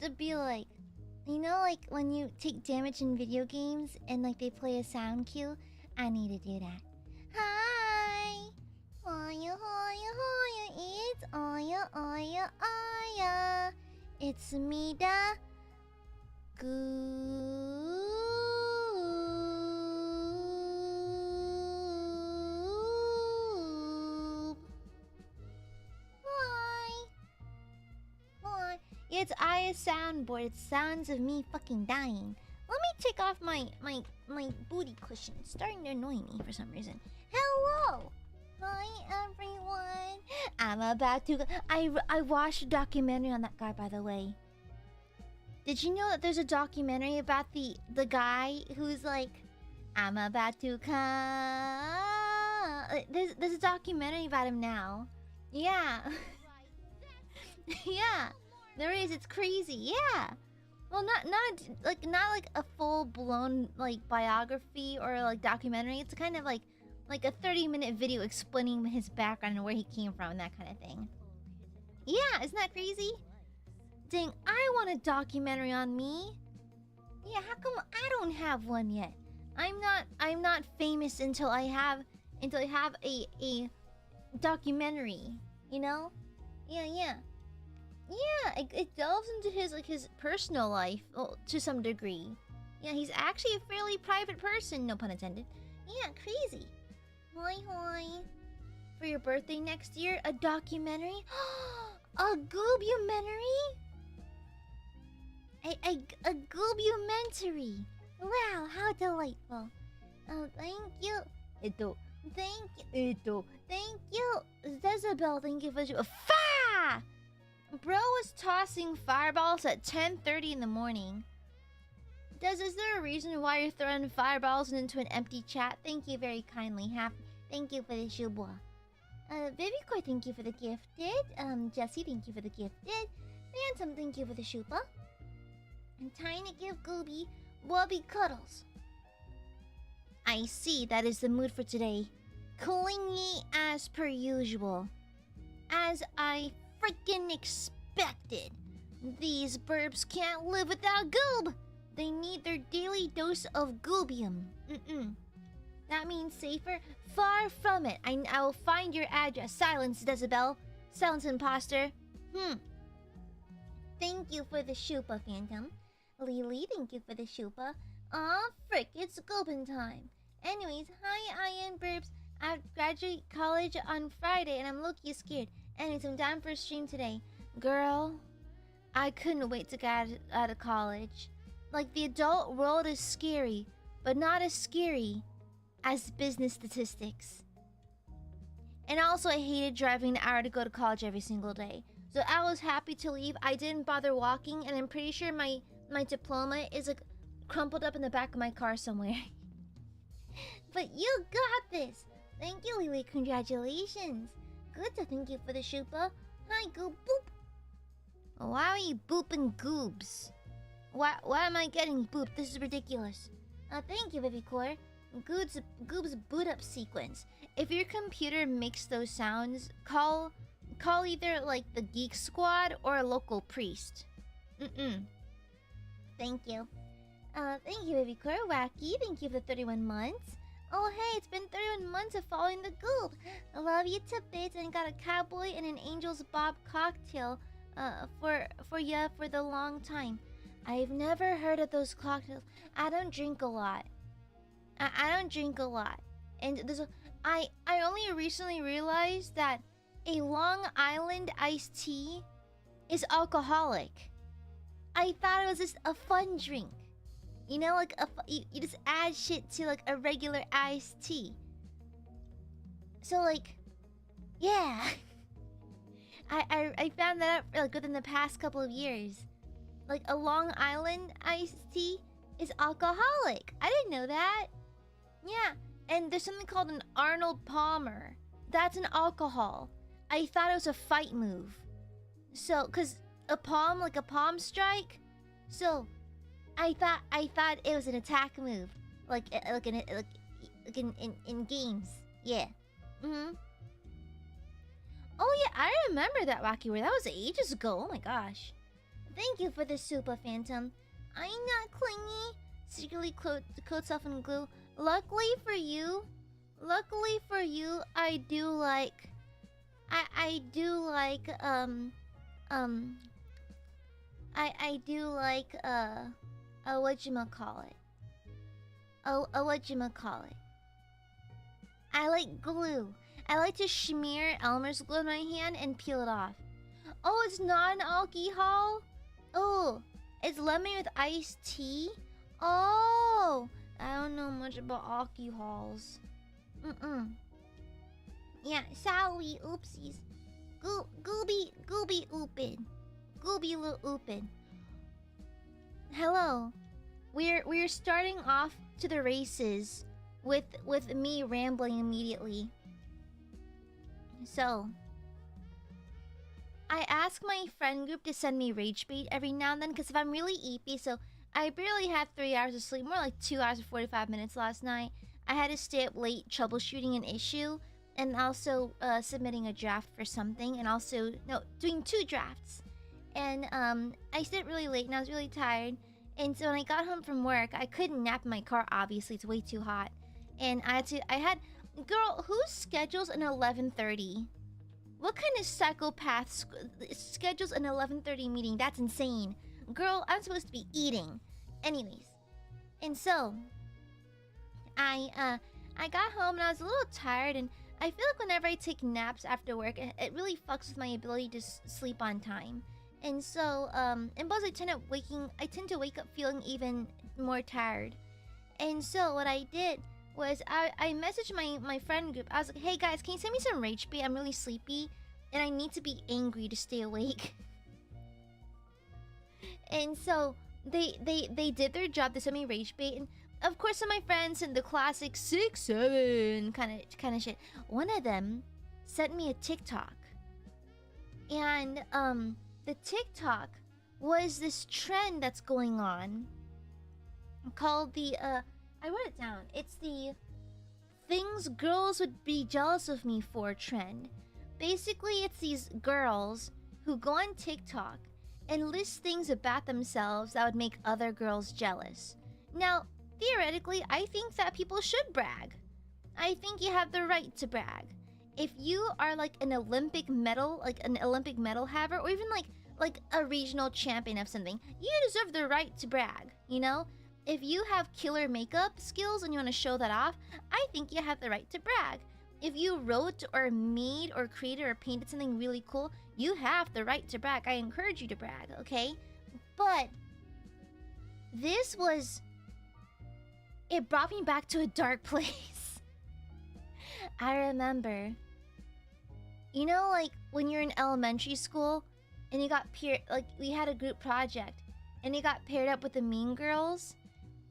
to be like, you know, like when you take damage in video games and like they play a sound cue. I need to do that. Hi, Aya, Aya, Aya, it's Aya, Aya, Aya. It's me, da goob. Hi. Hi. It's Aya's soundboard. It's sounds of me fucking dying. Let me take off my booty cushion. It's starting to annoy me for some reason. Hello! Hi everyone! I'm about to... I watched a documentary on that guy, by the way. Did you know that there's a documentary about the guy who's like... I'm about to come... There's a documentary about him now. Yeah. Yeah. There is. It's crazy. Yeah. Well, not like a full-blown like biography or like documentary. It's kind of like a 30-minute video explaining his background and where he came from and that kind of thing. Yeah, isn't that crazy? Dang, I want a documentary on me. Yeah, how come I don't have one yet? I'm not famous until I have a documentary, you know? Yeah. Yeah, it delves into his personal life, well, to some degree. Yeah, he's actually a fairly private person, no pun intended. Yeah, crazy. Hoi. For your birthday next year, a documentary? A goobumentary? A goobumentary. Wow, how delightful. Oh, thank you. Thank you. Jezebel, thank you for the... Fa! Bro was tossing fireballs at 10:30 in the morning. Is there a reason why you're throwing fireballs into an empty chat? Thank you very kindly. Thank you for the shubwa. Baby Koi, thank you for the gifted. Jesse, thank you for the gifted. Phantom, thank you for the shupa. And Tiny give Gooby Wubby cuddles. I see, that is the mood for today. Clingy as per usual. As I freaking expected. These burbs can't live without goob. They need their daily dose of goobium. That means safer? Far from it. I will find your address. Silence, Jezebel. Silence, imposter. Thank you for the shupa, Phantom. Lily, thank you for the shupa. Aw, frick, it's goobin time. Anyways, hi, Ian Burbs. I graduate college on Friday and I'm low-key scared. Anyways, I'm down for a stream today. Girl, I couldn't wait to get out of college. Like, the adult world is scary, but not as scary as business statistics. And also, I hated driving an hour to go to college every single day. So I was happy to leave. I didn't bother walking, and I'm pretty sure my diploma is like crumpled up in the back of my car somewhere. But you got this. Thank you, Lily. Congratulations. Good to thank you for the shupa. Hi, goob boop. Why are you booping goobs? Why am I getting booped? This is ridiculous. Thank you, Vivicore. Goob's boot up sequence. If your computer makes those sounds, call either like the Geek Squad or a local priest. Thank you. Thank you, Vivicore. Wacky, thank you for 31 months. Oh hey, it's been 31 months of following the goob. I love you to bits and got a cowboy and an Angel's Bob cocktail for ya for the long time. I've never heard of those cocktails. I don't drink a lot. I don't drink a lot. And I only recently realized that a Long Island iced tea is alcoholic. I thought it was just a fun drink. You know, like you just add shit to like a regular iced tea. So like, yeah. I found that out like within the past couple of years. Like a Long Island iced tea is alcoholic. I didn't know that. Yeah, and there's something called an Arnold Palmer. That's an alcohol. I thought it was a fight move. So, cause a palm, like a palm strike. So, I thought it was an attack move, like in games. Yeah. Oh yeah, I remember that wacky word. That was ages ago. Oh my gosh. Thank you for the super, Phantom. I'm not clingy. Secretly coat self in glue. Luckily for you, I do like... I do like, whatchamacallit. Whatchamacallit. I like glue. I like to smear Elmer's glue in my hand and peel it off. Oh, it's not an alcohol? Oh, it's lemon with iced tea? Oh, I don't know much about alcohols. Yeah, sorry, oopsies. Gooby oopin. Gooby little oopin. Hello. We're starting off to the races with me rambling immediately. So, I ask my friend group to send me rage bait every now and then, because if I'm really eepy, so I barely had 3 hours of sleep, more like 2 hours and 45 minutes last night. I had to stay up late troubleshooting an issue, and also submitting a draft for something, and also, no, doing 2 drafts. And I stayed really late, and I was really tired. And so when I got home from work, I couldn't nap in my car, obviously, it's way too hot. And girl, who schedules an 11:30? What kind of psychopath schedules an 11:30 meeting? That's insane. Girl, I'm supposed to be eating. Anyways. And so, I got home and I was a little tired, and I feel like whenever I take naps after work, it really fucks with my ability to sleep on time. And so, and plus I tend to wake up feeling even more tired. And so what I did was I messaged my friend group. I was like, hey guys, can you send me some rage bait? I'm really sleepy and I need to be angry to stay awake. And so they did their job. They sent me rage bait, and of course some of my friends sent the classic 6-7 kind of shit. One of them sent me a TikTok. And the TikTok was this trend that's going on called the I wrote it down. It's the things girls would be jealous of me for trend. Basically, it's these girls who go on TikTok and list things about themselves that would make other girls jealous. Now, theoretically, I think that people should brag. I think you have the right to brag. If you are like an Olympic medal haver, or even like a regional champion of something, you deserve the right to brag, you know? If you have killer makeup skills and you want to show that off, I think you have the right to brag. If you wrote or made or created or painted something really cool, you have the right to brag. I encourage you to brag, okay? But it brought me back to a dark place. I remember, you know, like when you're in elementary school and you got we had a group project and you got paired up with the mean girls,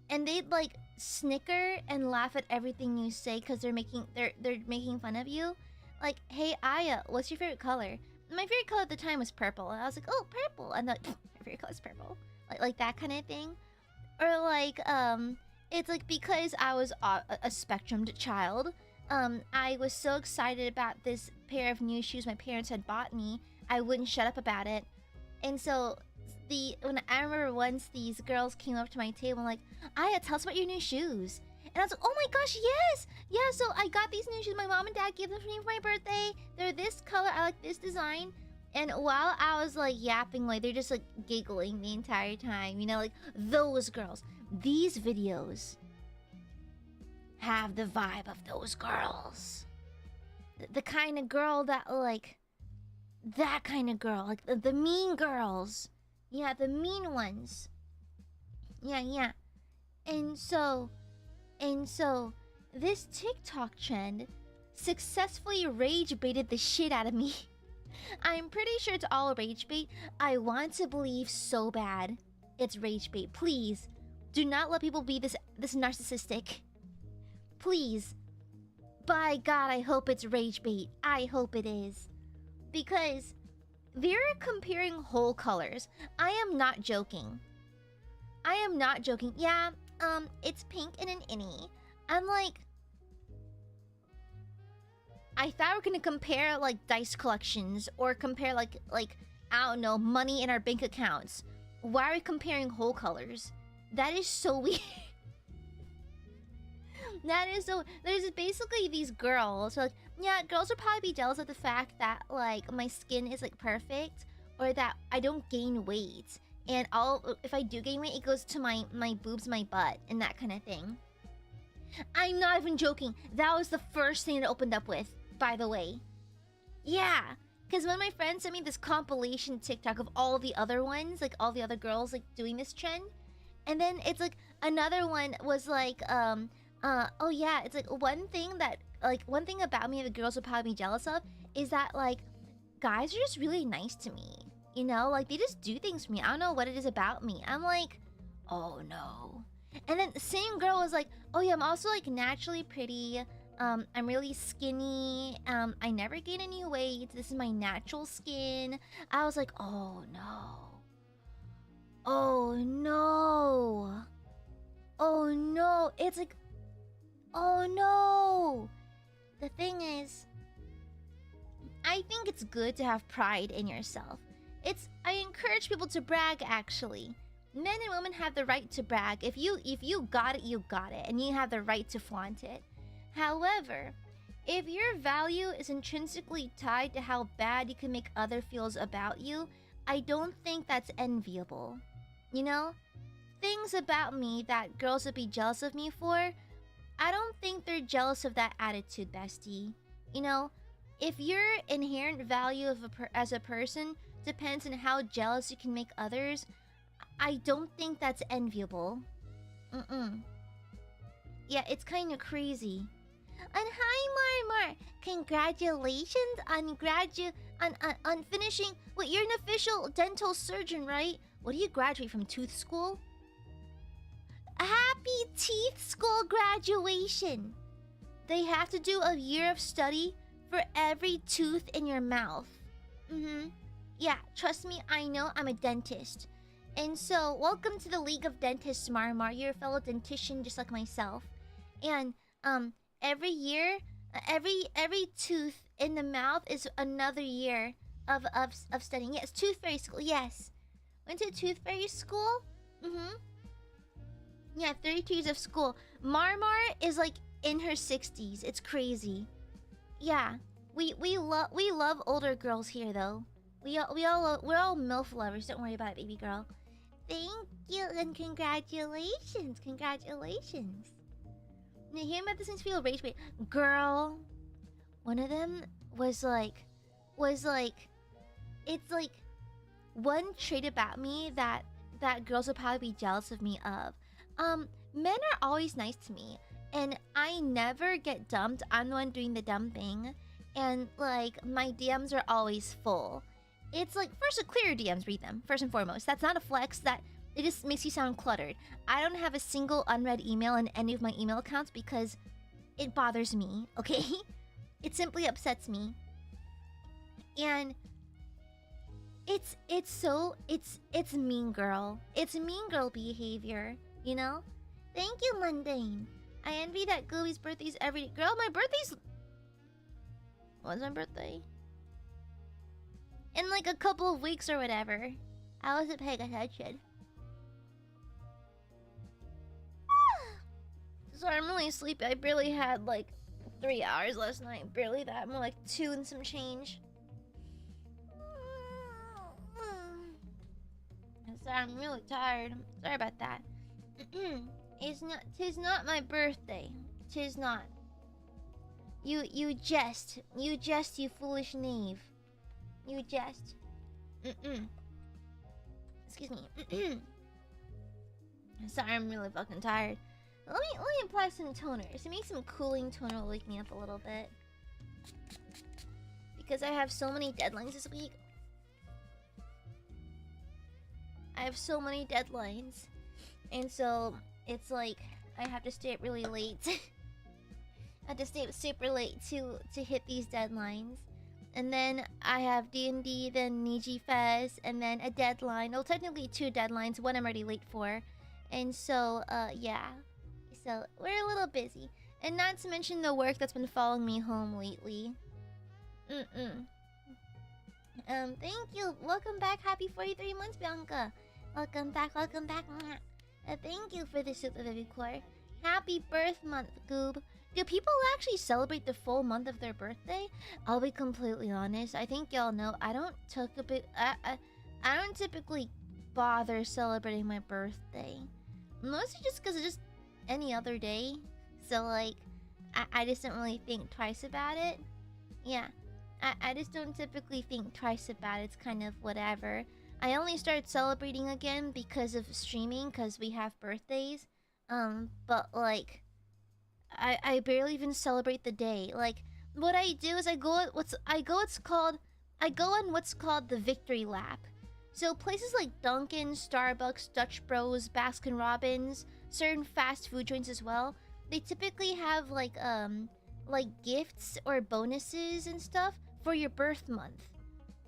and they'd like snicker and laugh at everything you say because they're making fun of you. Like, hey Aya, what's your favorite color? My favorite color at the time was purple, and I was like, oh, purple, and my favorite color is purple, like that kind of thing. Or like it's like because I was a spectrumed child, I was so excited about this pair of new shoes my parents had bought me, I wouldn't shut up about it. And so when I remember once these girls came up to my table and like, Aya, tell us about your new shoes. And I was like, oh my gosh, yes! Yeah, so I got these new shoes. My mom and dad gave them to me for my birthday. They're this color. I like this design. And while I was like yapping, like they're just like giggling the entire time. You know, like those girls. These videos have the vibe of those girls. The kind of girl that like... that kind of girl. Like the mean girls. Yeah, the mean ones. Yeah. And so, this TikTok trend successfully rage baited the shit out of me. I'm pretty sure it's all rage bait. I want to believe so bad it's rage bait. Please, do not let people be this narcissistic. Please. By God, I hope it's rage bait. I hope it is. Because they're comparing whole colors. I am not joking. Yeah, it's pink and an innie. I'm like... I thought we were gonna compare, like, dice collections. Or compare, like, I don't know, money in our bank accounts. Why are we comparing whole colors? That is so weird. That is so... There's basically these girls. So like, yeah, girls would probably be jealous of the fact that, like, my skin is, like, perfect. Or that I don't gain weight. And if I do gain weight, it goes to my boobs, my butt, and that kind of thing. I'm not even joking. That was the first thing it opened up with, by the way. Yeah. Because one of my friends sent me this compilation TikTok of all the other ones. Like, all the other girls, like, doing this trend. And then it's, like, another one was, like, oh yeah, it's like one thing about me the girls would probably be jealous of is that, like, guys are just really nice to me. You know, like, they just do things for me. I don't know what it is about me. I'm like, oh no. And then the same girl was like, oh yeah, I'm also, like, naturally pretty. I'm really skinny. I never gain any weight. This is my natural skin. I was like, oh no. Oh no. Oh no. It's like, oh no! The thing is, I think it's good to have pride in yourself. I encourage people to brag, actually. Men and women have the right to brag. If you got it, you got it. And you have the right to flaunt it. However, if your value is intrinsically tied to how bad you can make other feels about you, I don't think that's enviable. You know? Things about me that girls would be jealous of me for, I don't think they're jealous of that attitude, bestie. You know, if your inherent value as a person depends on how jealous you can make others, I don't think that's enviable. Yeah, it's kind of crazy. And hi, Mar. Congratulations on on finishing. Wait, you're an official dental surgeon, right? What do you graduate from? Tooth school? Happy teeth school graduation! They have to do a year of study for every tooth in your mouth. Yeah, trust me, I know, I'm a dentist. And so, welcome to the League of Dentists, Marmar. You're a fellow dentician just like myself. And, every year, every tooth in the mouth is another year of studying. Yes, tooth fairy school, yes. Went to tooth fairy school? Yeah, 32 years of school. Marmar is like in her 60s. It's crazy. Yeah, we love older girls here though. We're all MILF lovers. Don't worry about it, baby girl. Thank you and congratulations, congratulations. Now, hearing about this makes me feel rage bait. Girl, one of them was like, it's like one trait about me that girls would probably be jealous of me of. Men are always nice to me, and I never get dumped. I'm the one doing the dumping, and like my DMs are always full. It's like, first, clear your DMs, read them first and foremost. That's not a flex. That it just makes you sound cluttered. I don't have a single unread email in any of my email accounts because it bothers me. Okay, it simply upsets me, and it's mean girl. It's mean girl behavior. You know? Thank you, Mundane. I envy that Gooby's birthday's every day. Girl, my birthday's... When's my birthday? In like a couple of weeks or whatever. I wasn't paying attention. Sorry, I'm really sleepy. I barely had like 3 hours last night. Barely that. More like 2 and some change. Sorry, I'm really tired. Sorry about that. Tis not my birthday. Tis not. You jest. You jest, you foolish knave. You jest. Excuse me. Sorry, I'm really fucking tired. Let me apply some toner. So make some cooling toner will wake me up a little bit. Because I have so many deadlines this week. I have so many deadlines. And so, it's like, I have to stay up really late. I have to stay up super late to hit these deadlines. And then I have D&D, then Niji Fest, and then a deadline. Well, technically 2 deadlines. One I'm already late for. And so, yeah. So, we're a little busy. And not to mention the work that's been following me home lately. Thank you. Welcome back. Happy 43 months, Bianca. Welcome back, welcome back. Thank you for the super baby core. Happy birth month, Goob. Do people actually celebrate the full month of their birthday? I'll be completely honest. I think y'all know I don't typically bother celebrating my birthday. Mostly just because it's just any other day. So like, I just don't really think twice about it. Yeah, I just don't typically think twice about it. It's kind of whatever. I only started celebrating again because of streaming, because we have birthdays. But like, I barely even celebrate the day. Like, what I do is I go on what's called the victory lap. So places like Dunkin', Starbucks, Dutch Bros, Baskin Robbins, certain fast food joints as well, they typically have like gifts or bonuses and stuff for your birth month.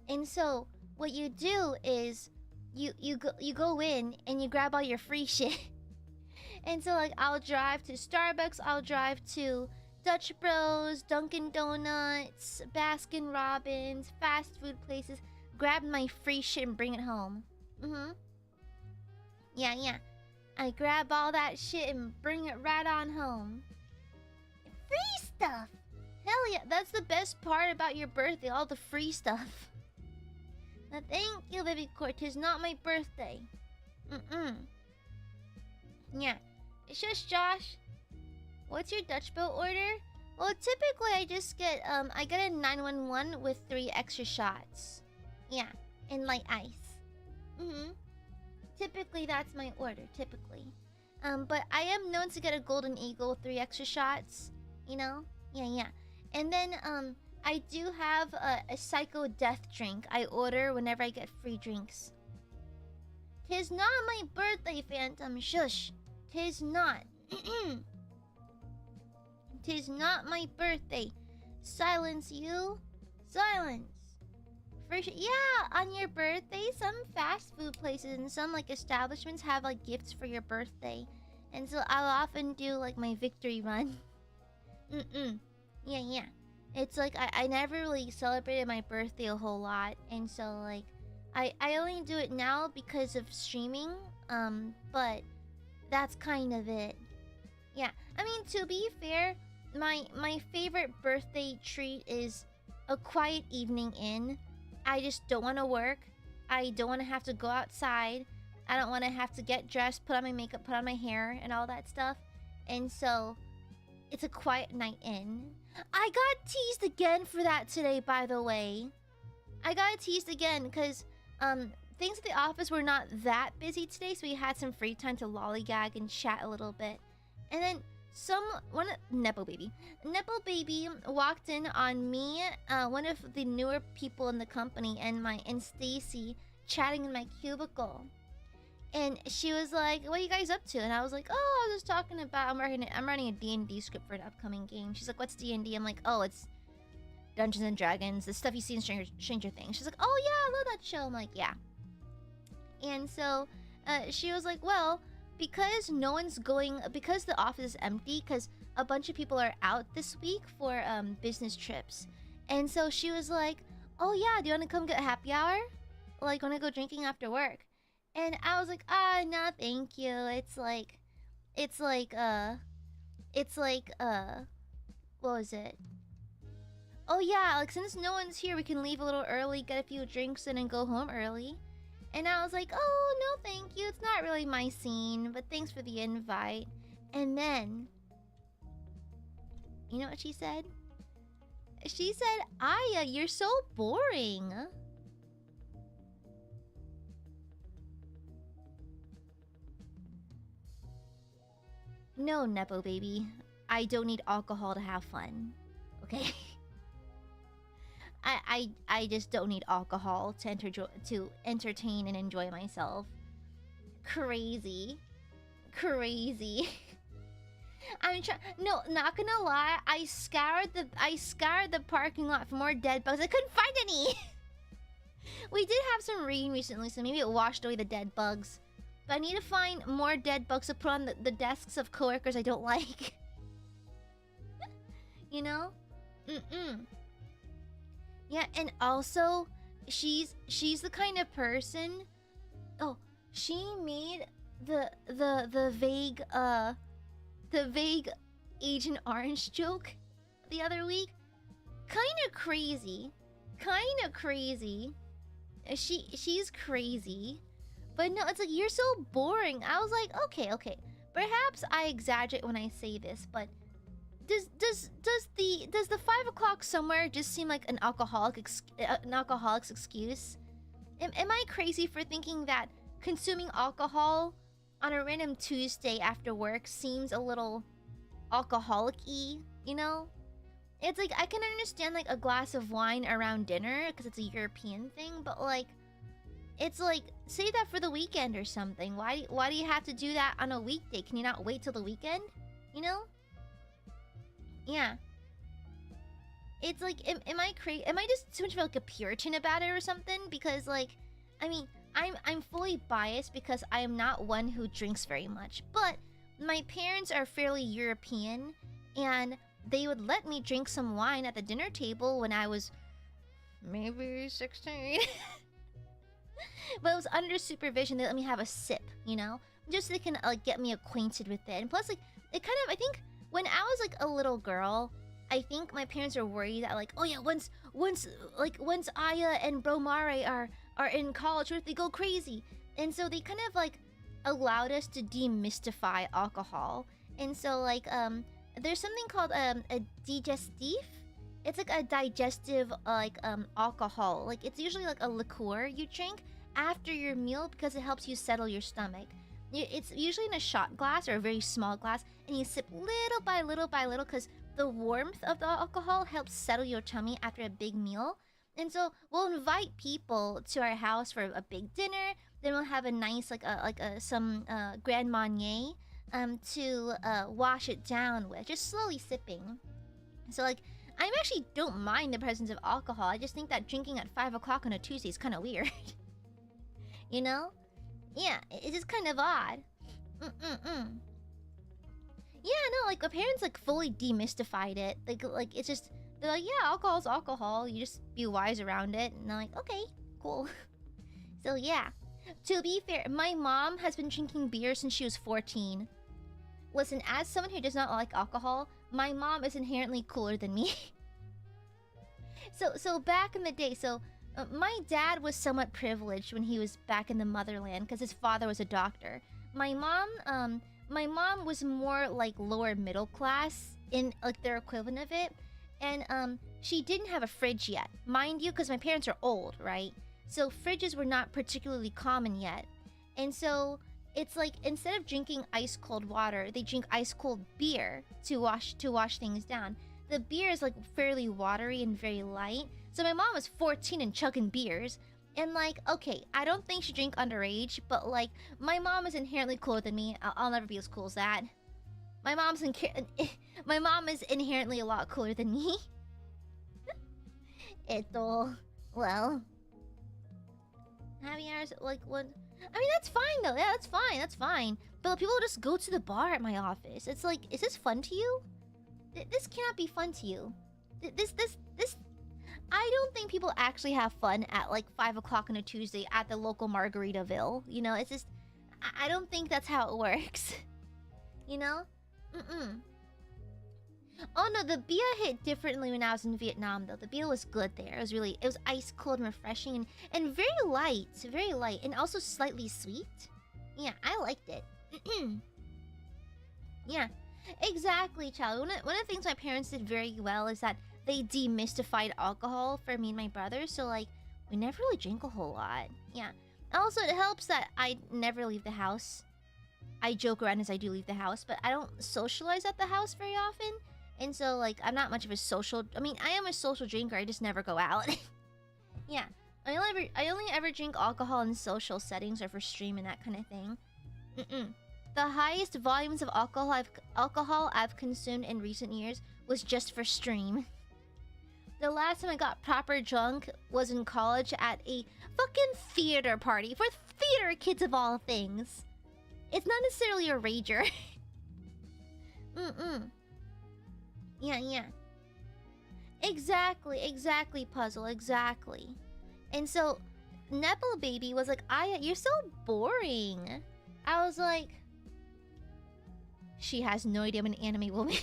And so what you do is you go in and you grab all your free shit. And so like I'll drive to Starbucks, I'll drive to Dutch Bros, Dunkin' Donuts, Baskin Robbins, fast food places, grab my free shit and bring it home. Yeah. I grab all that shit and bring it right on home. Free stuff! Hell yeah, that's the best part about your birthday, all the free stuff. Now, thank you, baby court. 'Tis not my birthday. Yeah. Shush, Josh. What's your Dutch Bro order? Well, typically I just get I get a 911 with 3 extra shots. Yeah, and light ice. Typically that's my order. Typically. But I am known to get a Golden Eagle with 3 extra shots. You know? Yeah. And then I do have a Psycho Death drink I order whenever I get free drinks. 'Tis not my birthday, Phantom. Shush. 'Tis not. 'Tis not my birthday. Silence, you. Silence. Yeah, on your birthday, some fast food places and some like establishments have like gifts for your birthday. And so I'll often do like my victory run. Yeah. It's like I never really celebrated my birthday a whole lot. And so like I only do it now because of streaming. But that's kind of it. Yeah. I mean, to be fair, my favorite birthday treat is a quiet evening in. I just don't want to work. I don't want to have to go outside. I don't want to have to get dressed, put on my makeup, put on my hair, and all that stuff. And so, it's a quiet night in. I got teased again for that today, by the way. I got teased again because things at the office were not that busy today, so we had some free time to lollygag and chat a little bit. And then Nepo Baby walked in on me, one of the newer people in the company, and Stacy chatting in my cubicle. And she was like, "What are you guys up to?" And I was like, "Oh, I was just talking about I'm running a D&D script for an upcoming game." She's like, "What's D&D?" I'm like, "Oh, it's Dungeons and Dragons, the stuff you see in Stranger Things." She's like, "Oh yeah, I love that show." I'm like, "Yeah." And so she was like, "Well, because the office is empty, because a bunch of people are out this week for business trips." And so she was like, "Oh yeah, do you want to come get a happy hour? Like, want to go drinking after work?" And I was like, no, thank you. It's like, what was it? Oh yeah, like since no one's here, we can leave a little early, get a few drinks in, and go home early. And I was like, oh, no, thank you. It's not really my scene, but thanks for the invite. And then, you know what she said? She said, "Aya, you're so boring." No, Nepo Baby. I don't need alcohol to have fun. Okay? I just don't need alcohol to entertain and enjoy myself. Crazy. I'm trying. No, not gonna lie. I scoured the parking lot for more dead bugs. I couldn't find any. We did have some rain recently, so maybe it washed away the dead bugs. But I need to find more dead bugs to put on the desks of coworkers I don't like. You know? Yeah, and also, she's the kind of person... Oh, she made the vague Agent Orange joke the other week. Kinda crazy. Kinda crazy. She's crazy. But no, it's like, you're so boring. I was like, okay. Perhaps I exaggerate when I say this, but does the 5 o'clock somewhere just seem like an alcoholic's excuse? Am I crazy for thinking that consuming alcohol on a random Tuesday after work seems a little alcoholic-y, you know? It's like, I can understand like a glass of wine around dinner because it's a European thing, but like, it's like, save that for the weekend or something. Why do you have to do that on a weekday? Can you not wait till the weekend? You know? Yeah. It's like, am I crazy? Am I just too much of like a Puritan about it or something? Because like, I mean, I'm fully biased because I am not one who drinks very much. But my parents are fairly European, and they would let me drink some wine at the dinner table when I was maybe 16. But it was under supervision. They let me have a sip, you know? Just so they can like get me acquainted with it. And plus, like, it kind of, I think when I was like a little girl, I think my parents are worried that like, oh yeah, once Aya and Bro Mare are in college, what if they go crazy? And so they kind of like allowed us to demystify alcohol. And so like there's something called a digestif. It's like a digestive alcohol. Like it's usually like a liqueur you drink after your meal because it helps you settle your stomach. It's usually in a shot glass or a very small glass, and you sip little by little by little because the warmth of the alcohol helps settle your tummy after a big meal. And so we'll invite people to our house for a big dinner. Then we'll have a nice some Grand Marnier to wash it down with, just slowly sipping. So like, I actually don't mind the presence of alcohol. I just think that drinking at 5 o'clock on a Tuesday is kind of weird. You know? Yeah, it's just kind of odd. Yeah, no, like my parents like fully demystified it. Like it's just, they're like, yeah, alcohol's alcohol. You just be wise around it. And I'm like, okay, cool. So yeah. To be fair, my mom has been drinking beer since she was 14. Listen, as someone who does not like alcohol, my mom is inherently cooler than me. So back in the day, my dad was somewhat privileged when he was back in the motherland because his father was a doctor. My mom was more like lower middle class in like their equivalent of it, and she didn't have a fridge yet, mind you, because my parents are old, right? So fridges were not particularly common yet, and so it's like instead of drinking ice cold water, they drink ice cold beer to wash things down. The beer is like fairly watery and very light. So my mom was 14 and chugging beers. And like, okay, I don't think she drank underage, but like, my mom is inherently cooler than me. I'll never be as cool as that. My mom is inherently a lot cooler than me. Well, happy hours, like what? I mean, that's fine though. Yeah, that's fine. But people just go to the bar at my office. It's like, is this fun to you? This cannot be fun to you. This. I don't think people actually have fun at like 5 o'clock on a Tuesday at the local Margaritaville. You know, it's just, I don't think that's how it works. You know? Oh no, the beer hit differently when I was in Vietnam though. The beer was good there. It was ice cold and refreshing and very light, and also slightly sweet. Yeah, I liked it. Yeah, exactly, child. One of the things my parents did very well is that they demystified alcohol for me and my brother, so like we never really drink a whole lot. Yeah. Also, it helps that I never leave the house. I joke around as I do leave the house, but I don't socialize at the house very often. And so like I'm not much of a social, I mean, I am a social drinker, I just never go out. Yeah. I only ever drink alcohol in social settings or for stream and that kind of thing. The highest volumes of alcohol I've consumed in recent years was just for stream. The last time I got proper drunk was in college at a fucking theater party for theater kids of all things. It's not necessarily a rager. Yeah. Exactly, Puzzle, exactly. And so, Nepo Baby was like, Aya, you're so boring. I was like, she has no idea I'm an anime woman.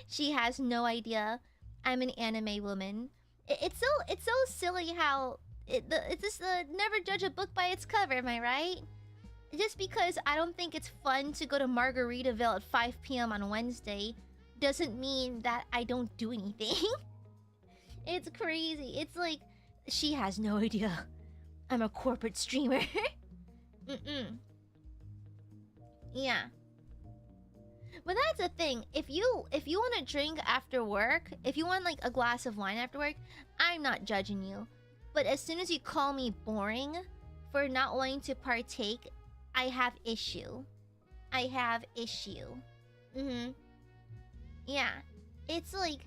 She has no idea I'm an anime woman. It's so silly how it's just never judge a book by its cover, am I right? Just because I don't think it's fun to go to Margaritaville at 5 p.m. on Wednesday doesn't mean that I don't do anything. It's crazy. It's like, she has no idea I'm a corporate streamer. Yeah. But that's the thing. If you want to drink after work, if you want like a glass of wine after work, I'm not judging you. But as soon as you call me boring for not wanting to partake, I have issue. I have issue. Yeah. It's like,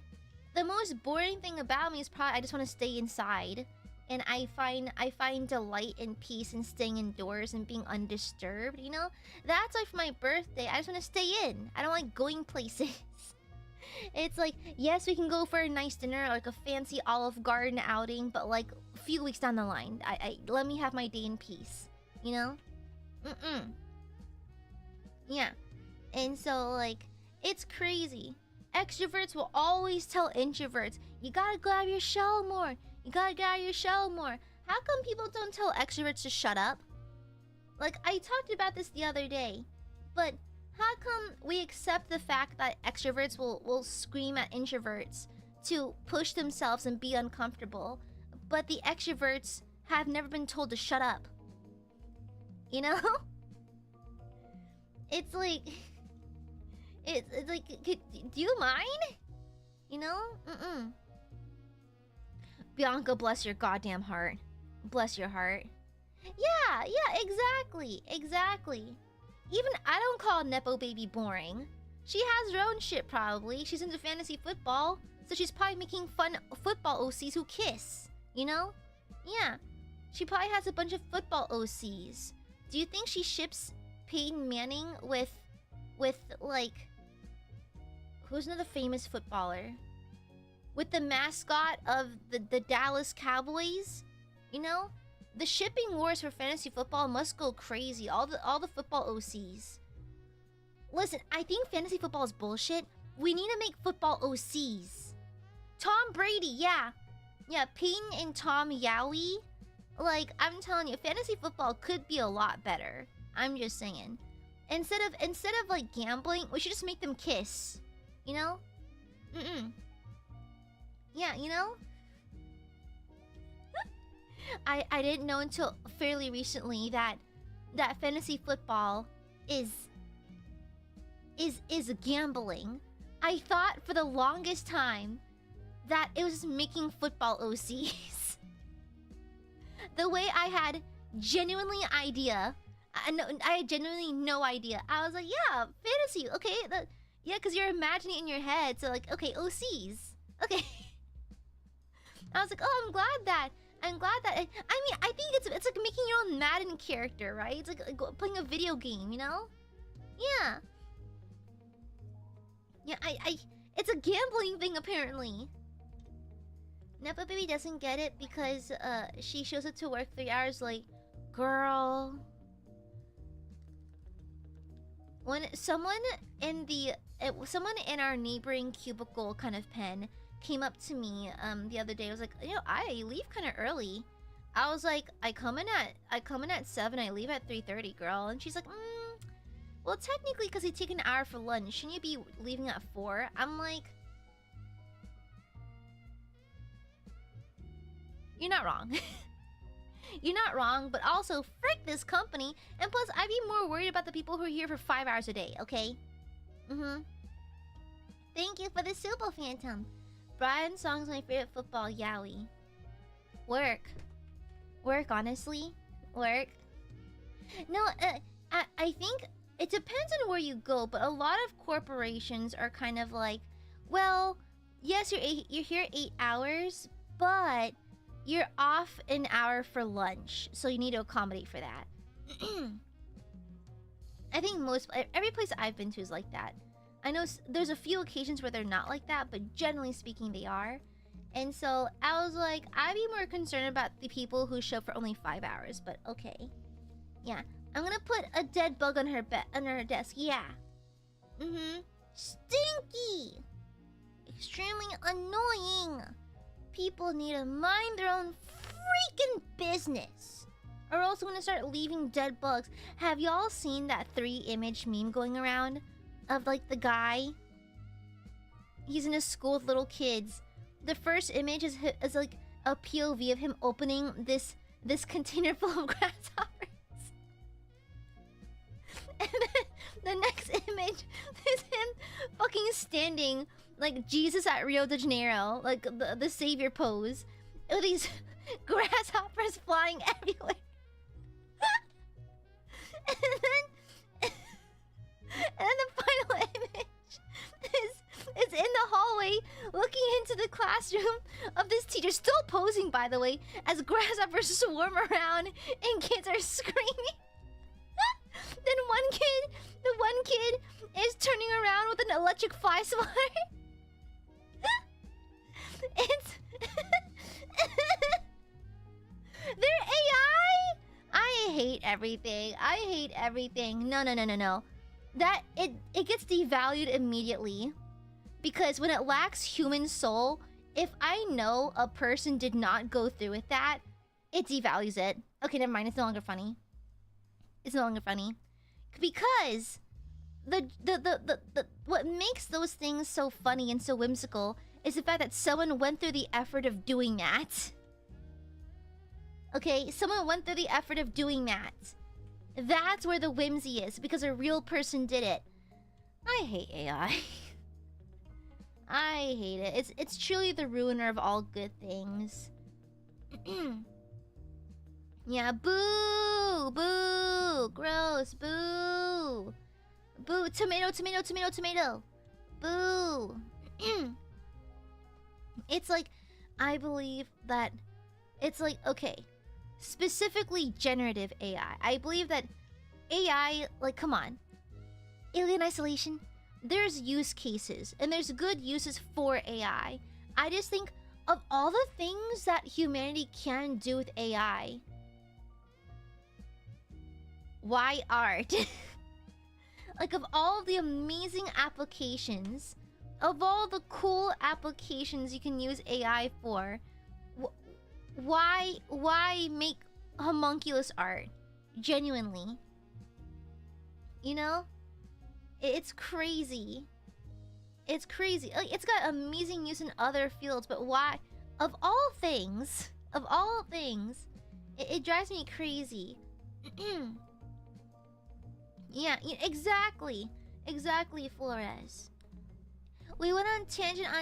the most boring thing about me is probably I just want to stay inside. And I find delight and peace in staying indoors and being undisturbed, you know? That's why for my birthday, I just want to stay in. I don't like going places. It's like, yes, we can go for a nice dinner, like a fancy Olive Garden outing, but like a few weeks down the line, I let me have my day in peace, you know? Yeah. And so like, it's crazy. Extroverts will always tell introverts, you gotta go out of your shell more. You gotta get out of your shell more. How come people don't tell extroverts to shut up? Like, I talked about this the other day, but how come we accept the fact that extroverts will scream at introverts to push themselves and be uncomfortable, but the extroverts have never been told to shut up? You know? It's like... It's like, do you mind? You know? Bianca, bless your goddamn heart. Bless your heart. Yeah, exactly. Even I don't call Nepo Baby boring. She has her own shit probably. She's into fantasy football, so she's probably making fun of football OCs who kiss. You know? Yeah. She probably has a bunch of football OCs. Do you think she ships Peyton Manning with like... Who's another famous footballer? With the mascot of the Dallas Cowboys? You know? The shipping wars for fantasy football must go crazy. All the football OCs. Listen, I think fantasy football is bullshit. We need to make football OCs. Tom Brady, yeah. Yeah, Peyton and Tom Yowie. Like, I'm telling you, fantasy football could be a lot better. I'm just saying. Instead of like gambling, we should just make them kiss. You know? Yeah, you know? I didn't know until fairly recently that fantasy football is gambling. I thought for the longest time that it was just making football OCs. The way I had genuinely idea. I had genuinely no idea. I was like, yeah, fantasy, okay. Yeah, because you're imagining it in your head. So like, okay, OCs. Okay. I was like, oh, I'm glad that. I mean, I think it's like making your own Madden character, right? It's like playing a video game, you know? Yeah. Yeah, it's a gambling thing apparently. Nepo Baby doesn't get it because she shows up to work 3 hours late. Girl. When someone in our neighboring cubicle kind of pen came up to me the other day, I was like, you know, I leave kind of early. I was like, I come in at 7, I leave at 3:30, girl. And she's like, well, technically, because I take an hour for lunch, shouldn't you be leaving at 4? I'm like, you're not wrong. You're not wrong, but also, frick this company. And plus, I'd be more worried about the people who are here for 5 hours a day, okay? Thank you for the Super Phantom. Brian Song's my favorite football yaoi. Work, honestly. Work. No, I think it depends on where you go, but a lot of corporations are kind of like, well, yes, you're here 8 hours, but you're off an hour for lunch, so you need to accommodate for that. I think every place I've been to is like that. I know there's a few occasions where they're not like that, but generally speaking, they are. And so I was like, I'd be more concerned about the people who show for only 5 hours, but okay. Yeah, I'm gonna put a dead bug on her desk. Yeah. Stinky. Extremely annoying. People need to mind their own freaking business, or else I'm gonna start leaving dead bugs. Have y'all seen that 3-image meme going around of like the guy? He's in a school with little kids. The first image is like a POV of him opening this container full of grasshoppers. And then the next image is him fucking standing like Jesus at Rio de Janeiro, like the savior pose, with these grasshoppers flying everywhere. and then the final image is in the hallway looking into the classroom of this teacher, still posing by the way, as grasshoppers swarm around and kids are screaming. Then the one kid is turning around with an electric fly swatter. It's they're AI. I hate everything. I hate everything. No. That it gets devalued immediately, because when it lacks human soul, if I know a person did not go through with that, it devalues it. Okay, never mind. It's no longer funny. It's no longer funny, because the what makes those things so funny and so whimsical is the fact that someone went through the effort of doing that. Okay, someone went through the effort of doing that. That's where the whimsy is, because a real person did it. I hate AI. I hate it. It's truly the ruiner of all good things. Yeah, boo! Boo! Gross! Boo! Boo! Tomato! Boo! It's like, I believe that it's like, okay, specifically generative AI. I believe that AI, like, come on. Alien isolation, there's use cases, and there's good uses for AI. I just think of all the things that humanity can do with AI, why art? Like, of all the amazing applications, of all the cool applications you can use AI for, why make homunculus art? Genuinely. You know? It's crazy. It's crazy. Like, it's got amazing use in other fields, but why? Of all things, it drives me crazy. Yeah, exactly. Exactly, Flores. We went on tangent. Hi.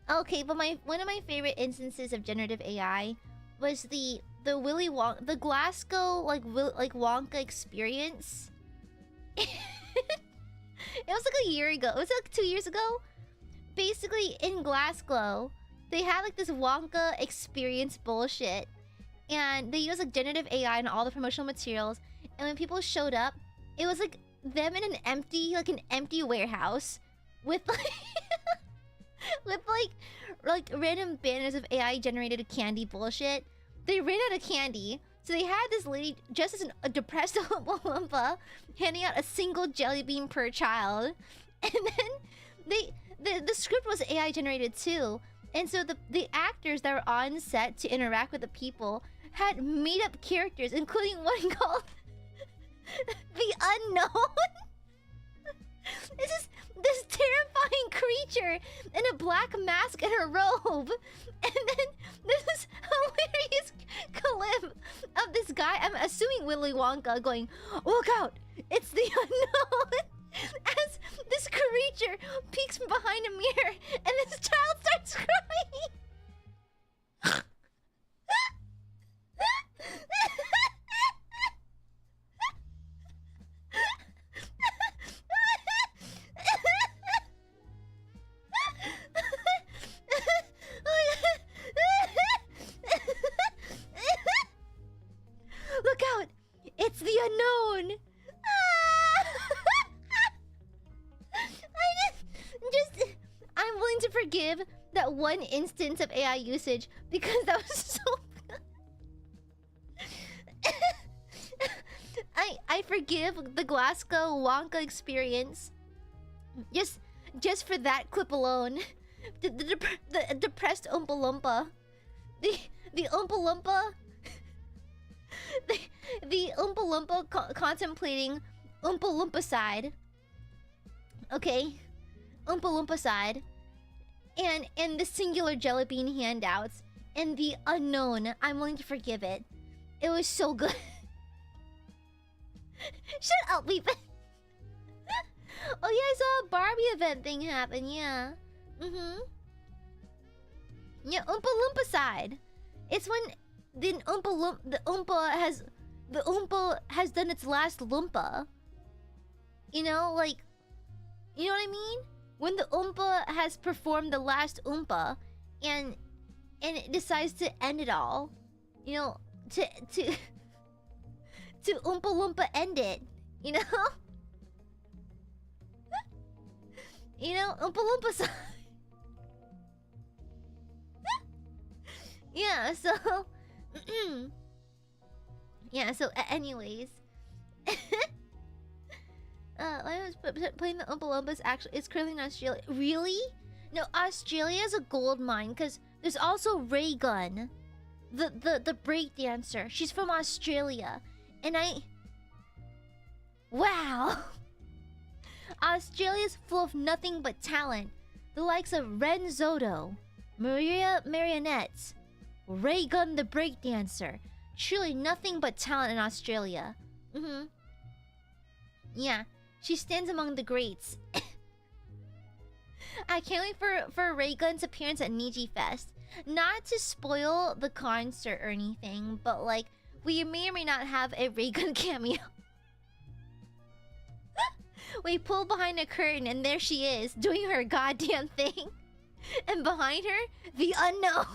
Okay, but one of my favorite instances of generative AI was the Willy Wonka, the Glasgow like Wonka experience. It was like a year ago. It was like 2 years ago. Basically, in Glasgow, they had like this Wonka experience bullshit, and they used like generative AI in all the promotional materials. And when people showed up, it was like them in an empty warehouse with like random banners of AI generated candy bullshit. They ran out of candy, so they had this lady dressed as a depressed Oompa handing out a single jelly bean per child, and then the script was AI generated too, and so the actors that were on set to interact with the people had made up characters, including one called the Unknown. This terrifying creature in a black mask and a robe, and then there's this hilarious clip of this guy, I'm assuming Willy Wonka, going, "Look out, it's the Unknown," as this creature peeks from behind a mirror, and this child starts crying. forgive that one instance of AI usage because that was so I forgive the Glasgow Wonka experience just for that clip alone. The depressed Oompa Loompa. The Oompa Loompa. The Oompa Loompa contemplating Oompa Loompa side. Okay? Oompa Loompa side. And the singular jelly bean handouts. And the unknown. I'm willing to forgive it. It was so good. Shut up, we've been... Oh yeah, I saw a Barbie event thing happen, yeah. Yeah, Oompa Loompa side. It's when the Oompa has done its last Loompa. You know, like, you know what I mean? When the Oompa has performed the last Oompa and it decides to end it all. You know, to Oompa Loompa end it, you know? You know, Oompa Loompa side. Yeah, so... yeah, so anyways... I was playing the Oompa Loompas actually... It's currently in Australia. Really? No, Australia is a gold mine, because there's also Raygun. The breakdancer. She's from Australia. And wow! Australia's full of nothing but talent. The likes of Ren Zoto, Maria Marionettes, Raygun the breakdancer. Truly nothing but talent in Australia. Yeah, she stands among the greats. I can't wait for Raygun's appearance at Niji Fest. Not to spoil the concert or anything, but like, we may or may not have a Raygun cameo. We pull behind a curtain and there she is, doing her goddamn thing. And behind her, the unknown.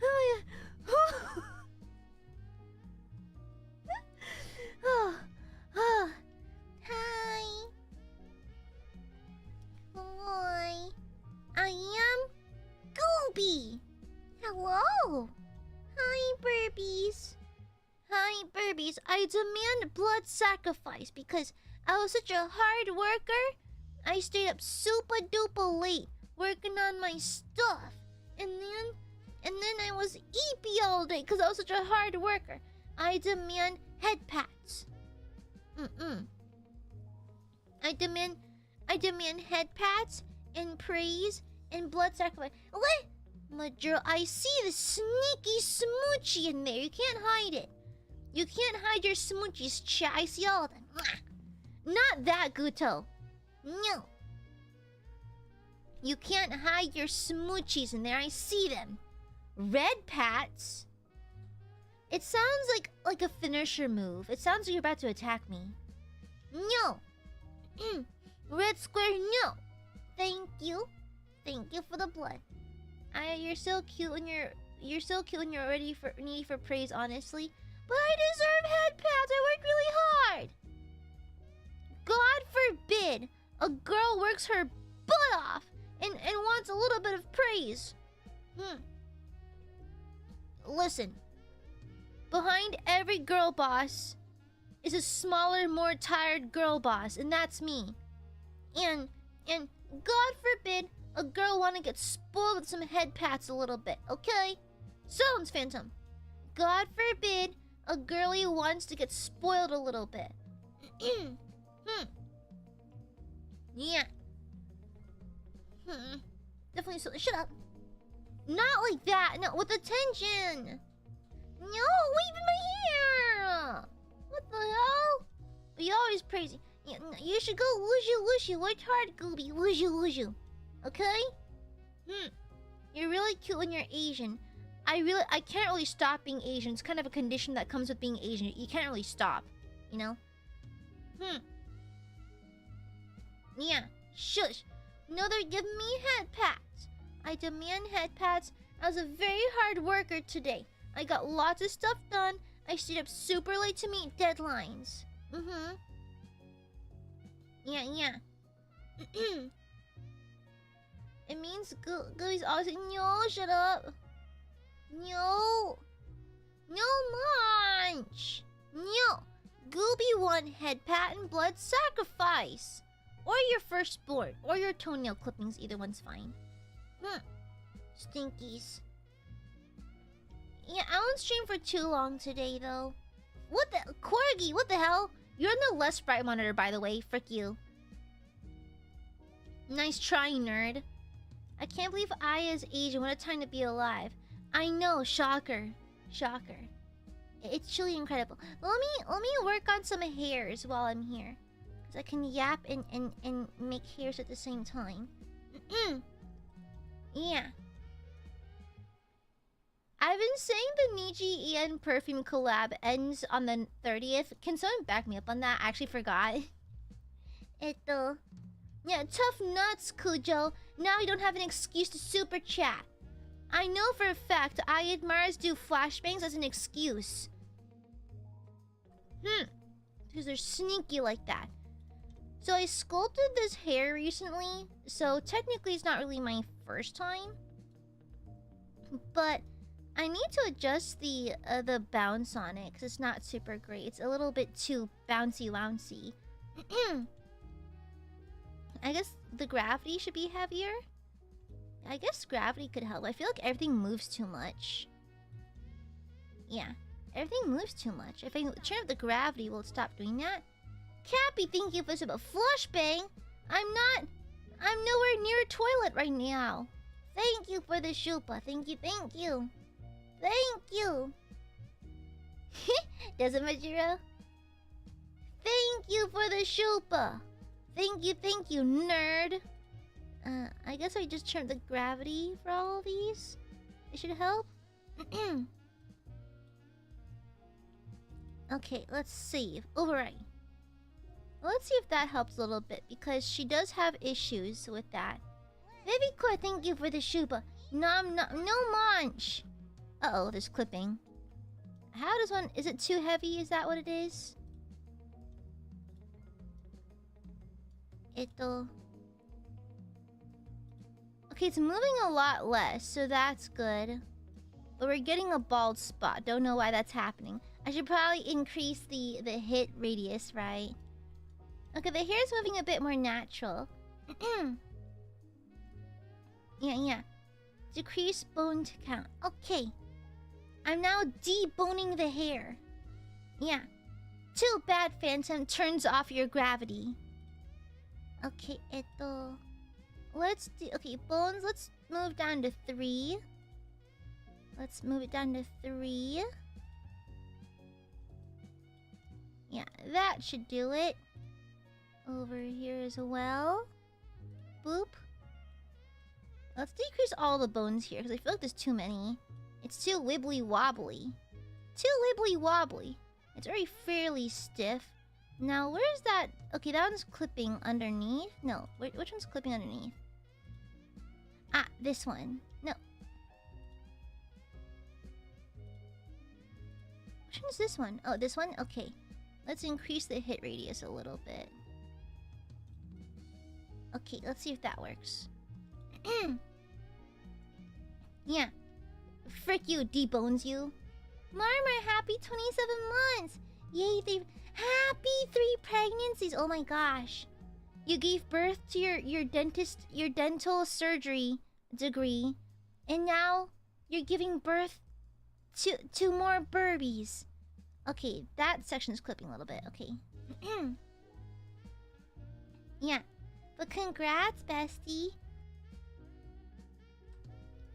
Oh yeah. Oh. Hi. Hi. I am Gooby. Hello. Hi, Burbies. Hi, Burbies. I demand blood sacrifice because I was such a hard worker. I stayed up super duper late working on my stuff. And then I was eepy all day because I was such a hard worker. I demand head pats. I demand head pats and praise and blood sacrifice. What? Major, I see the sneaky smoochie in there. You can't hide it. You can't hide your smoochies, chat. I see all of them. Not that, Guto. No. You can't hide your smoochies in there. I see them. Red pats? It sounds like a finisher move. It sounds like you're about to attack me. No. Red square, no. Thank you. Thank you for the blood. You're so cute when you're ready for needy for praise, honestly. But I deserve head pats. I worked really hard. God forbid a girl works her butt off and wants a little bit of praise. Listen. Behind every girl boss is a smaller, more tired girl boss, and that's me. And God forbid a girl want to get spoiled with some head pats a little bit, okay? Sounds Phantom. God forbid a girlie wants to get spoiled a little bit. Yeah. Definitely so. Shut up. Not like that. No, with attention. No, wave in my hair. What the hell? You always praising. You should go wooshu wooshu. Work hard, Gooby. Wooshu wooshu. Okay? You're really cute when you're Asian. I can't really stop being Asian. It's kind of a condition that comes with being Asian. You can't really stop, you know? Yeah, shush. No, they're giving me head pats. I demand head pats. I was a very hard worker today. I got lots of stuff done. I stayed up super late to meet deadlines. Yeah. It means Gooby's always like, no, shut up. No munch. No. Gooby won head pat and blood sacrifice. Or your firstborn. Or your toenail clippings. Either one's fine. Stinkies. Yeah, I won't stream for too long today, though. What the... Corgi, what the hell? You're on the less bright monitor, by the way. Frick you. Nice try, nerd. I can't believe Aya's Asian. What a time to be alive. I know, shocker. Shocker. It's truly incredible. Let me work on some hairs while I'm here. Because I can yap and make hairs at the same time. Yeah. I've been saying the Niji Ian perfume collab ends on the 30th. Can someone back me up on that? I actually forgot. Yeah, tough nuts, Kujo. Now you don't have an excuse to super chat. I know for a fact Aiadmirers do flashbangs as an excuse. Because they're sneaky like that. So I sculpted this hair recently, so technically it's not really my first time. But I need to adjust the bounce on it, because it's not super great. It's a little bit too bouncy-wouncy. I guess the gravity should be heavier. I guess gravity could help. I feel like everything moves too much. Yeah, everything moves too much. If I turn up the gravity, will it stop doing that? Cappy, thank you for some flashbang. I'm nowhere near a toilet right now. Thank you for the shupa. Thank you. Thank you. Doesn't Majiro? Thank you for the shupa. Thank you, nerd. I guess I just turned the gravity for all of these. It should help. Okay, let's save. Overwrite. Let's see if that helps a little bit, because she does have issues with that. Baby Core, thank you for the shuba. No munch. Uh-oh, there's clipping. How does one... Is it too heavy? Is that what it is? Okay, it's moving a lot less, so that's good. But we're getting a bald spot. Don't know why that's happening. I should probably increase the hit radius, right? Okay, the hair is moving a bit more natural. Yeah. Decrease bone to count. Okay. I'm now deboning the hair. Yeah. Too bad, Phantom. Turns off your gravity. Okay, let's do... Okay, bones, let's move down to 3. Let's move it down to 3. Yeah, that should do it. Over here as well. Boop. Let's decrease all the bones here, because I feel like there's too many. It's too wibbly-wobbly. It's already fairly stiff. Now, where's that? Okay, that one's clipping underneath. No, which one's clipping underneath? Ah, this one. No. Which one's this one? Oh, this one? Okay. Let's increase the hit radius a little bit. Okay, let's see if that works. Yeah. Frick you, debones you. Marmar, happy 27 months! Yay, happy 3 pregnancies! Oh my gosh. You gave birth to your dental surgery degree. And now you're giving birth to more burbies. Okay, that section's clipping a little bit. Okay. Yeah. But congrats, bestie.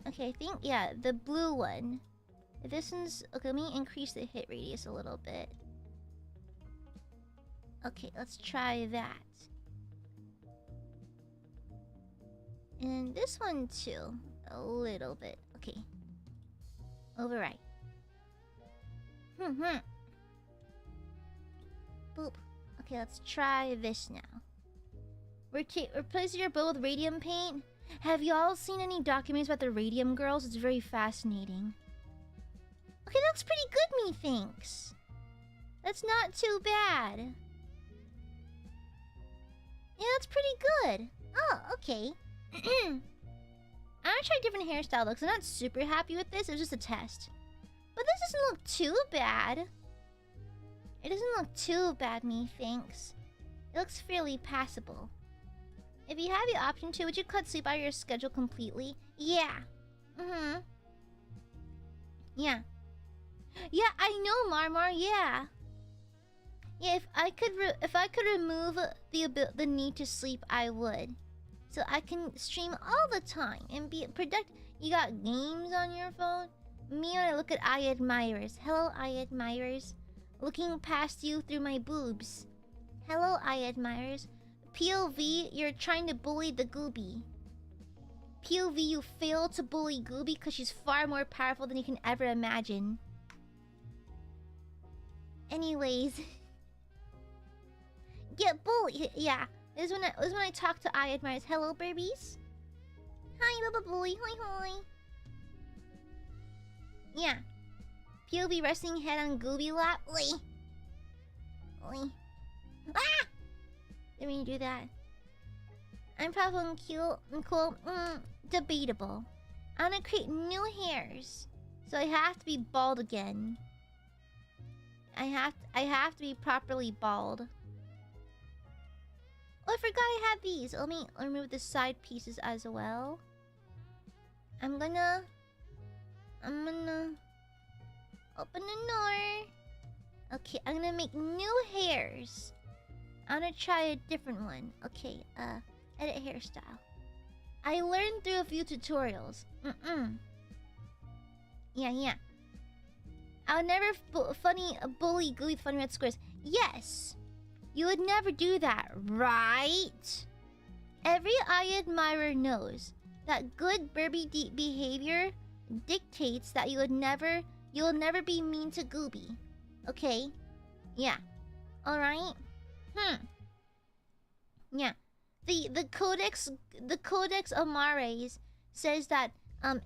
Okay, I think, yeah, the blue one. This one's... Okay, let me increase the hit radius a little bit. Okay, let's try that. And this one too. A little bit. Okay. Overwrite. Boop. Okay, let's try this now. Replace your bow with radium paint. Have y'all seen any documentaries about the radium girls? It's very fascinating. Okay, that looks pretty good, methinks. That's not too bad. Yeah, that's pretty good. Oh, okay. I'm gonna try a different hairstyle though, because I'm not super happy with this. It was just a test. But this doesn't look too bad. It doesn't look too bad, methinks. It looks fairly passable. If you have the option to, would you cut sleep out of your schedule completely? Yeah. Mm-hmm. Yeah. Yeah, I know, Marmar, yeah. Yeah, if I could remove the need to sleep, I would. So I can stream all the time and be productive. You got games on your phone? Me when I look at Aiadmirers. Hello, Aiadmirers. Looking past you through my boobs. Hello, Aiadmirers. POV, you're trying to bully the Gooby. POV, you failed to bully Gooby because she's far more powerful than you can ever imagine. Anyways. Yeah, bully. Yeah. This is when I talk to Aiadmirers. Hello, babies. Hi, Baba Bully. Hoi hoi. Yeah. POV resting head on Gooby lap. Oi. Oi. Ah! Didn't mean to do that. I'm probably cute and cool. Debatable. I'm gonna create new hairs. So I have to be bald again. I have to be properly bald. Oh, I forgot I had these. Let me remove the side pieces as well. I'm gonna open the door. Okay, I'm gonna make new hairs. I'm gonna try a different one. Okay, edit hairstyle. I learned through a few tutorials. Yeah. I would never bully Gooey Funny Red Squares. Yes! You would never do that, right? Every Aiadmirer knows that good Burby behavior dictates that you'll never be mean to Gooby. Okay? Yeah. Alright? Yeah. The Codex Amares says that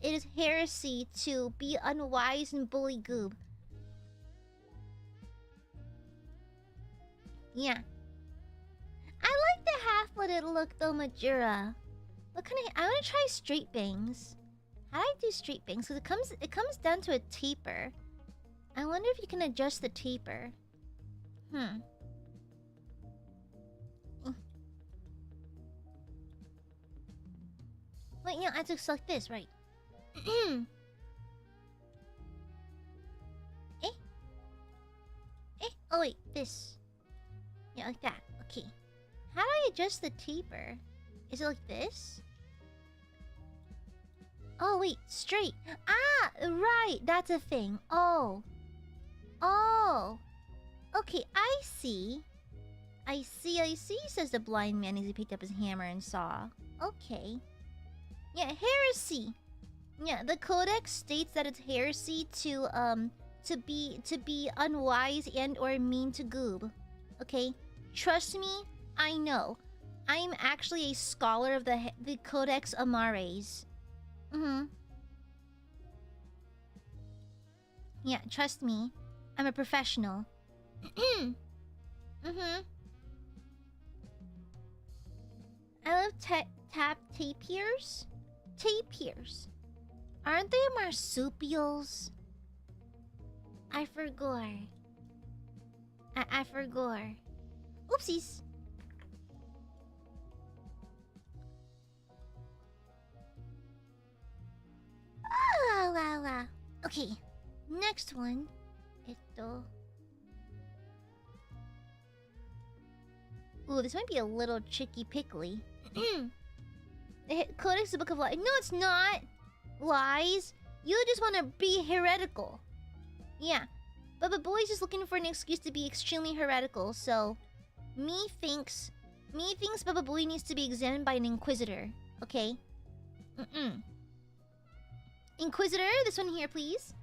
it is heresy to be unwise and bully Goob. Yeah. I like the half-blooded look though, Majura. What kind of... I want to try straight bangs. How do I do straight bangs? Because it comes down to a taper. I wonder if you can adjust the taper. Wait, yeah, I have to select this, right? Oh wait, this. Yeah, like that. Okay. How do I adjust the taper? Is it like this? Oh wait, straight. Ah, right, that's a thing. Oh. Okay, I see, says the blind man as he picked up his hammer and saw. Okay. Yeah, heresy. Yeah, the codex states that it's heresy to be unwise and or mean to Goob. Okay? Trust me, I know. I'm actually a scholar of the Codex Amares. Yeah, trust me. I'm a professional. I love tapirs. Tapirs. Aren't they marsupials? I forgot. I forgot. Oopsies. Okay, next one. Ooh, this might be a little tricky pickly. The Codex is a book of lies. No, it's not. Lies. You just want to be heretical. Yeah. But Boy's just looking for an excuse to be extremely heretical, so... Me thinks Baba Booey needs to be examined by an Inquisitor. Okay? Inquisitor, this one here, please.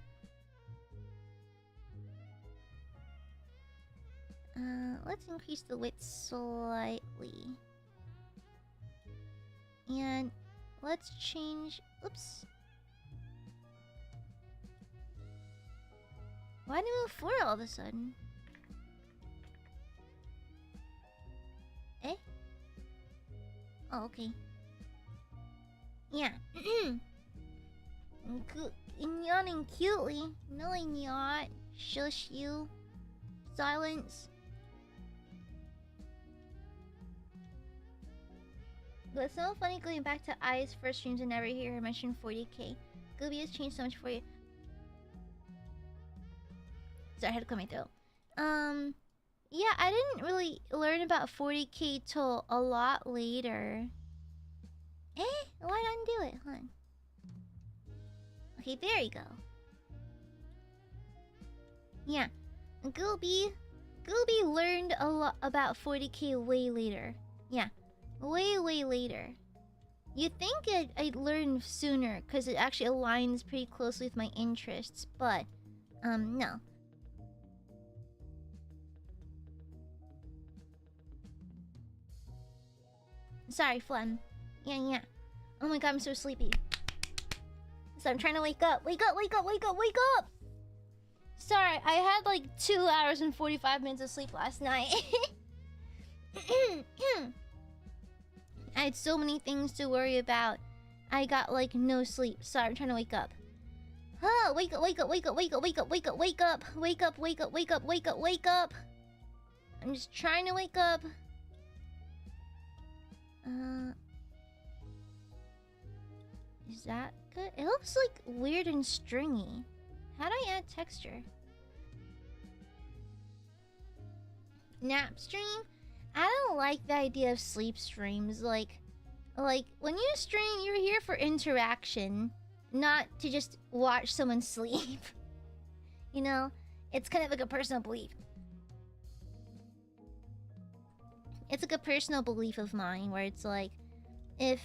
Let's increase the width slightly. And let's change... Oops. Why did I move 4 all of a sudden? Eh? Oh, okay. Yeah. Yawning cutely. No, I'm not. Shush you. Silence. But it's so funny going back to Ai's first streams and never hear her mention 40k. Gooby has changed so much for you. Sorry, I had to clear my throat. Yeah, I didn't really learn about 40k till a lot later. Eh? Why did I undo it? Hold on. Okay, there you go. Yeah. Gooby learned a lot about 40k way later. Yeah. Way later. You'd think I'd learn sooner, because it actually aligns pretty closely with my interests, but, no. Sorry, Flem. Yeah. Oh my god, I'm so sleepy. So I'm trying to wake up. Wake up! Sorry, I had like 2 hours and 45 minutes of sleep last night. I had so many things to worry about. I got like no sleep. Sorry, I'm trying to wake up. Oh, wake up. I'm just trying to wake up. Is that good? It looks like weird and stringy. How do I add texture? Nap stream? I don't like the idea of sleep streams. Like when you stream, you're here for interaction, not to just watch someone sleep. You know? It's kind of like a personal belief. It's like a personal belief of mine where it's like if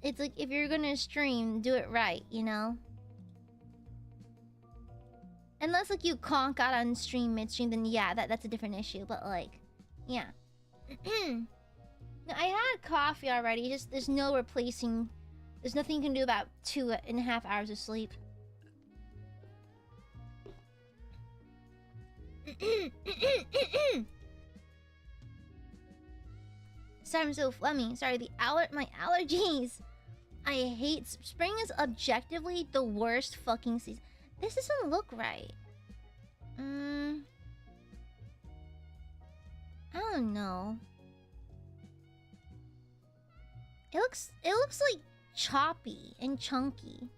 you're gonna stream, do it right, you know? Unless like you conk out on stream midstream, then yeah, that's a different issue. But like, yeah. No, I had coffee already. Just there's no replacing. There's nothing you can do about 2.5 hours of sleep. Sorry, I'm so phlegmy. Sorry, my allergies. I hate spring is objectively the worst fucking season. This doesn't look right. I don't know. It looks like choppy and chunky.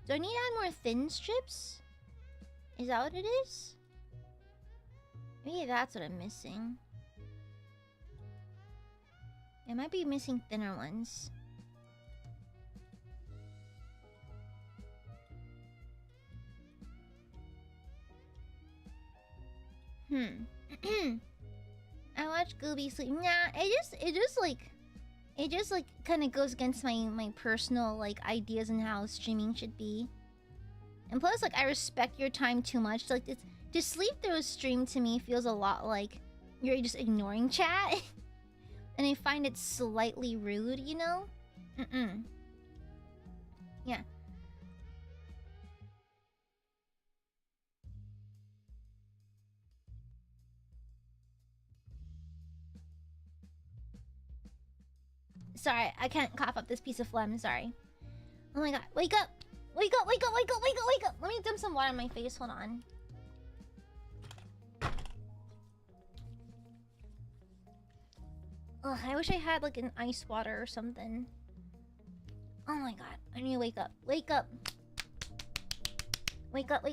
Do I need to add more thin strips? Is that what it is? Maybe that's what I'm missing. I might be missing thinner ones. I watch Gooby sleep. Nah, it just kind of goes against my personal like ideas on how streaming should be. And plus, like, I respect your time too much. Like, to sleep through a stream to me feels a lot like you're just ignoring chat. And I find it slightly rude, you know? Yeah. Sorry, I can't cough up this piece of phlegm, sorry. Oh my god, wake up! Wake up! Let me dump some water on my face, hold on. Ugh, I wish I had like an ice water or something. Oh my god, I need to wake up. Wake up! Wake up.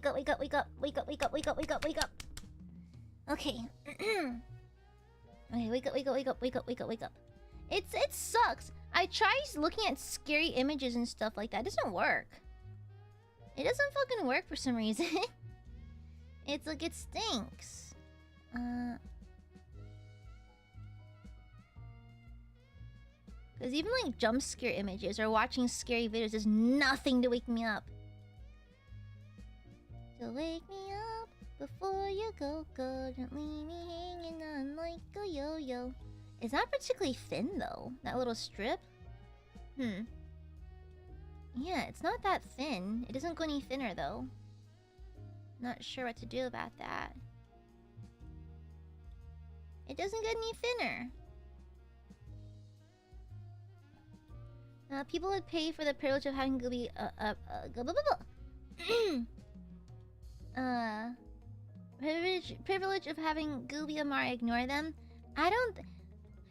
Okay. Okay, wake up. It sucks. I try looking at scary images and stuff like that. It doesn't work. It doesn't fucking work for some reason. It's like it stinks. Because even like jump scare images or watching scary videos is nothing to wake me up. So wake me up before you go. Don't leave me hanging on like a yo-yo. It's not particularly thin though, that little strip. Yeah, it's not that thin. It doesn't go any thinner though. Not sure what to do about that. It doesn't get any thinner. People would pay for the privilege of having gooby privilege of having gooby Amare ignore them. I don't.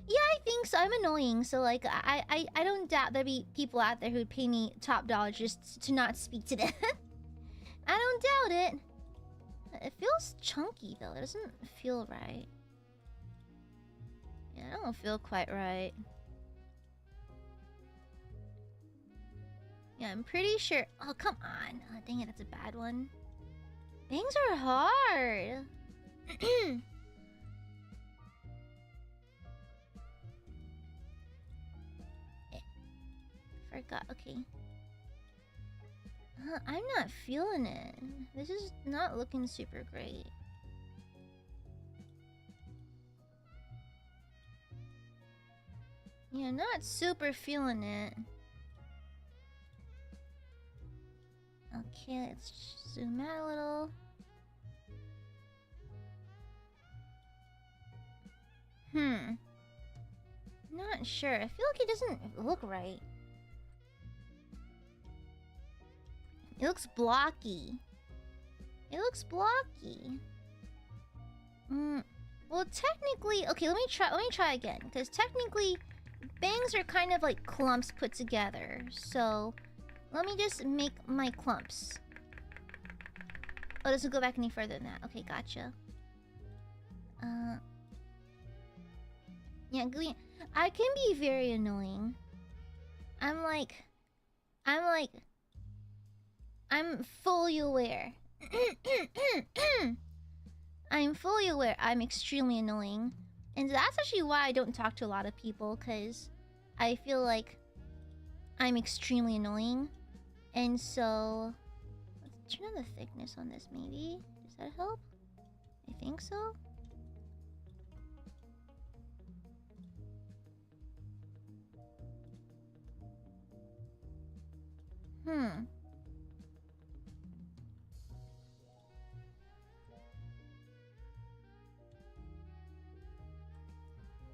Yeah, I think so. I'm annoying, so like I don't doubt there'd be people out there who'd pay me top dollar just to not speak to them. I don't doubt it. It feels chunky though. It doesn't feel right. Yeah, I don't feel quite right. Yeah, I'm pretty sure. Oh, come on. Oh, dang it, that's a bad one. Bangs are hard. Forgot. Okay. I'm not feeling it. This is not looking super great. Yeah, not super feeling it. Okay, let's zoom out a little. Not sure. I feel like it doesn't look right. It looks blocky. It looks blocky. Well, technically, okay, let me try again, because technically bangs are kind of like clumps put together. So, let me just make my clumps. Oh, it doesn't go back any further than that. Okay, gotcha. Yeah, I can be very annoying. I'm fully aware. I'm fully aware I'm extremely annoying. And that's actually why I don't talk to a lot of people, because I feel like I'm extremely annoying. And so... let's turn on the thickness on this, maybe? Does that help? I think so.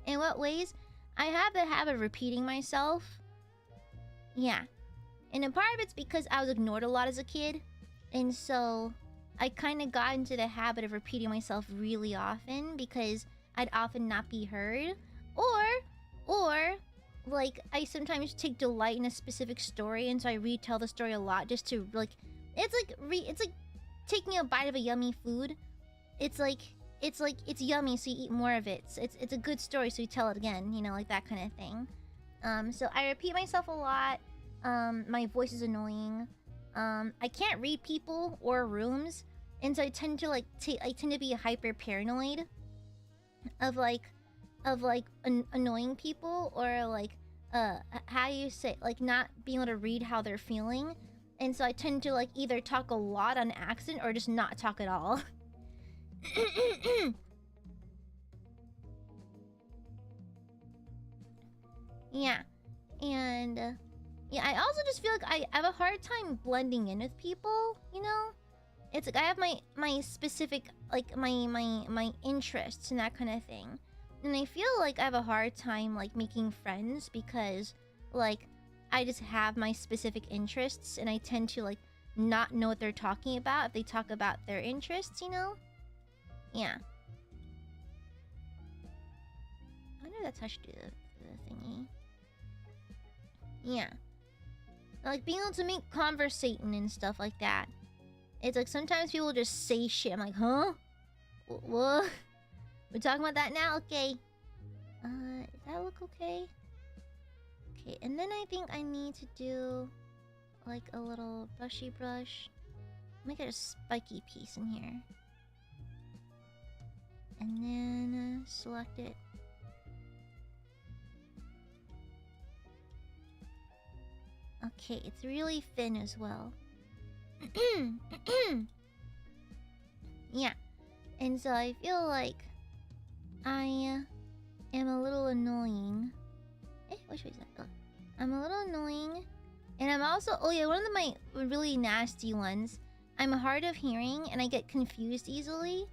In what ways? I have the habit of repeating myself. Yeah. And a part of it's because I was ignored a lot as a kid. And so I kind of got into the habit of repeating myself really often because I'd often not be heard. Or like, I sometimes take delight in a specific story, and so I retell the story a lot just to, like... It's like taking a bite of a yummy food. It's yummy, so you eat more of it. It's a good story, so you tell it again, you know, like that kind of thing. So I repeat myself a lot. My voice is annoying. I can't read people or rooms, and so I tend to be hyper paranoid of annoying people, or like how you say, like, not being able to read how they're feeling. And so I tend to like either talk a lot on accident or just not talk at all. Yeah. And yeah, I also just feel like I have a hard time blending in with people, you know? It's like I have my specific, like, my interests and that kind of thing. And I feel like I have a hard time like making friends because like I just have my specific interests, and I tend to like not know what they're talking about if they talk about their interests, you know? Yeah. I wonder if that's how I should do the thingy. Yeah. Like being able to make conversating and stuff like that. It's like sometimes people just say shit. I'm like, huh? What? We're talking about that now? Okay. Does that look okay? Okay, and then I think I need to do like a little brushy brush. Let me get a spiky piece in here. And then select it. Okay, it's really thin as well. Yeah. And so I feel like I am a little annoying. Which way is that? Oh. I'm a little annoying. And I'm also... oh yeah, one of my really nasty ones. I'm hard of hearing and I get confused easily.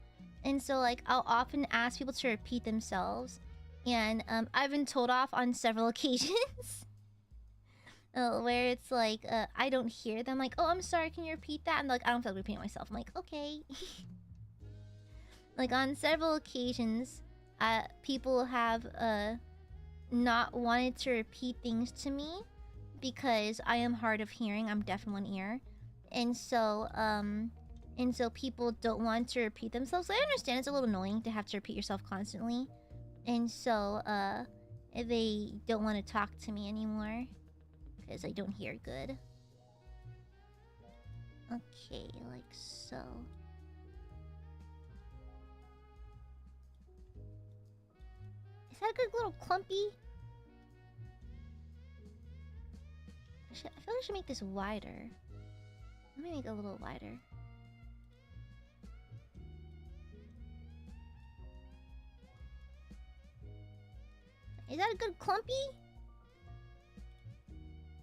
And so, like, I'll often ask people to repeat themselves. And I've been told off on several occasions. Where it's like, I don't hear them. Like, oh, I'm sorry, can you repeat that? And like, I don't feel like repeating myself. I'm like, okay. Like, on several occasions, people have not wanted to repeat things to me because I am hard of hearing. I'm deaf in one ear. And so people don't want to repeat themselves. I understand it's a little annoying to have to repeat yourself constantly. And so, they don't want to talk to me anymore. Because I don't hear good. Okay, like so. Is that a good little clumpy? I feel like I should make this wider. Let me make it a little wider. Is that a good clumpy?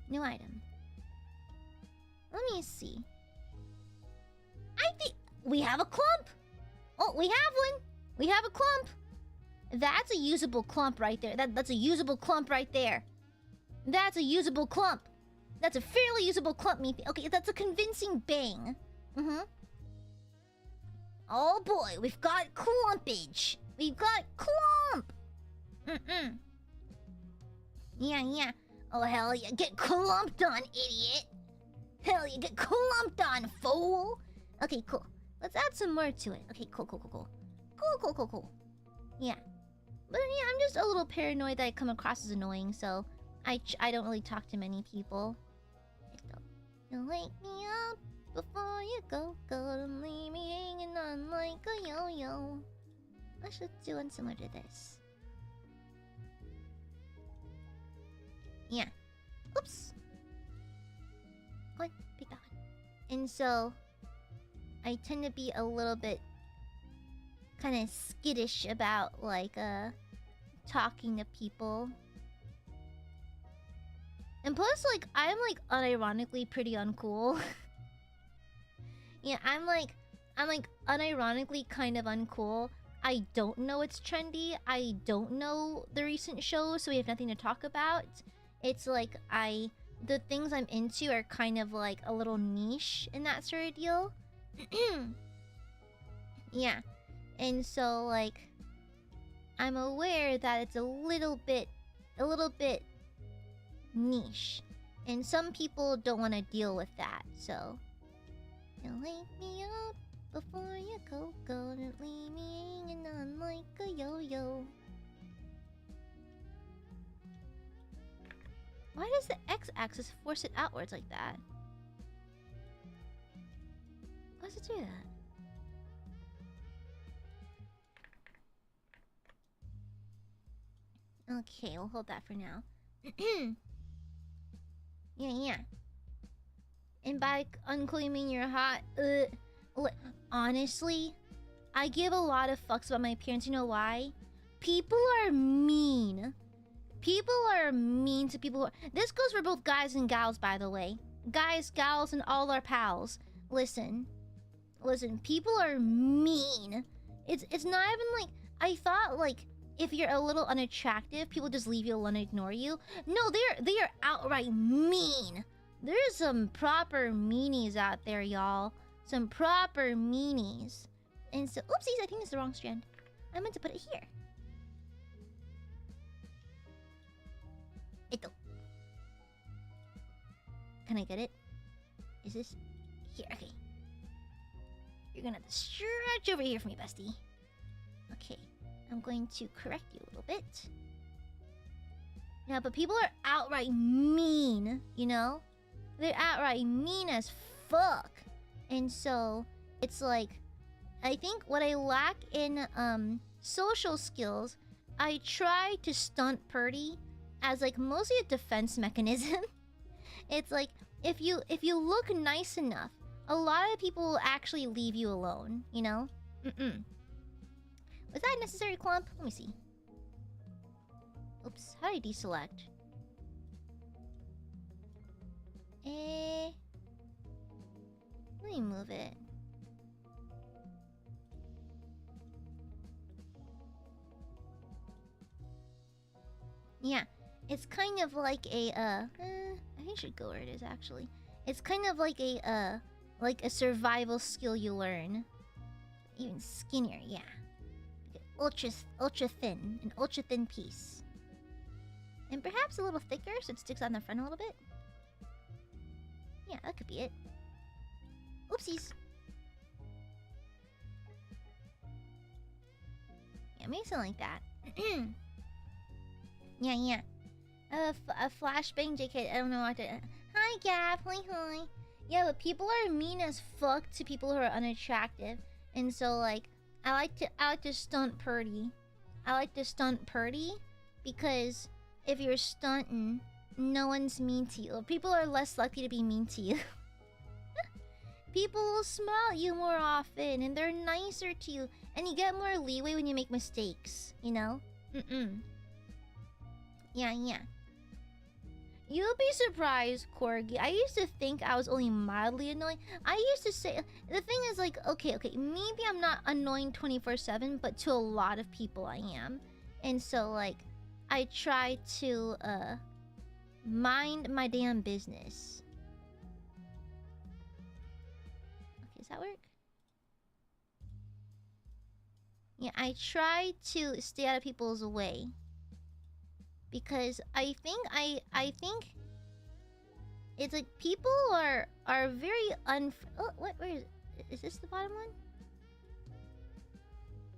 New item. Let me see. I think we have a clump. Oh, we have one. We have a clump. That's a usable clump right there. That's a usable clump right there. That's a usable clump. That's a fairly usable clump, me. Okay, that's a convincing bang. Oh boy, we've got clumpage. We've got clump. Yeah. Oh, hell yeah. Get clumped on, idiot. Hell yeah, get clumped on, fool. Okay, cool. Let's add some more to it. Okay, cool. Cool. Yeah. But yeah, I'm just a little paranoid that I come across as annoying, so I don't really talk to many people. You'll wake me up before you go. Don't leave me hanging on like a yo-yo. I should do one similar to this. Yeah. Oops. Go on, pick that one. And so, I tend to be a little bit kind of skittish about, like, talking to people. And plus, like, I'm, like, unironically pretty uncool. Yeah, I'm unironically kind of uncool. I don't know it's trendy. I don't know the recent shows, so we have nothing to talk about. It's like the things I'm into are kind of like a little niche in that sort of deal. Yeah. And so like I'm aware that it's a little bit niche. And some people don't want to deal with that, so you'll wake me up before you go. Don't leave me hanging on like a yo-yo. Why does the x-axis force it outwards like that? Why does it do that? Okay, we'll hold that for now. Yeah. And by unclaiming your hot, honestly, I give a lot of fucks about my appearance. You know why? People are mean. People are mean to people. This goes for both guys and gals, by the way. Guys, gals, and all our pals. Listen. People are mean. It's not even like I thought. Like if you're a little unattractive, people just leave you alone and ignore you. No, they are outright mean. There's some proper meanies out there, y'all. Some proper meanies. And so, oopsies, I think it's the wrong strand. I meant to put it here. Ito. Can I get it? Is this here? Okay. You're gonna have to stretch over here for me, bestie. Okay. I'm going to correct you a little bit. Yeah, but people are outright mean, you know? They're outright mean as fuck. And so, it's like, I think what I lack in social skills, I try to stunt Purdy as like mostly a defense mechanism. It's like if you look nice enough, a lot of people will actually leave you alone, you know? Was that a necessary clump? Let me see. Oops, how do I deselect? Let me move it. Yeah, it's kind of like a I think I should go where it is actually. It's kind of like a survival skill you learn. Even skinnier, yeah. Ultra thin, an ultra thin piece. And perhaps a little thicker so it sticks on the front a little bit. Yeah, that could be it. Oopsies. Yeah, maybe something like that. Yeah. A flashbang JK, I don't know what to... Hi, Gap. Hi. Yeah, but people are mean as fuck to people who are unattractive. And so, like, I like to stunt purdy. I like to stunt purdy because if you're stunting, no one's mean to you. People are less likely to be mean to you. People will smile at you more often, and they're nicer to you. And you get more leeway when you make mistakes, you know? Yeah. You'll be surprised, Corgi. I used to think I was only mildly annoying. I used to say... The thing is, like, okay, maybe I'm not annoying 24/7, but to a lot of people I am. And so, like, I try to, mind my damn business. Okay, does that work? Yeah, I try to stay out of people's way. Because I think it's like people are very oh, where is this the bottom one?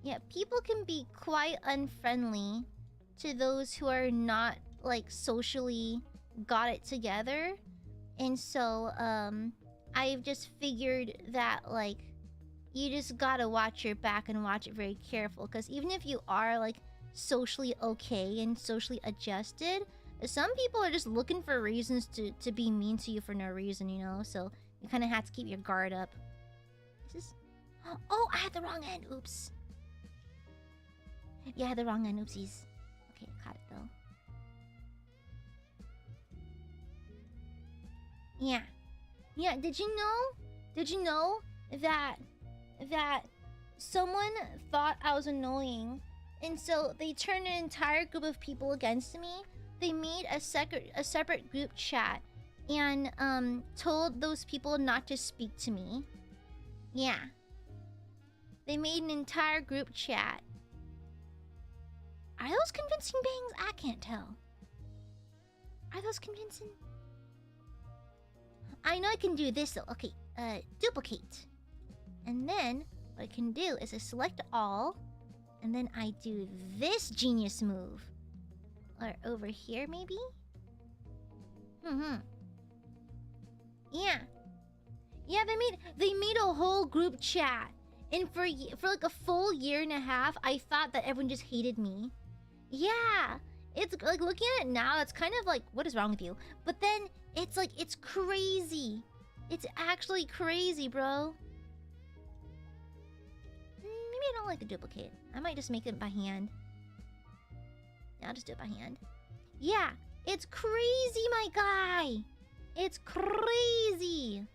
Yeah, people can be quite unfriendly to those who are not like socially got it together. And so I've just figured that like you just gotta watch your back and watch it very careful, because even if you are like socially okay and socially adjusted, some people are just looking for reasons to be mean to you for no reason, you know? So you kind of have to keep your guard up. Is this... Oh, I had the wrong end. Oops. Yeah, I had the wrong end. Oopsies. Okay, I caught it though. Yeah, did you know that someone thought I was annoying? And so they turned an entire group of people against me. They made a separate group chat and told those people not to speak to me. Yeah. They made an entire group chat. Are those convincing bangs? I can't tell. Are those convincing? I know I can do this though. Okay, duplicate. And then what I can do is I select all. And then I do this genius move. Or over here, maybe? Yeah. Yeah, they made a whole group chat. And for like a full year and a half, I thought that everyone just hated me. Yeah. It's like looking at it now, it's kind of like, what is wrong with you? But then it's like, it's crazy. It's actually crazy, bro. Maybe I don't like the duplicate. I might just make it by hand. Yeah, I'll just do it by hand. Yeah, it's crazy, my guy. It's crazy.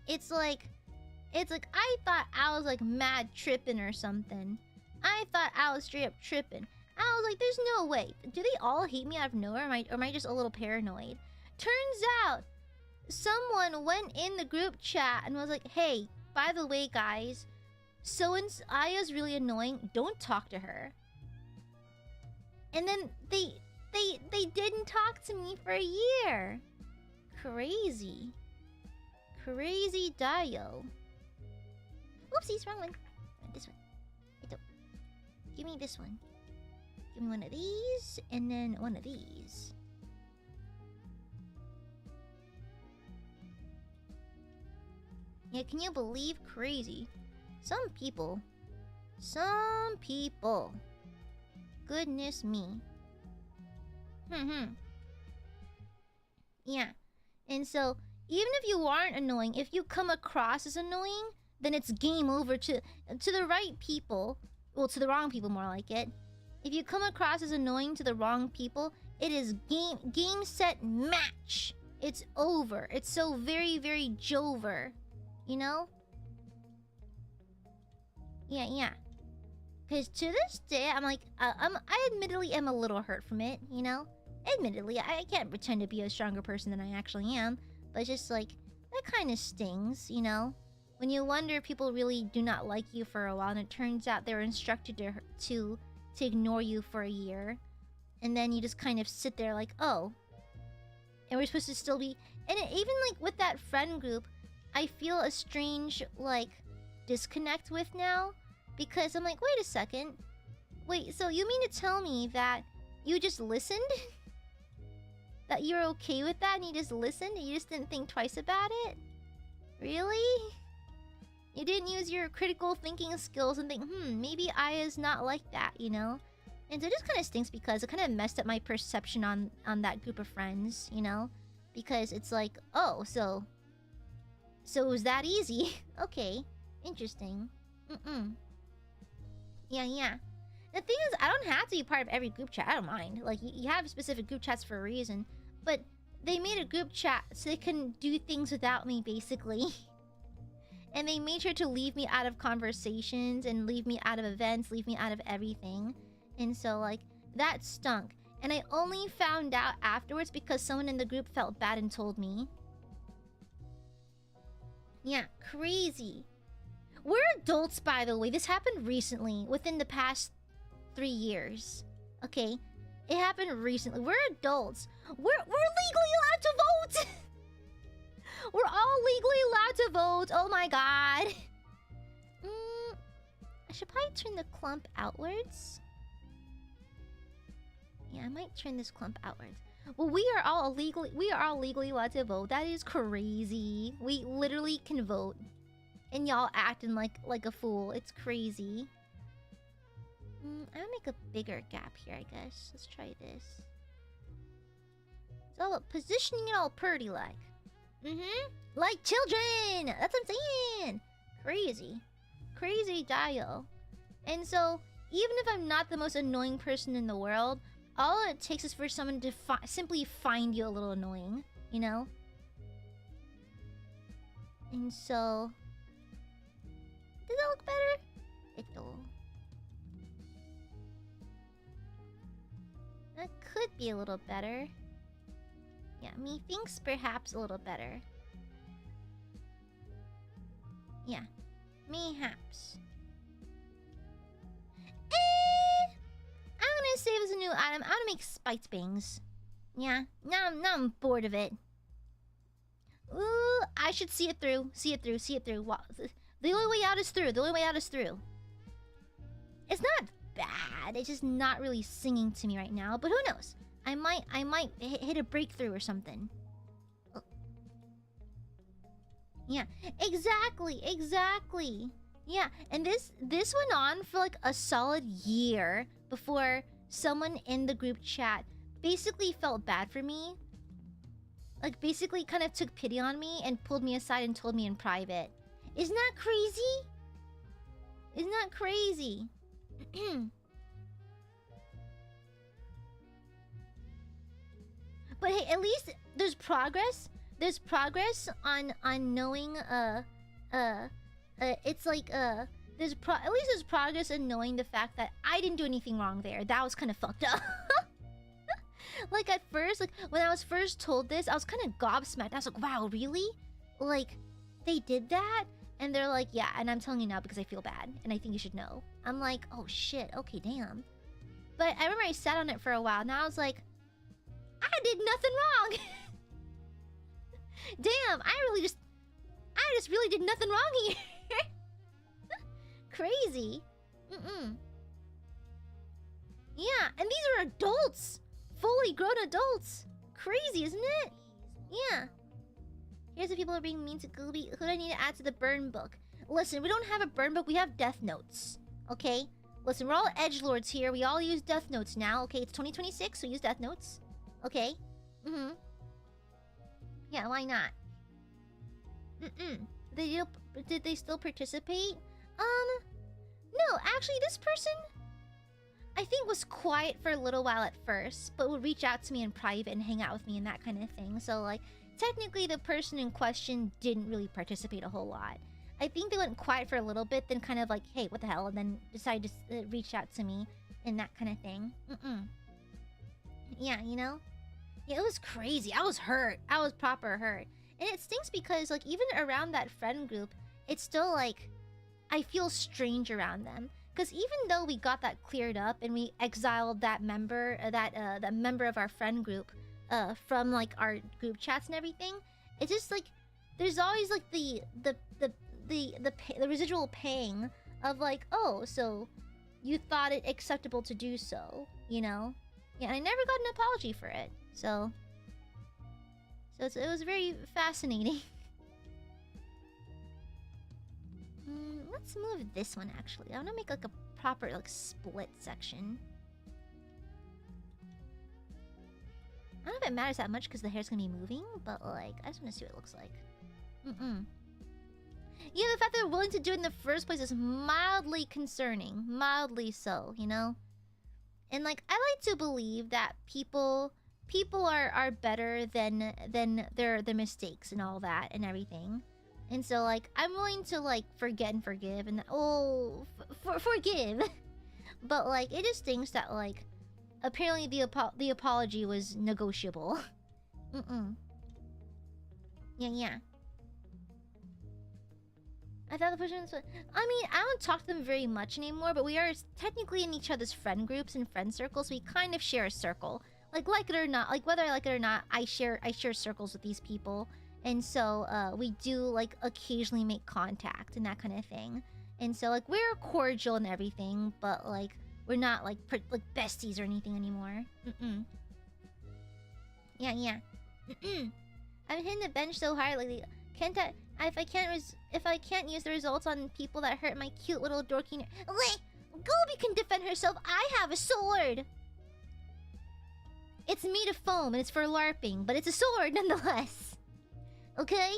It's like I thought I was like mad tripping or something. I thought I was straight up tripping. I was like, there's no way. Do they all hate me out of nowhere? Or am I just a little paranoid? Turns out, someone went in the group chat and was like, hey, by the way, guys, so-and-so Aya's really annoying. Don't talk to her. And then they didn't talk to me for a year. Crazy. Crazy Dio. Oopsies, wrong one. This one. Give me this one. Give me one of these, and then one of these. Yeah, can you believe crazy? Some people. Goodness me. Yeah. And so, even if you aren't annoying, if you come across as annoying, then it's game over to the right people. Well, to the wrong people, more like it. If you come across as annoying to the wrong people, it is game set match. It's over. It's so very, very jover. You know? Yeah. Because to this day, I'm like, I admittedly am a little hurt from it, you know? Admittedly, I can't pretend to be a stronger person than I actually am. But just like, that kind of stings, you know? When you wonder if people really do not like you for a while, and it turns out they're instructed to ignore you for a year. And then you just kind of sit there like, oh. And we're supposed to still be... And even like with that friend group, I feel a strange, like, disconnect with now. Because I'm like, wait a second. Wait, so you mean to tell me that you just listened? That you're okay with that and you just listened and you just didn't think twice about it? Really? You didn't use your critical thinking skills and think, maybe Aya's not like that, you know? And so it just kind of stinks because it kind of messed up my perception on that group of friends, you know? Because it's like, oh, so it was that easy? Okay, interesting. Yeah. The thing is, I don't have to be part of every group chat. I don't mind. Like, you have specific group chats for a reason. But they made a group chat so they can do things without me, basically. And they made sure to leave me out of conversations and leave me out of events, leave me out of everything. And so, like, that stunk. And I only found out afterwards because someone in the group felt bad and told me. Yeah, crazy. We're adults, by the way. This happened recently, within the past 3 years. Okay? It happened recently. We're adults. We're legally allowed to vote! We're all legally allowed to vote. Oh my god. I should probably turn the clump outwards. Yeah, I might turn this clump outwards. Well, we are all legally allowed to vote. That is crazy. We literally can vote. And y'all acting like a fool. It's crazy. I'm gonna make a bigger gap here, I guess. Let's try this. It's all about positioning it all pretty like. Like children! That's what I'm saying! Crazy. Crazy dial. And so, even if I'm not the most annoying person in the world, all it takes is for someone to simply find you a little annoying. You know? And so... Does that look better? It'll... That could be a little better. Yeah, methinks perhaps a little better. Yeah, mayhaps. I'm gonna save as a new item. I'm gonna make spite bangs. Yeah, now I'm bored of it. Ooh, I should see it through. See it through. Wow. The only way out is through. It's not bad. It's just not really singing to me right now. But who knows? I might hit a breakthrough or something. Oh. Yeah, exactly. Yeah, and this went on for like a solid year before someone in the group chat basically felt bad for me. Like, basically kind of took pity on me and pulled me aside and told me in private. Isn't that crazy? But hey, at least there's progress. There's progress on knowing it's like at least there's progress in knowing the fact that I didn't do anything wrong there. That was kind of fucked up. Like at first, like when I was first told this, I was kind of gobsmacked. I was like, wow, really? Like they did that? And they're like, yeah, and I'm telling you now because I feel bad and I think you should know. I'm like, oh shit, okay, damn. But I remember I sat on it for a while. Now I was like, I did nothing wrong. Damn, I just really did nothing wrong here. Crazy. Yeah, and these are adults. Fully grown adults. Crazy, isn't it? Yeah. Here's the people who are being mean to Gooby. Who do I need to add to the burn book? Listen, we don't have a burn book. We have death notes. Okay? Listen, we're all edgelords here. We all use death notes now. Okay, it's 2026, so use death notes. Okay? Yeah, why not? Did they still participate? No, actually, this person... I think was quiet for a little while at first, but would reach out to me in private and hang out with me and that kind of thing. So, like, technically the person in question didn't really participate a whole lot. I think they went quiet for a little bit, then kind of like, hey, what the hell? And then decided to reach out to me and that kind of thing. Yeah, you know? Yeah, it was crazy. I was hurt. I was proper hurt. And it stinks because, like, even around that friend group, it's still, like, I feel strange around them. Because even though we got that cleared up and we exiled that member, that member of our friend group, from, like, our group chats and everything, it's just, like, there's always, like, the residual pang of, like, oh, so you thought it acceptable to do so, you know? Yeah, and I never got an apology for it, so it was very fascinating. Let's move this one, actually. I want to make, like, a proper, like, split section. I don't know if it matters that much because the hair's gonna be moving, but, like, I just want to see what it looks like. Yeah, the fact that they're willing to do it in the first place is mildly concerning. Mildly so, you know? And, like, I like to believe that people are better than their mistakes and all that and everything. And so, like, I'm willing to, like, forget and forgive and forgive. But, like, it just stinks that, like, apparently the apology was negotiable. Yeah. I thought the person was... I mean, I don't talk to them very much anymore, but we are technically in each other's friend groups and friend circles, so we kind of share a circle. Like it or not, like, whether I like it or not, I share circles with these people. And so, we do, like, occasionally make contact and that kind of thing. And so, like, we're cordial and everything, but, like, we're not, like, besties or anything anymore. Yeah. I'm hitting the bench so hard lately. If I can't use the results on people that hurt my cute little dorky... Wait! Gooby can defend herself! I have a sword! It's made of foam and it's for LARPing, but it's a sword nonetheless. Okay?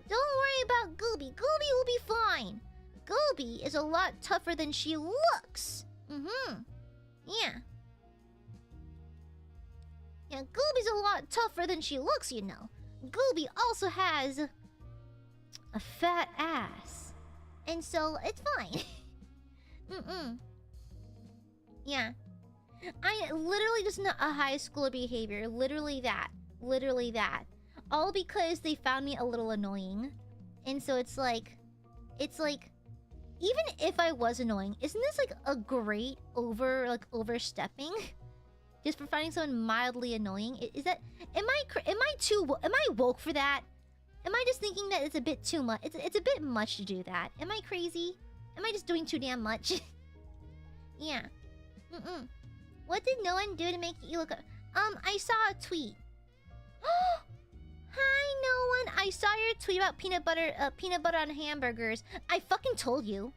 Don't worry about Gooby. Gooby will be fine. Gooby is a lot tougher than she looks. Yeah. Yeah, Gooby's a lot tougher than she looks, you know. Gooby also has a fat ass. And so, it's fine. Yeah. I literally just know a high schooler behavior. Literally that. All because they found me a little annoying. And so it's like, even if I was annoying, isn't this like a great overstepping? Just for finding someone mildly annoying? Is that... Am I woke for that? Am I just thinking that it's a bit too much? It's a bit much to do that. Am I crazy? Am I just doing too damn much? Yeah. What did no one do to make you look... I saw a tweet. Hi, no one. I saw your tweet about peanut butter on hamburgers. I fucking told you.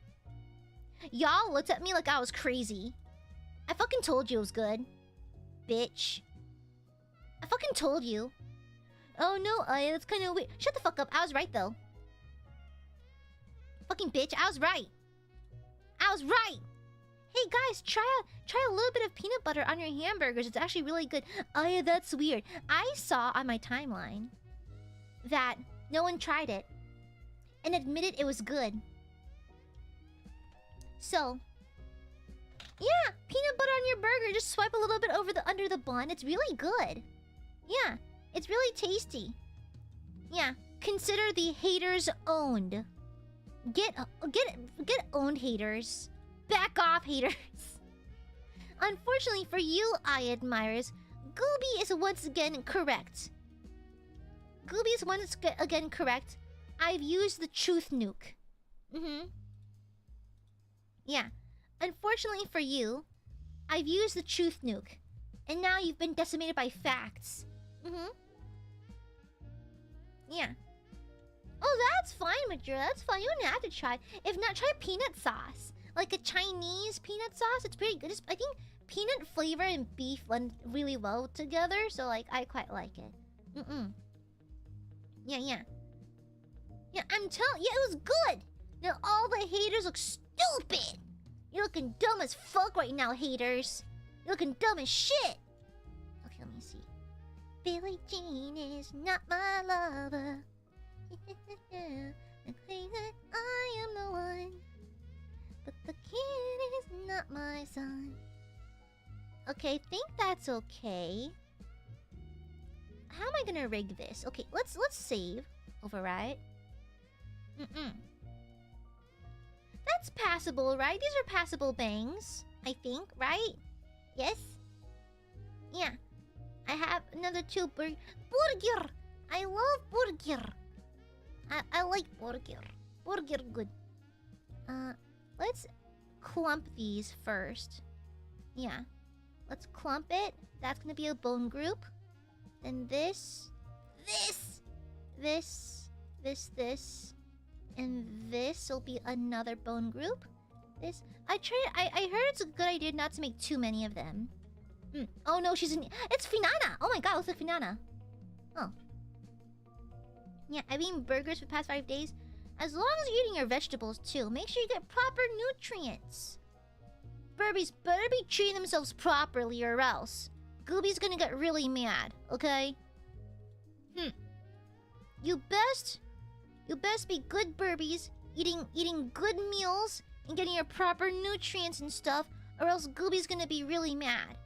Y'all looked at me like I was crazy. I fucking told you it was good. Bitch. I fucking told you. Oh no, that's kind of weird. Shut the fuck up. I was right, though. Fucking bitch, I was right. Hey guys, try a little bit of peanut butter on your hamburgers. It's actually really good. Oh yeah, that's weird. I saw on my timeline that no one tried it and admitted it was good. So, yeah, peanut butter on your burger. Just swipe a little bit under the bun. It's really good. Yeah, it's really tasty. Yeah, consider the haters owned. Get owned, haters. Back off, haters. Unfortunately for you, Aiadmirers, Gooby is once again correct. I've used the truth nuke. Yeah. Unfortunately for you, I've used the truth nuke. And now you've been decimated by facts. Yeah. Oh, that's fine, Majora. That's fine. You don't have to try. If not, try peanut sauce. Like a Chinese peanut sauce. It's pretty good. I think peanut flavor and beef blend really well together. So, like, I quite like it. Yeah. Yeah, I'm telling you, it was good. Now all the haters look stupid. You're looking dumb as fuck right now, haters. You're looking dumb as shit. Okay, let me see. Billie Jean is not my lover. I claim that I am the one, but the kid is not my son. Okay, I think that's okay. How am I gonna rig this? Okay, let's save. Override. That's passable, right? These are passable bangs, I think, right? Yes? Yeah. I have another 2 burger. I love burger. I like burger. Burger good. Let's clump these first. Yeah. Let's clump it. That's gonna be a bone group. Then this. And this will be another bone group. This. I heard it's a good idea not to make too many of them. Oh no, it's Finana! Oh my god, it's a Finana. Oh. Yeah, I've eaten burgers for the past 5 days. As long as you're eating your vegetables too, make sure you get proper nutrients. Burbies better be treating themselves properly or else Gooby's gonna get really mad, okay? You best be good burbies, eating good meals and getting your proper nutrients and stuff, or else Gooby's gonna be really mad.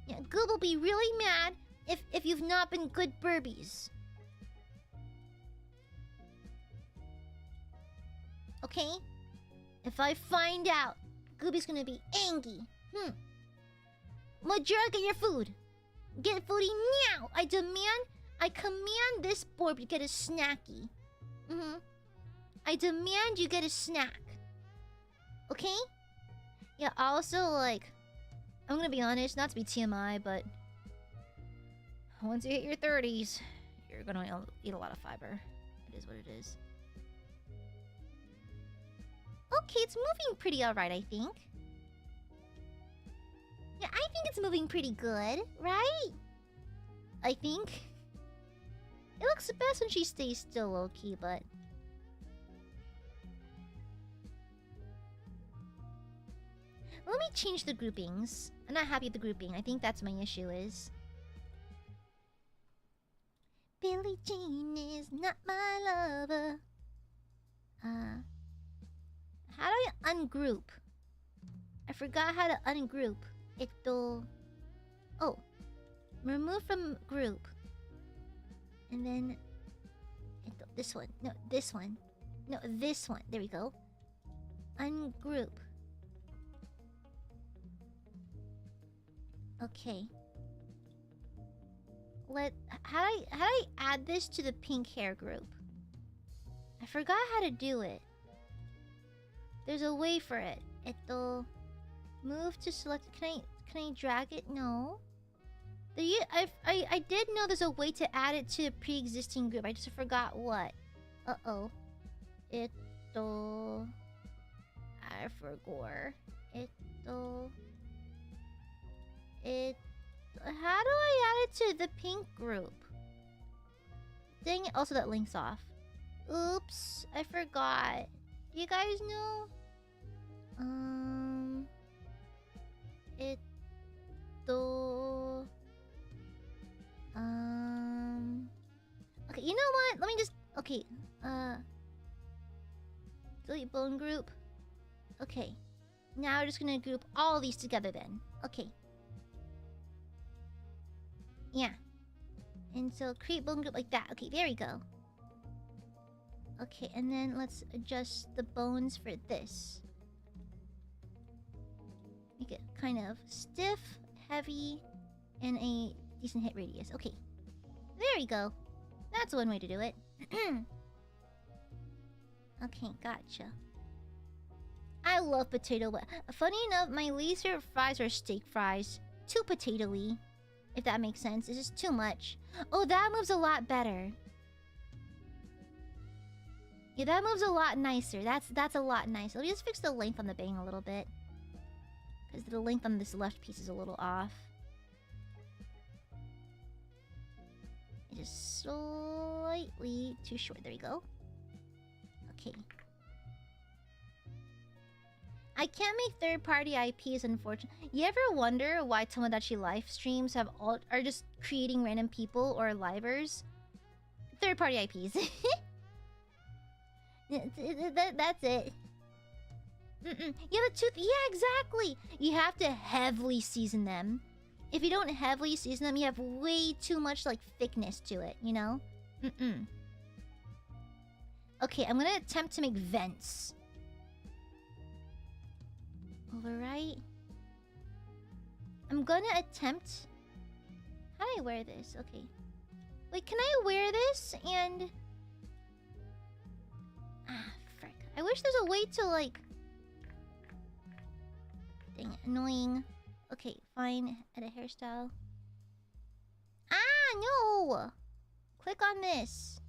Yeah, Goob will be really mad if you've not been good burbies. Okay? If I find out, Gooby's gonna be angry. Majora, get your food. Get foodie now. I command this board to get a snacky. I demand you get a snack. Okay? Yeah, also, like, I'm gonna be honest, not to be TMI, but once you hit your 30s, you're gonna eat a lot of fiber. It is what it is. Okay, it's moving pretty alright, I think. Yeah, I think it's moving pretty good, right? I think. It looks best when she stays still low-key, but... Let me change the groupings. I'm not happy with the grouping. I think that's my issue is... Billie Jean is not my lover. How do I ungroup? I forgot how to ungroup. Oh. Remove from group. And then... this one. No, this one. No, this one. There we go. Ungroup. Okay. How do I add this to the pink hair group? I forgot how to do it. There's a way for it. Move to select. Can I drag it? No. I did know there's a way to add it to a pre-existing group. I just forgot what. Uh-oh. I forgot. How do I add it to the pink group? Dang it. Also, that link's off. Oops. I forgot. You guys know? Okay, you know what? Let me just... Okay, delete bone group. Okay. Now we're just gonna group all these together then. Okay. Yeah. And so create bone group like that. Okay, there we go. Okay, and then let's adjust the bones for this. Make it kind of stiff, heavy, and a decent hit radius. Okay. There we go. That's one way to do it. Okay, gotcha. I love potato, but funny enough, my least favorite fries are steak fries. Too potato-y, if that makes sense. It's just too much. Oh, that moves a lot better. Yeah, that moves a lot nicer. That's a lot nicer. Let me just fix the length on the bang a little bit. Because the length on this left piece is a little off. It is slightly too short. There we go. Okay. I can't make third-party IPs, unfortunately. You ever wonder why Tomodachi live streams are just creating random people or livers? Third-party IPs. That's it. Yeah, the tooth. Yeah, exactly. You have to heavily season them. If you don't heavily season them, you have way too much like thickness to it. You know. Okay, I'm gonna attempt to make vents. Overwrite. I'm gonna attempt. How do I wear this? Okay. Wait, can I wear this and? Ah, frick. I wish there's a way to like. Dang it, annoying. Okay, fine. Edit hairstyle. Ah, no! Click on this.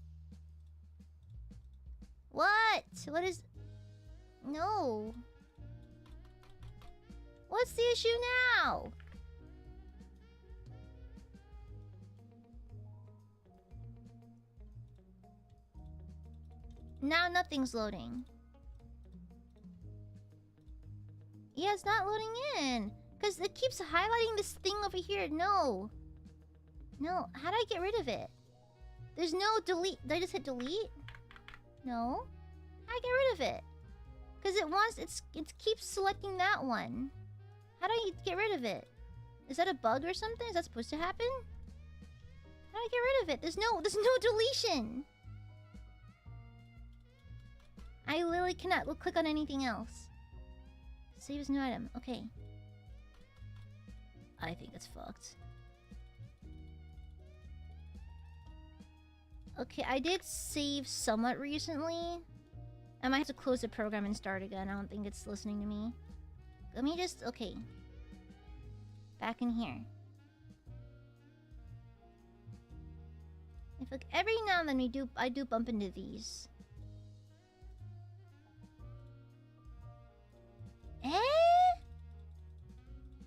What? What is... No. What's the issue now? Now nothing's loading. Yeah, it's not loading in. Because it keeps highlighting this thing over here. No. No. How do I get rid of it? There's no delete. Did I just hit delete? No. How do I get rid of it? Because it keeps selecting that one. How do I get rid of it? Is that a bug or something? Is that supposed to happen? How do I get rid of it? There's no deletion. I literally cannot click on anything else. Save as new item. Okay. I think it's fucked. Okay, I did save somewhat recently. I might have to close the program and start again. I don't think it's listening to me. Let me just... Okay. Back in here. If like every now and then I do bump into these. Eh?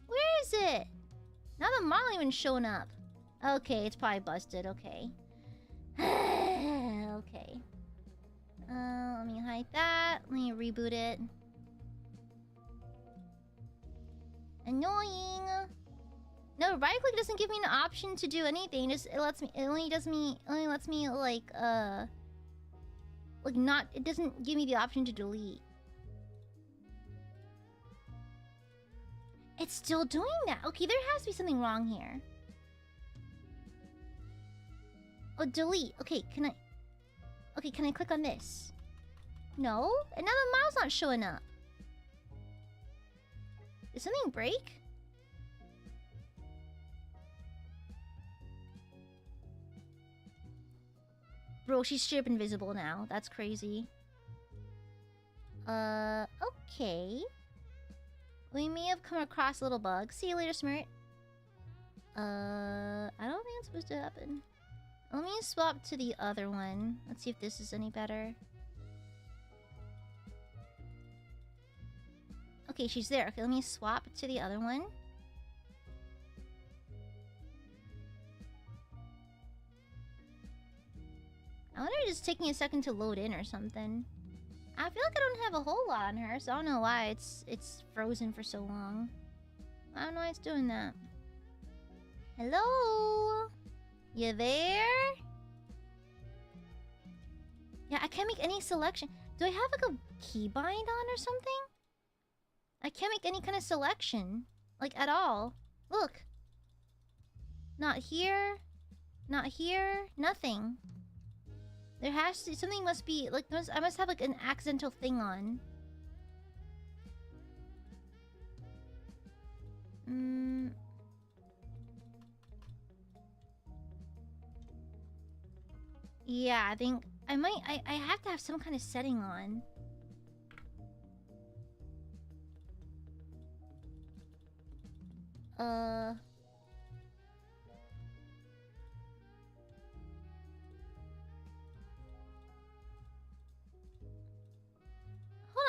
Where is it? Now the model even showing up. Okay, it's probably busted. Okay. Okay. Let me hide that. Let me reboot it. Annoying. No, right click doesn't give me an option to do anything. It only lets me like not. It doesn't give me the option to delete. It's still doing that. Okay, there has to be something wrong here. Oh, delete. Okay, can I click on this? No? And now the mouse not showing up. Did something break? Bro, she's straight up invisible now. That's crazy. Okay. We may have come across a little bug. See you later, Smirt. I don't think it's supposed to happen. Let me swap to the other one. Let's see if this is any better. Okay, she's there. Okay, let me swap to the other one. I wonder if it's taking a second to load in or something. I feel like I don't have a whole lot on her, so I don't know why it's frozen for so long. I don't know why it's doing that. Hello? You there? Yeah, I can't make any selection. Do I have like a keybind on or something? I can't make any kind of selection. Like, at all. Look. Not here. Not here. Nothing. There has to... Something must be... Like, I must have, like, an accidental thing on. Yeah, I think... I might... I have to have some kind of setting on. Hold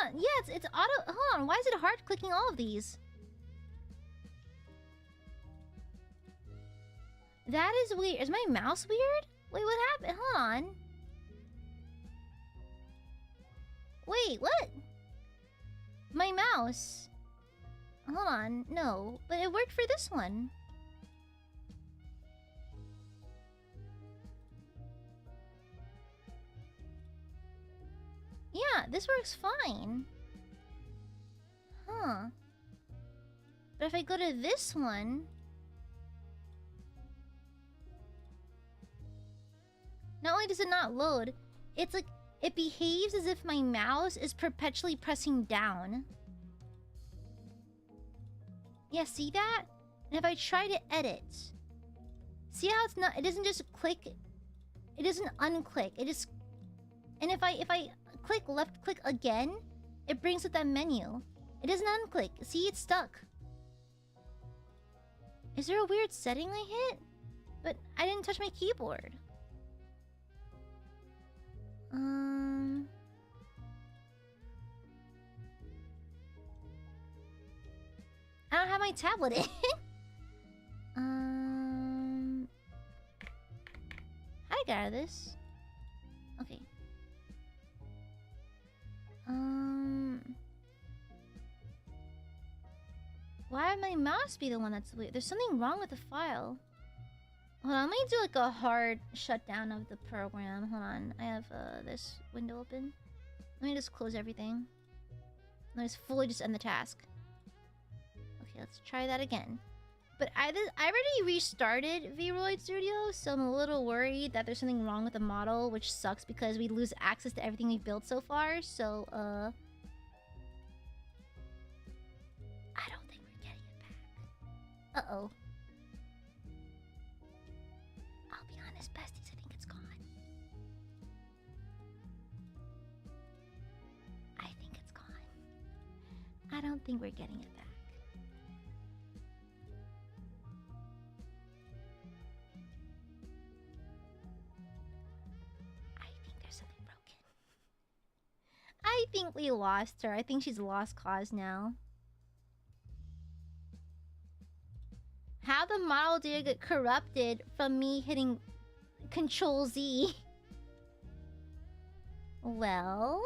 on. Yeah, it's auto... Hold on. Why is it hard clicking all of these? That is weird. Is my mouse weird? Wait, what happened? Hold on. Wait, what? My mouse. Hold on. No. But it worked for this one. Yeah, this works fine. Huh. But if I go to this one... Not only does it not load, it's like... It behaves as if my mouse is perpetually pressing down. Yeah, see that? And if I try to edit... See how it's not... It doesn't just click... It doesn't unclick. It just... And if I click left click again, it brings up that menu. It doesn't unclick. See, it's stuck. Is there a weird setting I hit? But I didn't touch my keyboard. I don't have my tablet in. How do I get out of this? Okay. Why would my mouse be the one that's weird? There's something wrong with the file. Hold on, let me do like a hard shutdown of the program. Hold on, I have this window open. Let me just close everything. Let me just fully just end the task. Okay, let's try that again. But I already restarted VRoid Studio, so I'm a little worried that there's something wrong with the model, which sucks because we lose access to everything we've built so far. So, I don't think we're getting it back. Uh-oh. I'll be honest, besties, I think it's gone. I think it's gone. I don't think we're getting it back. I think we lost her. I think she's lost cause now. How the model did get corrupted from me hitting Control Z? Well,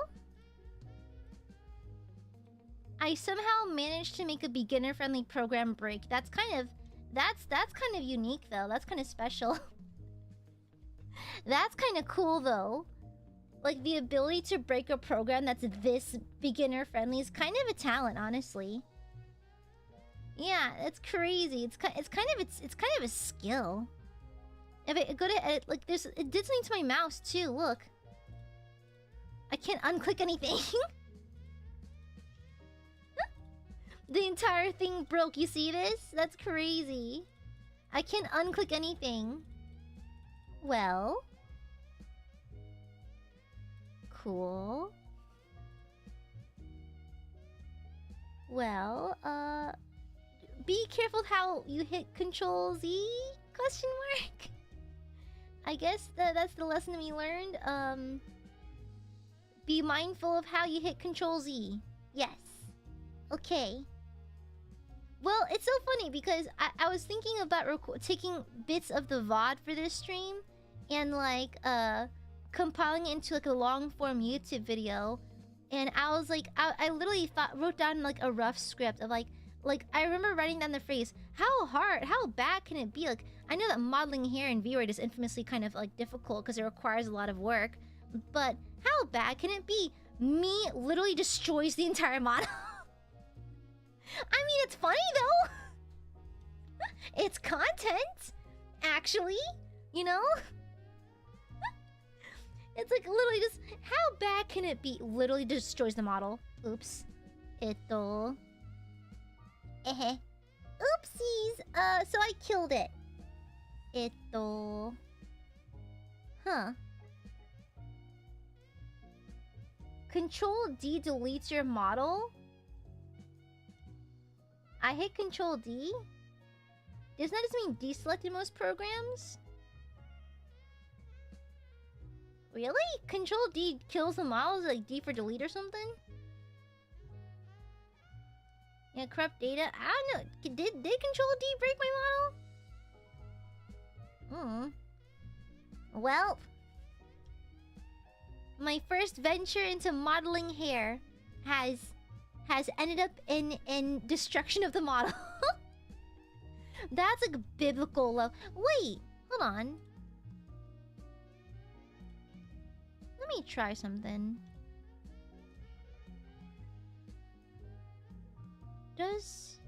I somehow managed to make a beginner-friendly program break. That's kind of unique though. That's kind of special. That's kind of cool though. Like, the ability to break a program that's this beginner-friendly is kind of a talent, honestly. Yeah, it's crazy. It's kind of a skill. If I go to edit, like, it did something to my mouse too. Look, I can't unclick anything. The entire thing broke. You see this? That's crazy. I can't unclick anything. Well. Cool. Well, be careful how you hit Control Z? Question mark. I guess that's the lesson we learned. Be mindful of how you hit Control Z. Yes. Okay. Well, it's so funny because I was thinking about taking bits of the VOD for this stream and like compiling it into like a long form YouTube video, and I was like, I literally wrote down like a rough script of like I remember writing down the phrase, how bad can it be? Like, I know that modeling hair in VRoid is infamously kind of like difficult because it requires a lot of work, but how bad can it be? Me literally destroys the entire model. I mean, it's funny though. It's content, actually, you know? It's like literally just, how bad can it be? Literally destroys the model. Oops. Oopsies. So I killed it. Huh. Control D deletes your model? I hit Control D? Doesn't that just mean deselect in most programs? Really? Control D kills the models, like D for delete or something? Yeah, corrupt data. I don't know. Did Control D break my model? Well, my first venture into modeling hair has has ended up in destruction of the model. That's like biblical love. Wait, hold on. Let me try something. Does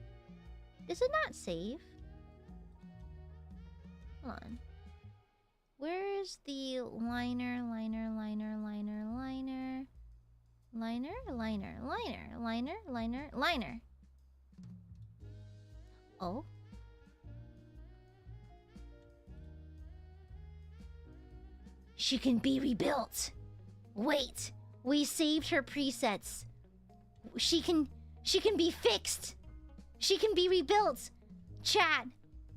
it not save? Hold on. Where is the liner? Oh. She can be rebuilt. Wait, we saved her presets. She can be fixed. She can be rebuilt. Chat,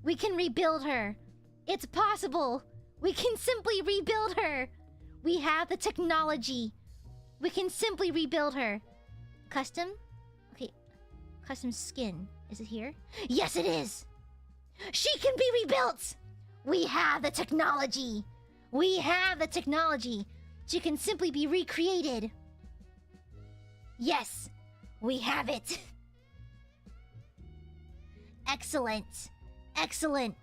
we can rebuild her. It's possible. We can simply rebuild her. We have the technology. We can simply rebuild her. Custom? Okay. Custom skin. Is it here? Yes, it is. She can be rebuilt. We have the technology. We have the technology. She can simply be recreated. Yes, we have it. Excellent. Excellent.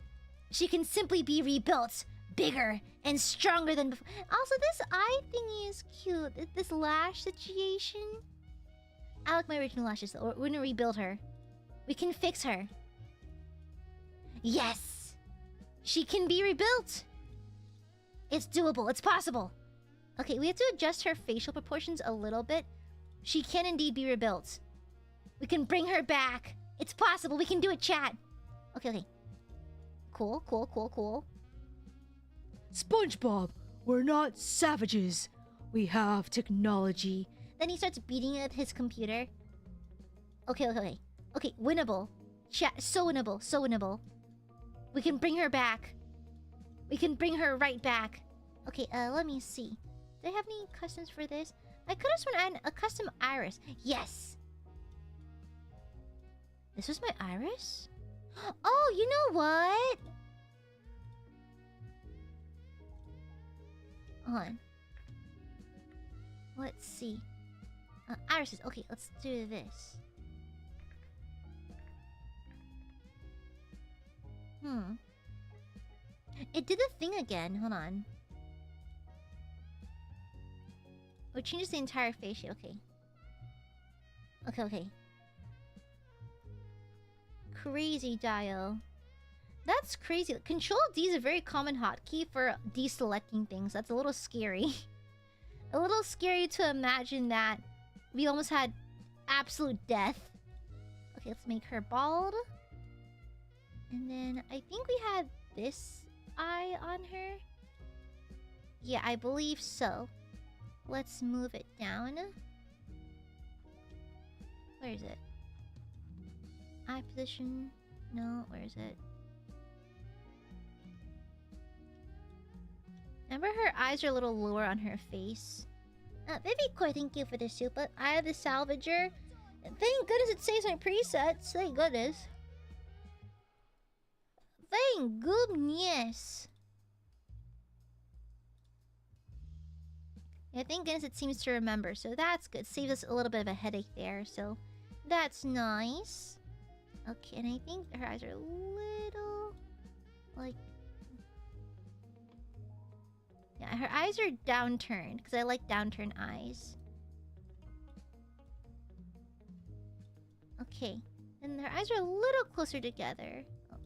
She can simply be rebuilt. Bigger and stronger than before. Also, this eye thingy is cute. This lash situation. I like my original lashes. We're gonna rebuild her. We can fix her. Yes. She can be rebuilt. It's doable. It's possible. Okay, we have to adjust her facial proportions a little bit. She can indeed be rebuilt. We can bring her back. It's possible. We can do it, chat. Okay. Cool. SpongeBob, we're not savages. We have technology. Then he starts beating at his computer. Okay, winnable. Chat, so winnable. We can bring her back. We can bring her right back. Okay, let me see. Do I have any customs for this? I could have sworn I had a custom iris. Yes. This was my iris? Oh, you know what? Hold on. Let's see. Irises. Okay, let's do this. It did the thing again. Hold on. Oh, it changes the entire face shape. Okay. Crazy dial. That's crazy. Control D is a very common hotkey for deselecting things. That's a little scary. A little scary to imagine that we almost had absolute death. Okay, let's make her bald. And then I think we had this eye on her. Yeah, I believe so. Let's move it down. Where is it? Eye position. No, where is it? Remember her eyes are a little lower on her face. Vivicore, thank you for the super. I have the salvager. Thank goodness it saves my presets. Thank goodness. Thank goodness. Yeah, thank goodness it seems to remember. So that's good. Saves us a little bit of a headache there. So that's nice. Okay, and I think her eyes are a little... like... yeah, her eyes are downturned. Because I like downturned eyes. Okay. And her eyes are a little closer together. Oh.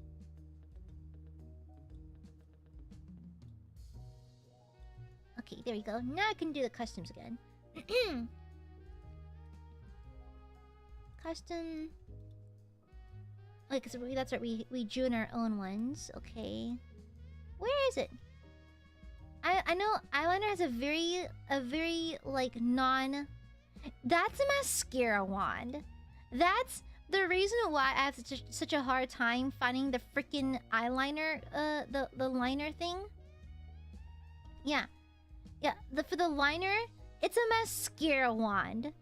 Okay, there we go. Now I can do the customs again. Custom... okay, because that's what we drew in our own ones. Okay. Where is it? I know eyeliner has a very like non... that's a mascara wand. That's the reason why I have such a hard time finding the freaking eyeliner, the liner thing. Yeah. For the liner, it's a mascara wand.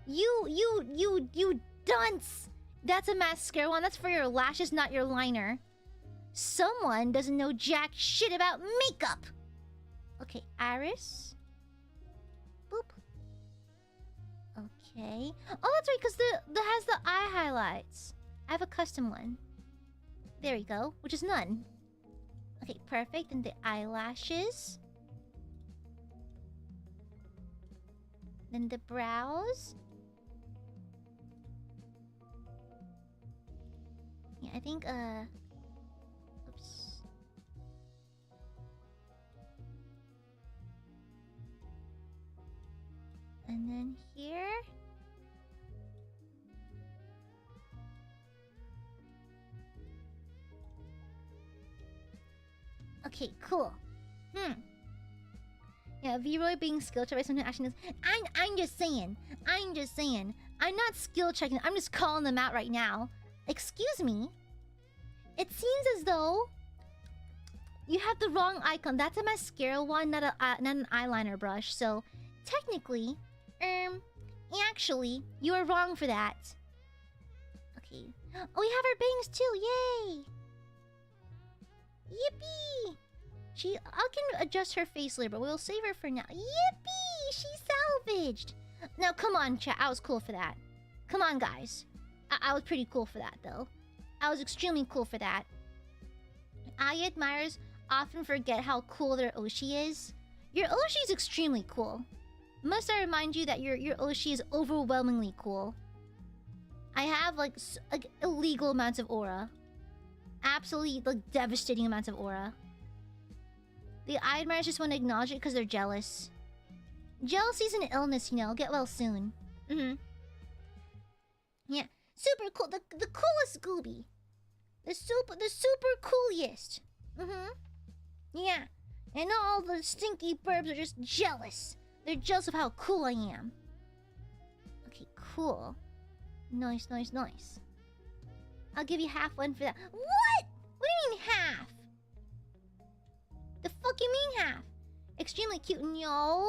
You dunce! That's a mascara wand. That's for your lashes, not your liner. Someone doesn't know jack shit about makeup. Okay, iris. Boop. Okay. Oh, that's right, because the has the eye highlights. I have a custom one. There we go, which is none. Okay, perfect. And the eyelashes. Then the brows. Yeah, I think, oops. And then here. Okay, cool. Yeah, VRoid being skill checked by someone who actually knows. I'm just saying. I'm not skill checking. I'm just calling them out right now. Excuse me. It seems as though you have the wrong icon. That's a mascara one, not an eyeliner brush. So technically, actually, you are wrong for that. Okay. Oh, we have our bangs too. Yay! Yippee! I can adjust her face later, but we'll save her for now. Yippee! She's salvaged! Now, come on, chat. I was cool for that. Come on, guys. I was pretty cool for that, though. I was extremely cool for that. Aiadmirers often forget how cool their Oshi is. Your Oshi is extremely cool. Must I remind you that your Oshi is overwhelmingly cool. I have, like illegal amounts of aura. Absolutely, like, devastating amounts of aura. The Aiadmirers just want to acknowledge it because they're jealous. Jealousy's an illness, you know. Get well soon. Yeah. Super cool. The coolest Gooby. The super coolest. Yeah. And all the stinky burbs are just jealous. They're jealous of how cool I am. Okay, cool. Nice. I'll give you half one for that. What? What do you mean half? The fuck you mean half? Extremely cute. No.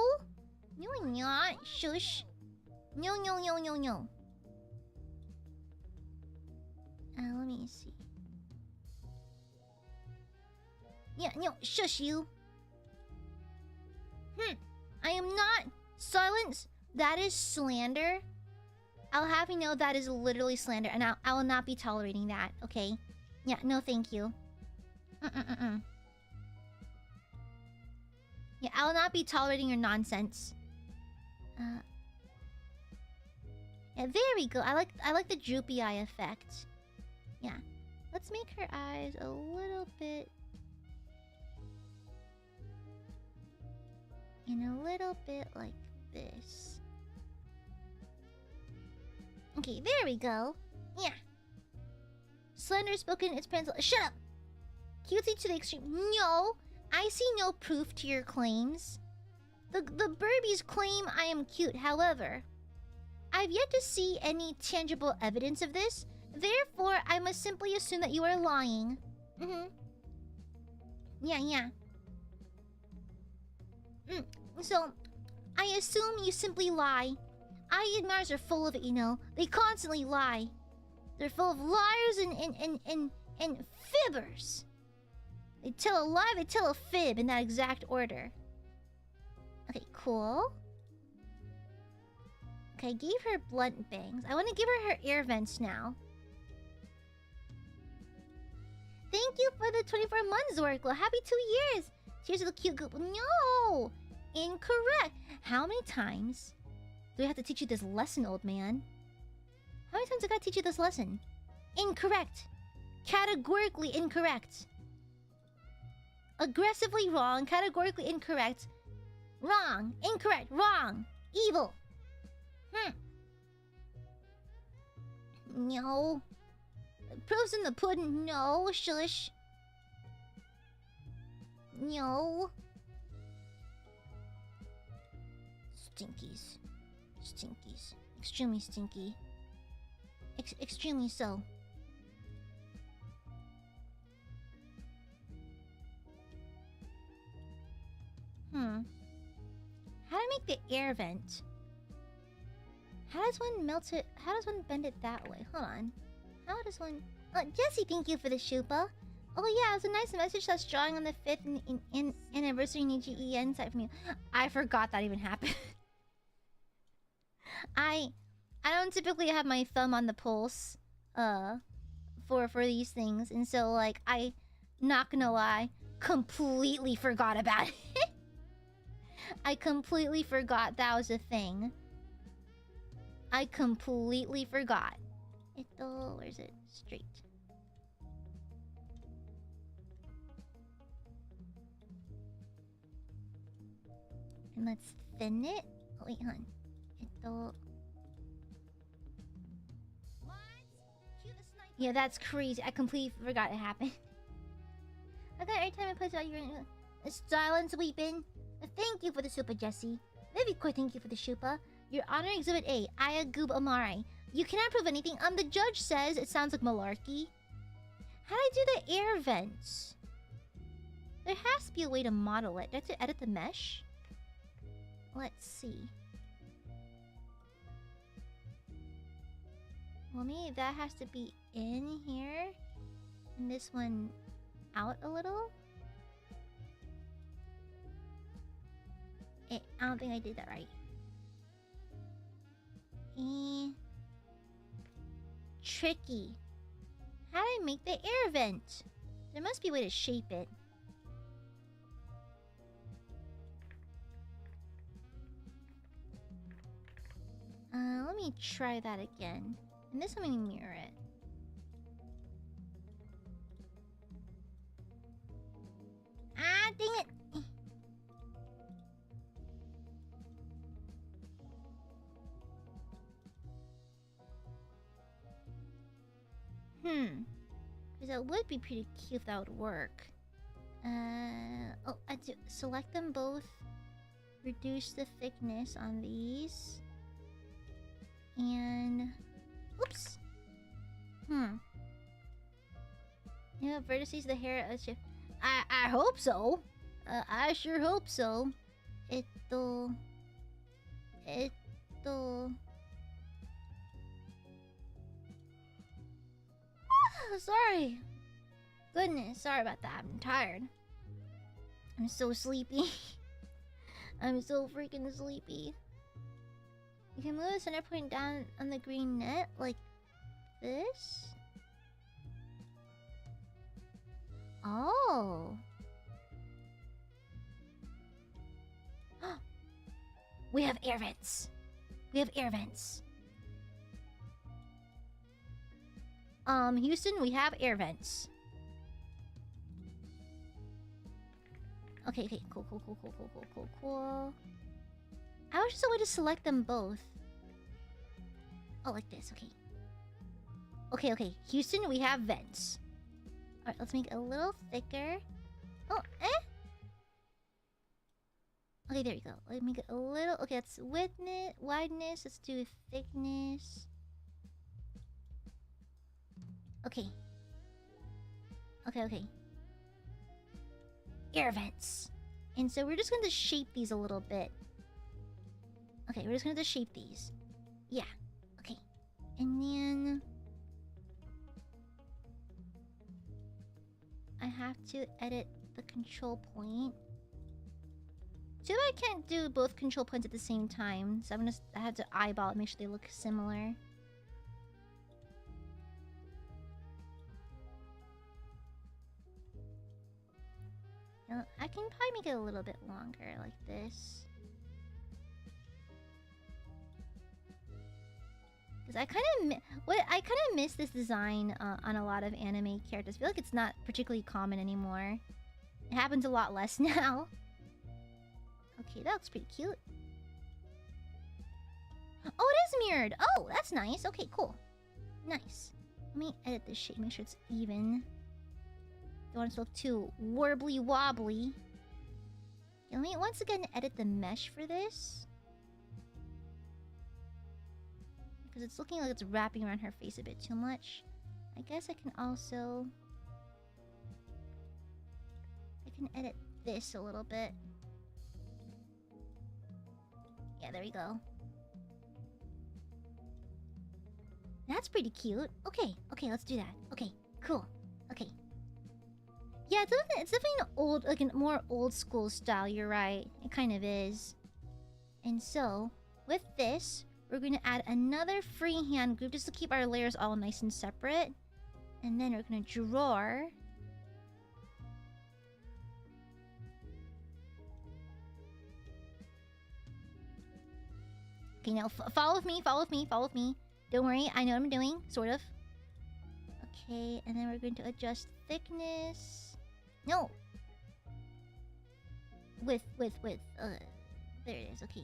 No, I'm not. Shush. No. Let me see. Yeah, no. Shush you. I am not. Silence. That is slander. I'll have you know that is literally slander, and I will not be tolerating that, okay? Yeah, no thank you. Yeah, I will not be tolerating your nonsense. Yeah, there we go. I like the droopy eye effect. Yeah. Let's make her eyes a little bit... and a little bit like this. Okay, there we go. Yeah. Slender spoken, it's pencil. Shut up! Cutesy to the extreme. No! I see no proof to your claims. The Burbies claim I am cute, however. I've yet to see any tangible evidence of this. Therefore, I must simply assume that you are lying. Yeah. So, I assume you simply lie. Aiadmirers are full of it, you know. They constantly lie. They're full of liars and fibbers. They tell a lie, they tell a fib in that exact order. Okay, cool. Okay, I gave her blunt bangs. I want to give her ear vents now. Thank you for the 24 months, Oracle. Happy 2 years. Cheers to the cute goop. No! Incorrect. How many times do I have to teach you this lesson, old man? How many times I gotta teach you this lesson? Incorrect. Categorically incorrect. Aggressively wrong. Categorically incorrect. Wrong. Incorrect. Wrong. Evil. No. Proof's in the pudding. No. Shush. No. Stinkies. Extremely stinky. Extremely so. How to make the air vent? How does one melt it? How does one bend it that way? Hold on. How does one... Jesse, thank you for the shupa. Oh yeah, it was a nice message that's drawing on the 5th anniversary Niji site from you. I forgot that even happened. I I don't typically have my thumb on the pulse, for these things, and so like I, not gonna lie, completely forgot about it. I completely forgot that was a thing. I completely forgot. Where's it? Straight. And let's thin it. Oh, wait, hon. Yeah, that's crazy. I completely forgot it happened. I thought every time I put out your silence weeping. Thank you for the super, Jesse. Very quick, thank you for the super. Your honor exhibit A, AiaAmareLIVE. You cannot prove anything. The judge says it sounds like malarkey. How do I do the air vents? There has to be a way to model it. Do I have to edit the mesh? Let's see. Well, maybe that has to be in here. And this one out a little. I don't think I did that right. Tricky. How do I make the air vent? There must be a way to shape it. Let me try that again. And this one, let me mirror it. Ah, dang it! Because that would be pretty cute if that would work. Oh, I do select them both. Reduce the thickness on these. And... oops! Yeah, vertices of the hair... I hope so! I sure hope so. Sorry. Goodness, sorry about that. I'm tired. I'm so sleepy. I'm so freaking sleepy. You can move the center point down on the green net like this. Oh. We have air vents. We have air vents. Houston, we have air vents. Okay, cool. I was just a way to select them both. Oh, like this, okay. Okay, Houston, we have vents. Alright, let's make it a little thicker. Oh, okay, there you go. Let me make it a little... okay, that's width, wideness. Let's do thickness. Okay. Air vents. And so we're just going to shape these a little bit. Okay, we're just going to shape these. Yeah. Okay. And then... I have to edit the control point. Too bad I can't do both control points at the same time. So I have to eyeball it, make sure they look similar. I can probably make it a little bit longer, like this. Because I kind of miss this design on a lot of anime characters. I feel like it's not particularly common anymore. It happens a lot less now. Okay, that looks pretty cute. Oh, it is mirrored! Oh, that's nice. Okay, cool. Nice. Let me edit this shape, make sure it's even. Don't want it to look too warbly wobbly. Okay, let me once again edit the mesh for this. Because it's looking like it's wrapping around her face a bit too much. I guess I can also... I can edit this a little bit. Yeah, there we go. That's pretty cute. Okay, let's do that. Okay, cool. Okay. Yeah, it's definitely an old, like a more old school style, you're right. It kind of is. And so, with this, we're going to add another freehand group just to keep our layers all nice and separate. And then we're going to draw. Okay, now follow with me, follow with me, follow with me. Don't worry, I know what I'm doing, sort of. Okay, and then we're going to adjust thickness. No! Width. There it is, okay.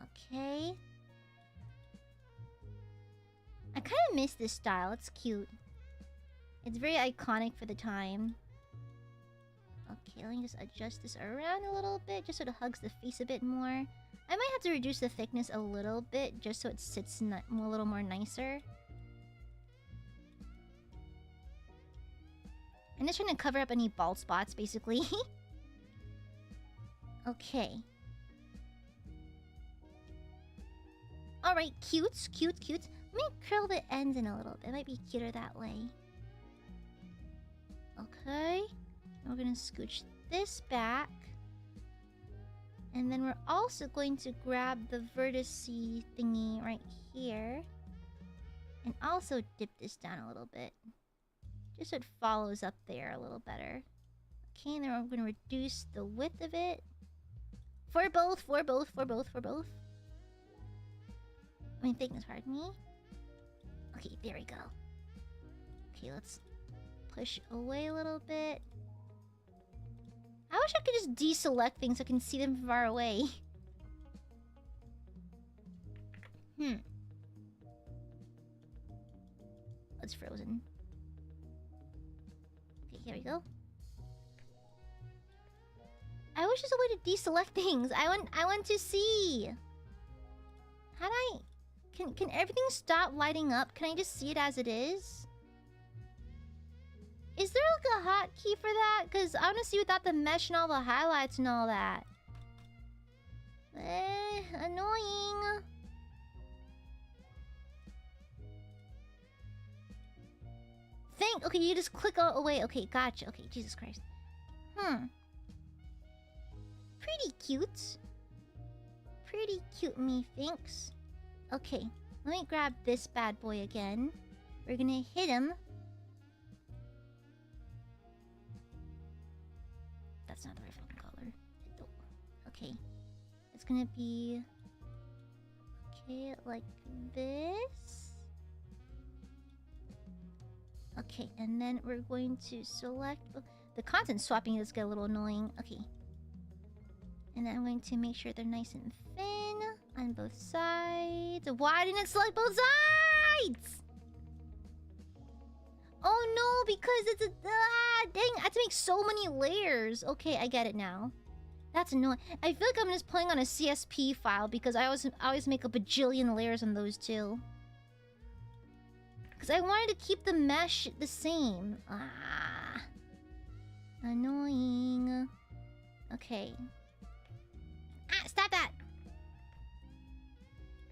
Okay. I kind of miss this style, it's cute. It's very iconic for the time. Okay, let me just adjust this around a little bit, just so it hugs the face a bit more. I might have to reduce the thickness a little bit, just so it sits a little more nicer. I'm just trying to cover up any bald spots, basically. Okay. Alright, cute. Let me curl the ends in a little bit. It might be cuter that way. Okay. We're gonna scooch this back. And then we're also going to grab the vertice thingy right here. And also dip this down a little bit. Just so it follows up there a little better. Okay, and then we're gonna reduce the width of it. For both. I mean, thickness, pardon me. Okay, there we go. Okay, let's push away a little bit. I wish I could just deselect things so I can see them from far away. It's frozen. Okay, here we go. I wish there's a way to deselect things. I want to see. How do I... Can everything stop lighting up? Can I just see it as it is? Is there like a hotkey for that? Because I want to see without the mesh and all the highlights and all that. Annoying. Okay, you just click all away. Okay, gotcha. Okay, Jesus Christ. Pretty cute. Pretty cute, methinks. Okay, let me grab this bad boy again. We're gonna hit him. That's not the right fucking color. Okay. It's gonna be... Okay, like this. Okay, and then we're going to select... The content swapping is getting a little annoying. Okay. And then I'm going to make sure they're nice and thin on both sides. Why didn't it select both sides? Oh no, because it's a... dang, I have to make so many layers. Okay, I get it now. That's annoying. I feel like I'm just playing on a CSP file because I always make a bajillion layers on those too. Because I wanted to keep the mesh the same. Annoying. Okay. Stop that!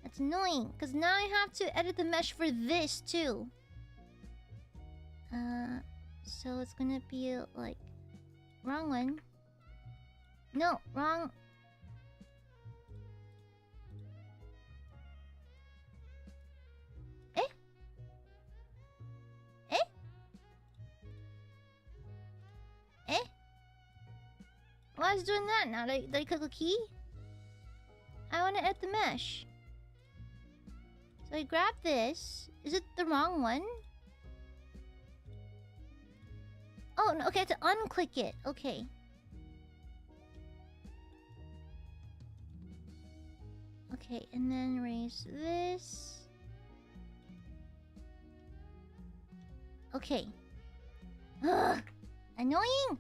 That's annoying, because now I have to edit the mesh for this too. So it's gonna be like... Wrong one. No, wrong... Why is it doing that now? Did I click a key? I want to edit the mesh. So I grab this. Is it the wrong one? Oh, no, okay, I have to unclick it. Okay. Okay, and then erase this. Okay. Ugh! Annoying!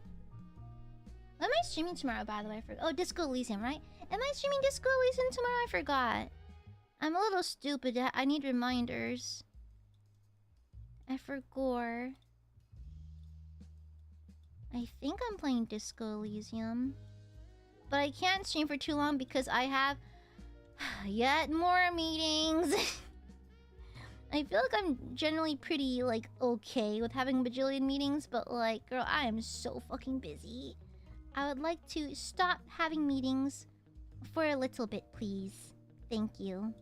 When am I streaming tomorrow, by the way? Oh, Disco Elysium, right? Am I streaming Disco Elysium tomorrow? I forgot. I'm a little stupid. I need reminders. I forgot. I think I'm playing Disco Elysium. But I can't stream for too long because I have yet more meetings. I feel like I'm generally pretty, like, okay with having a bajillion meetings. But, like, girl, I am so fucking busy. I would like to stop having meetings for a little bit, please. Thank you.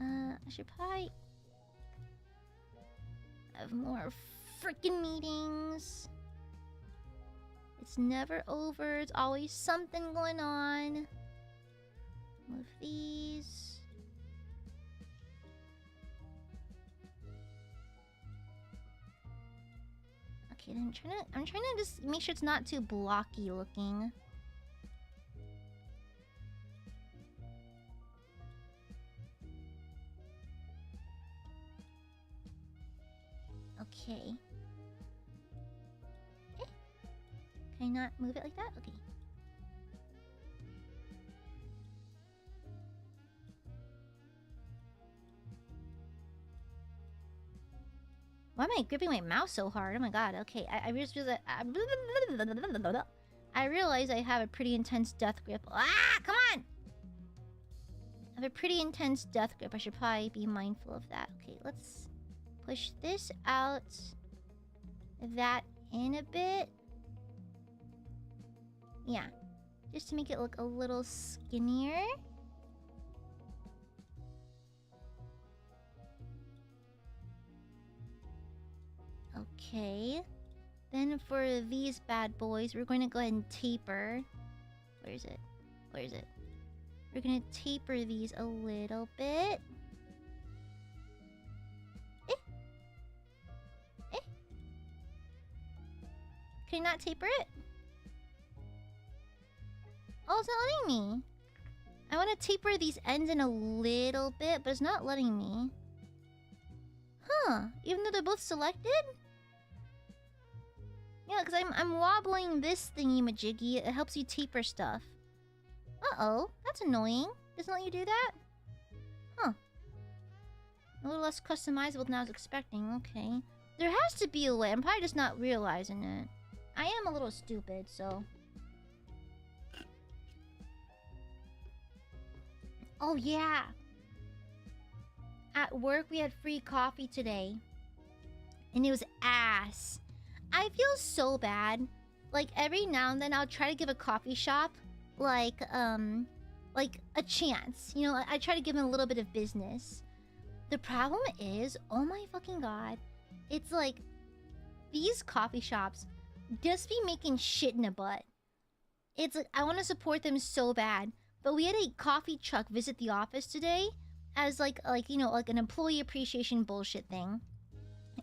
I should probably have more freaking meetings. It's never over. It's always something going on. Move these. Okay, then I'm trying to just make sure it's not too blocky looking. Okay. Can I not move it like that? Okay. Why am I gripping my mouse so hard? Oh my god. Okay, I just realized I realize I have a pretty intense death grip. Ah, come on! I have a pretty intense death grip. I should probably be mindful of that. Okay, let's push this out. That in a bit. Yeah. Just to make it look a little skinnier. Okay. Then for these bad boys, we're going to go ahead and taper. Where is it? Where is it? We're going to taper these a little bit. Can I not taper it? Oh, it's not letting me. I want to taper these ends in a little bit, but it's not letting me. Huh. Even though they're both selected? Yeah, because I'm wobbling this thingy-majiggy. It helps you taper stuff. Uh-oh. That's annoying. Doesn't let you do that? Huh. A little less customizable than I was expecting. Okay. There has to be a way. I'm probably just not realizing it. I am a little stupid, so... Oh, yeah. At work, we had free coffee today. And it was ass. I feel so bad. Like, every now and then, I'll try to give a coffee shop, like a chance. You know, I try to give them a little bit of business. The problem is, oh my fucking god, it's like, these coffee shops just be making shit in a butt. It's like, I want to support them so bad. But we had a coffee truck visit the office today as like you know, like an employee appreciation bullshit thing.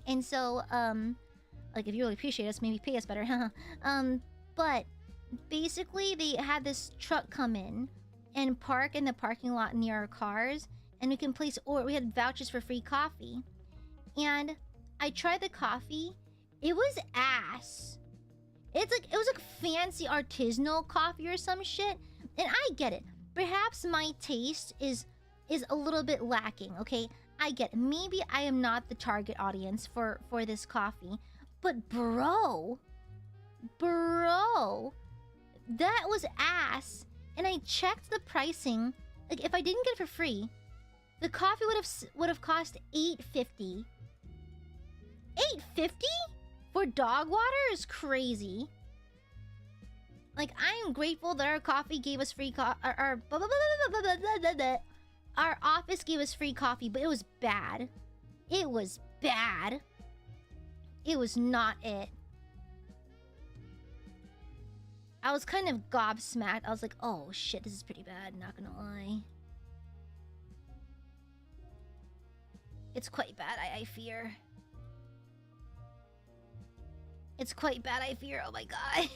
And so, like if you really appreciate us, maybe pay us better. But basically they had this truck come in and park in the parking lot near our cars, and we can place, or we had vouchers for free coffee. And I tried the coffee. It was ass. It was like fancy artisanal coffee or some shit. And I get it. Perhaps my taste is a little bit lacking, okay? I get it. Maybe I am not the target audience for this coffee. But bro, that was ass. And I checked the pricing. Like, if I didn't get it for free, the coffee would have cost $8.50. $8.50 for dog water is crazy. Like, I am grateful that our coffee gave us free our office gave us free coffee, but it was bad. It was bad. It was not it. I was kind of gobsmacked. I was like, oh shit, this is pretty bad, not gonna lie. It's quite bad, I fear. It's quite bad, I fear. Oh my god.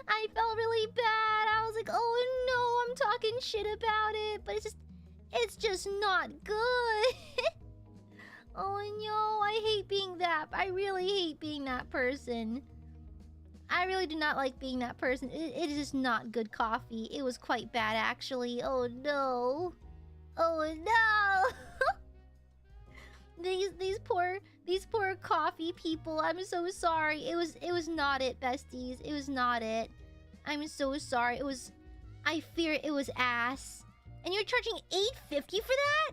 I felt really bad. I was like, oh no, I'm talking shit about it. But it's just not good. Oh no, I hate being that. I really hate being that person. I really do not like being that person. It is just not good coffee. It was quite bad, actually. Oh no. Oh no. These poor coffee people. I'm so sorry. It was not it, besties. It was not it. I'm so sorry. I fear it was ass. And you're charging $8.50 for that?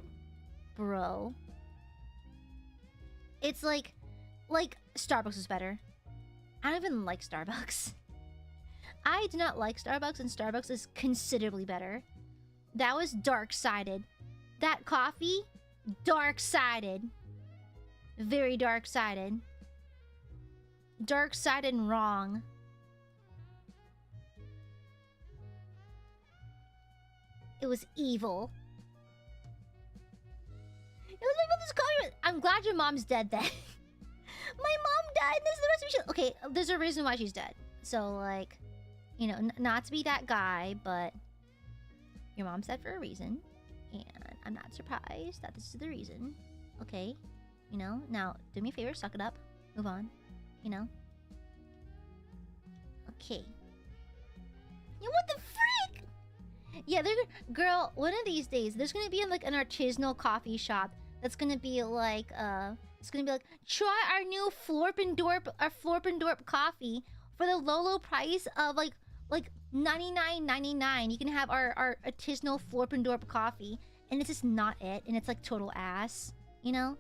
Bro. It's like Starbucks is better. I don't even like Starbucks. I do not like Starbucks, and Starbucks is considerably better. That was dark-sided. That coffee, dark-sided. Very dark-sided. Dark-sided and wrong. It was evil. It was like this coffee. I'm glad your mom's dead then. My mom died, and this is the rest of me. Okay, there's a reason why she's dead. So, like, you know, not to be that guy, but your mom's dead for a reason. And I'm not surprised that this is the reason. Okay? You know? Now, do me a favor, suck it up. Move on. You know? Okay. Yeah, what the frick? Yeah, girl, one of these days, there's gonna be like an artisanal coffee shop that's gonna be like, it's gonna be like, try our new Florpendorp coffee for the low price of like $99.99. You can have our artisanal Florpendorp coffee, and it's just not it, and it's like total ass, you know?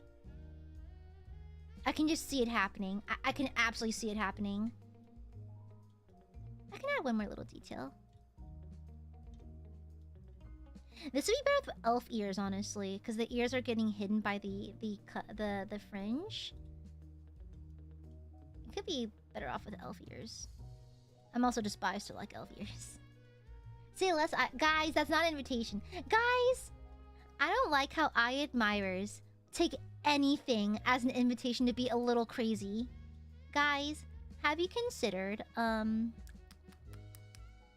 I can just see it happening. I can absolutely see it happening. I can add one more little detail. This would be better with elf ears, honestly, because the ears are getting hidden by the fringe. It could be better off with elf ears. I'm also just biased to like elf ears. Say less, guys. That's not an invitation, guys. I don't like how Aiadmirers take anything as an invitation to be a little crazy. Guys, have you considered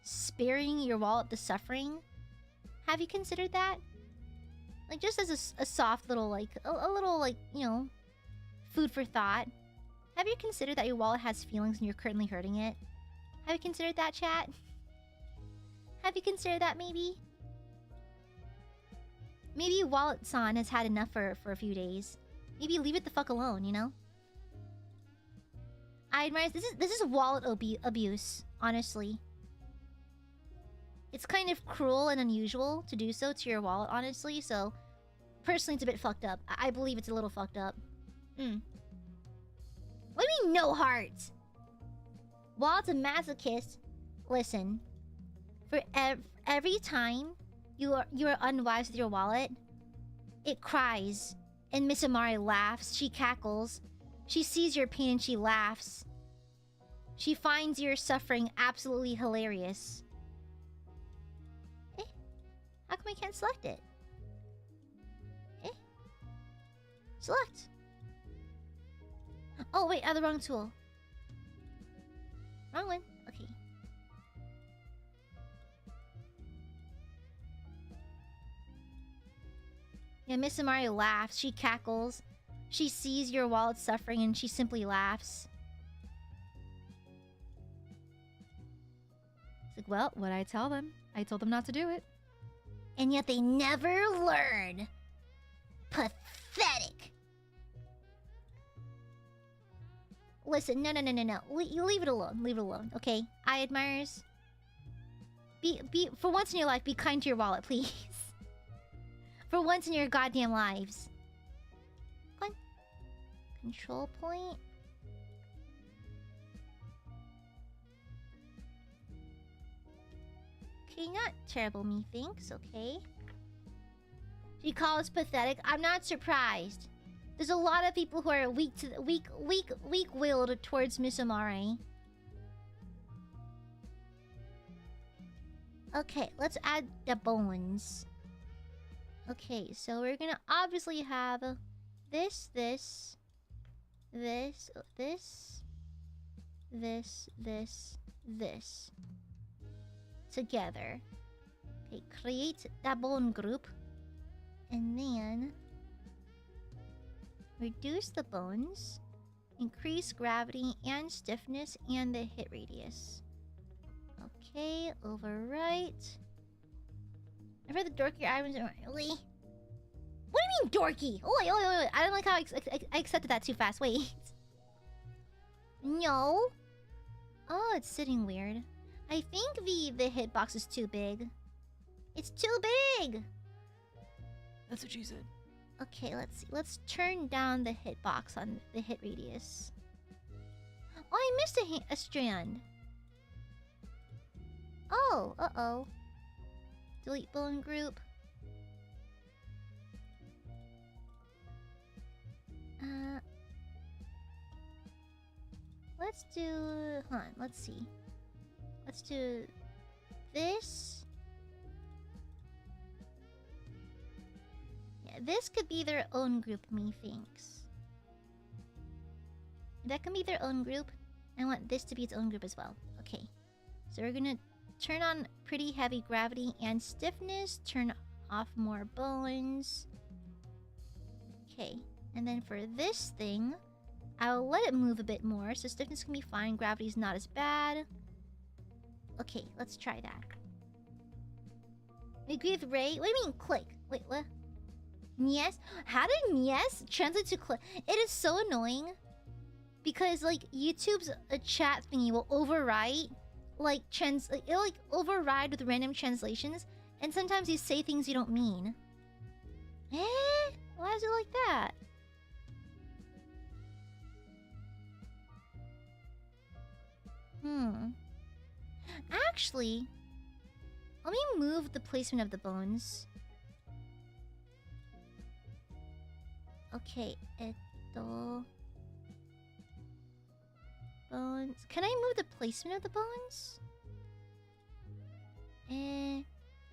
sparing your wallet the suffering? Have you considered that? Like, just as a soft little, like, a little, like, you know, food for thought. Have you considered that your wallet has feelings and you're currently hurting it? Have you considered that, chat? Have you considered that, maybe? Maybe Wallet-san has had enough for a few days. Maybe leave it the fuck alone, you know? Aiadmirers, this is wallet abuse, honestly. It's kind of cruel and unusual to do so to your wallet, honestly, so... Personally, it's a bit fucked up. I believe it's a little fucked up. What do you mean, no heart? Wallet's a masochist. Listen. For every time you are unwise with your wallet, it cries. And Miss Amare laughs. She cackles. She sees your pain and she laughs. She finds your suffering absolutely hilarious. How come I can't select it? Select. Oh, wait, I have the wrong tool. Wrong one. Okay. Yeah, Miss Amare laughs. She cackles. She sees your wallet suffering and she simply laughs. It's like, well, what'd I tell them? I told them not to do it. And yet they never learn. Pathetic. Listen, no. Leave it alone. Leave it alone, okay? Aiadmirers. Be for once in your life, be kind to your wallet, please. For once in your goddamn lives. Come on. Control point. Okay, not terrible, methinks, okay? She calls pathetic. I'm not surprised. There's a lot of people who are weak-willed towards Miss Amare. Okay, let's add the bones. Okay, so we're gonna obviously have this together. Okay, create that bone group. And then reduce the bones, increase gravity and stiffness and the hit radius. Okay, overwrite. I've heard the dorky items are really. What do you mean dorky? Oh, wait. I don't like how I accepted that too fast. Wait. No. Oh, it's sitting weird. I think the hitbox is too big. It's too big. That's what she said. Okay, let's see. Let's turn down the hitbox on the hit radius. Oh, I missed a strand. Oh, uh-oh. Delete bone group. Let's do... Hold on, let's see. Let's do this. Yeah, this could be their own group, methinks. That can be their own group. I want this to be its own group as well. Okay. So we're gonna turn on pretty heavy gravity and stiffness. Turn off more bones. Okay. And then for this thing, I'll let it move a bit more. So stiffness can be fine. Gravity's not as bad. Okay, let's try that. We agree with Ray. What do you mean click? Wait, what? Yes? How did yes translate to click? It is so annoying. Because, like, YouTube's chat thingy will overwrite, like, it'll, like, override with random translations. And sometimes you say things you don't mean. Eh? Why is it like that? Actually, let me move the placement of the bones. Okay, bones. Can I move the placement of the bones?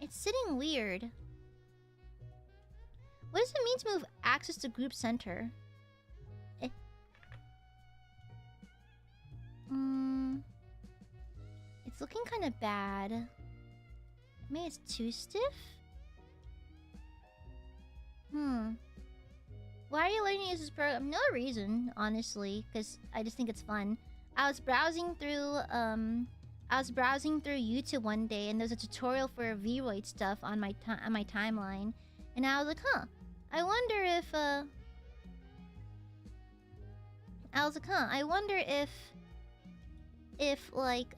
It's sitting weird. What does it mean to move axis to group center? It's looking kind of bad. Maybe it's too stiff? Why are you learning to use this program? No reason, honestly, because I just think it's fun. I was browsing through YouTube one day, and there's a tutorial for VRoid stuff on my timeline, and I was like, huh. I wonder if like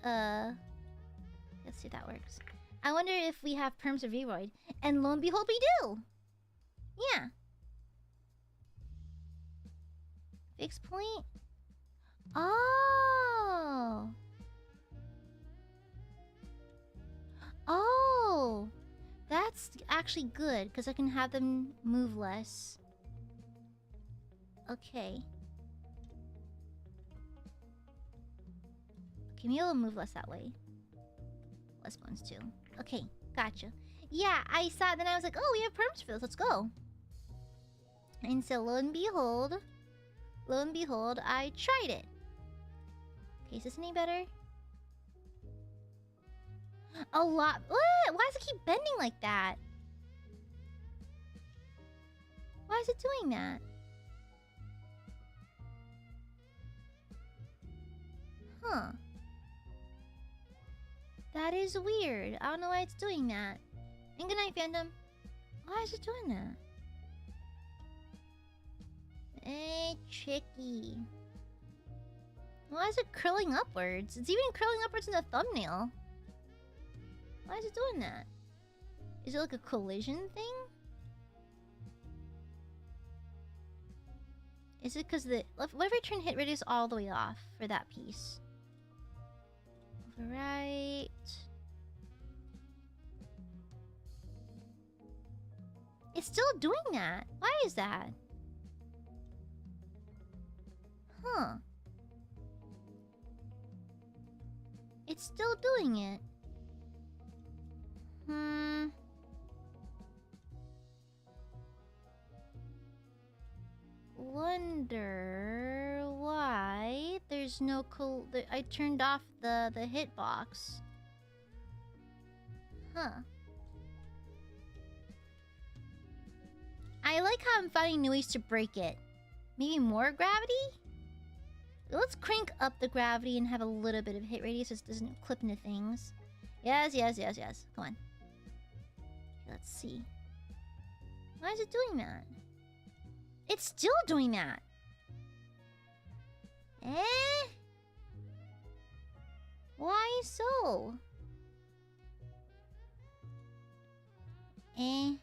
let's see if that works. I wonder if we have perms for VRoid, and lo and behold, we do. Yeah. Fixed point. Oh. Oh. That's actually good, because I can have them move less. Okay. Okay, maybe I'll move less that way. Less bones too. Okay, gotcha. Yeah, I saw, then I was like, oh, we have perms for this, let's go. And so lo and behold, I tried it. Okay, is this any better? A lot. What? Why does it keep bending like that? Why is it doing that? Huh. That is weird. I don't know why it's doing that. And good night, Phantom. Why is it doing that? Tricky. Why is it curling upwards? It's even curling upwards in the thumbnail. Why is it doing that? Is it like a collision thing? Is it because the... What if I turn hit radius all the way off for that piece? Overwrite. It's still doing that. Why is that? Huh. It's still doing it. Wonder why there's no I turned off the hitbox. Huh. I like how I'm finding new ways to break it. Maybe more gravity? Let's crank up the gravity and have a little bit of hit radius so it doesn't clip into things. Yes. Come on. Let's see. Why is it doing that? It's still doing that. Why so? I'm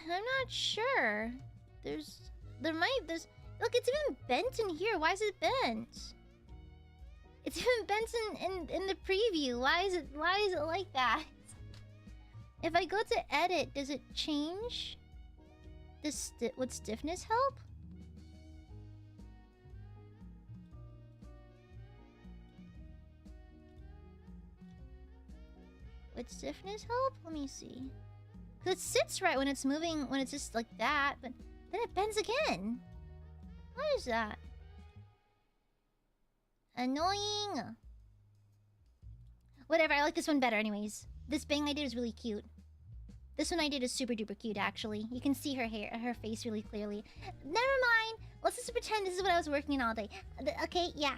not sure. Look, it's even bent in here. Why is it bent? It's even Benson in the preview. Why is it like that? If I go to edit, does it change? Would stiffness help? Would stiffness help? Let me see. Cause it sits right when it's moving, when it's just like that, but then it bends again. What is that? Annoying. Whatever, I like this one better anyways. This bang I did is really cute. This one I did is super duper cute actually. You can see her hair, her face really clearly. Never mind. Let's just pretend this is what I was working on all day. Okay, yeah.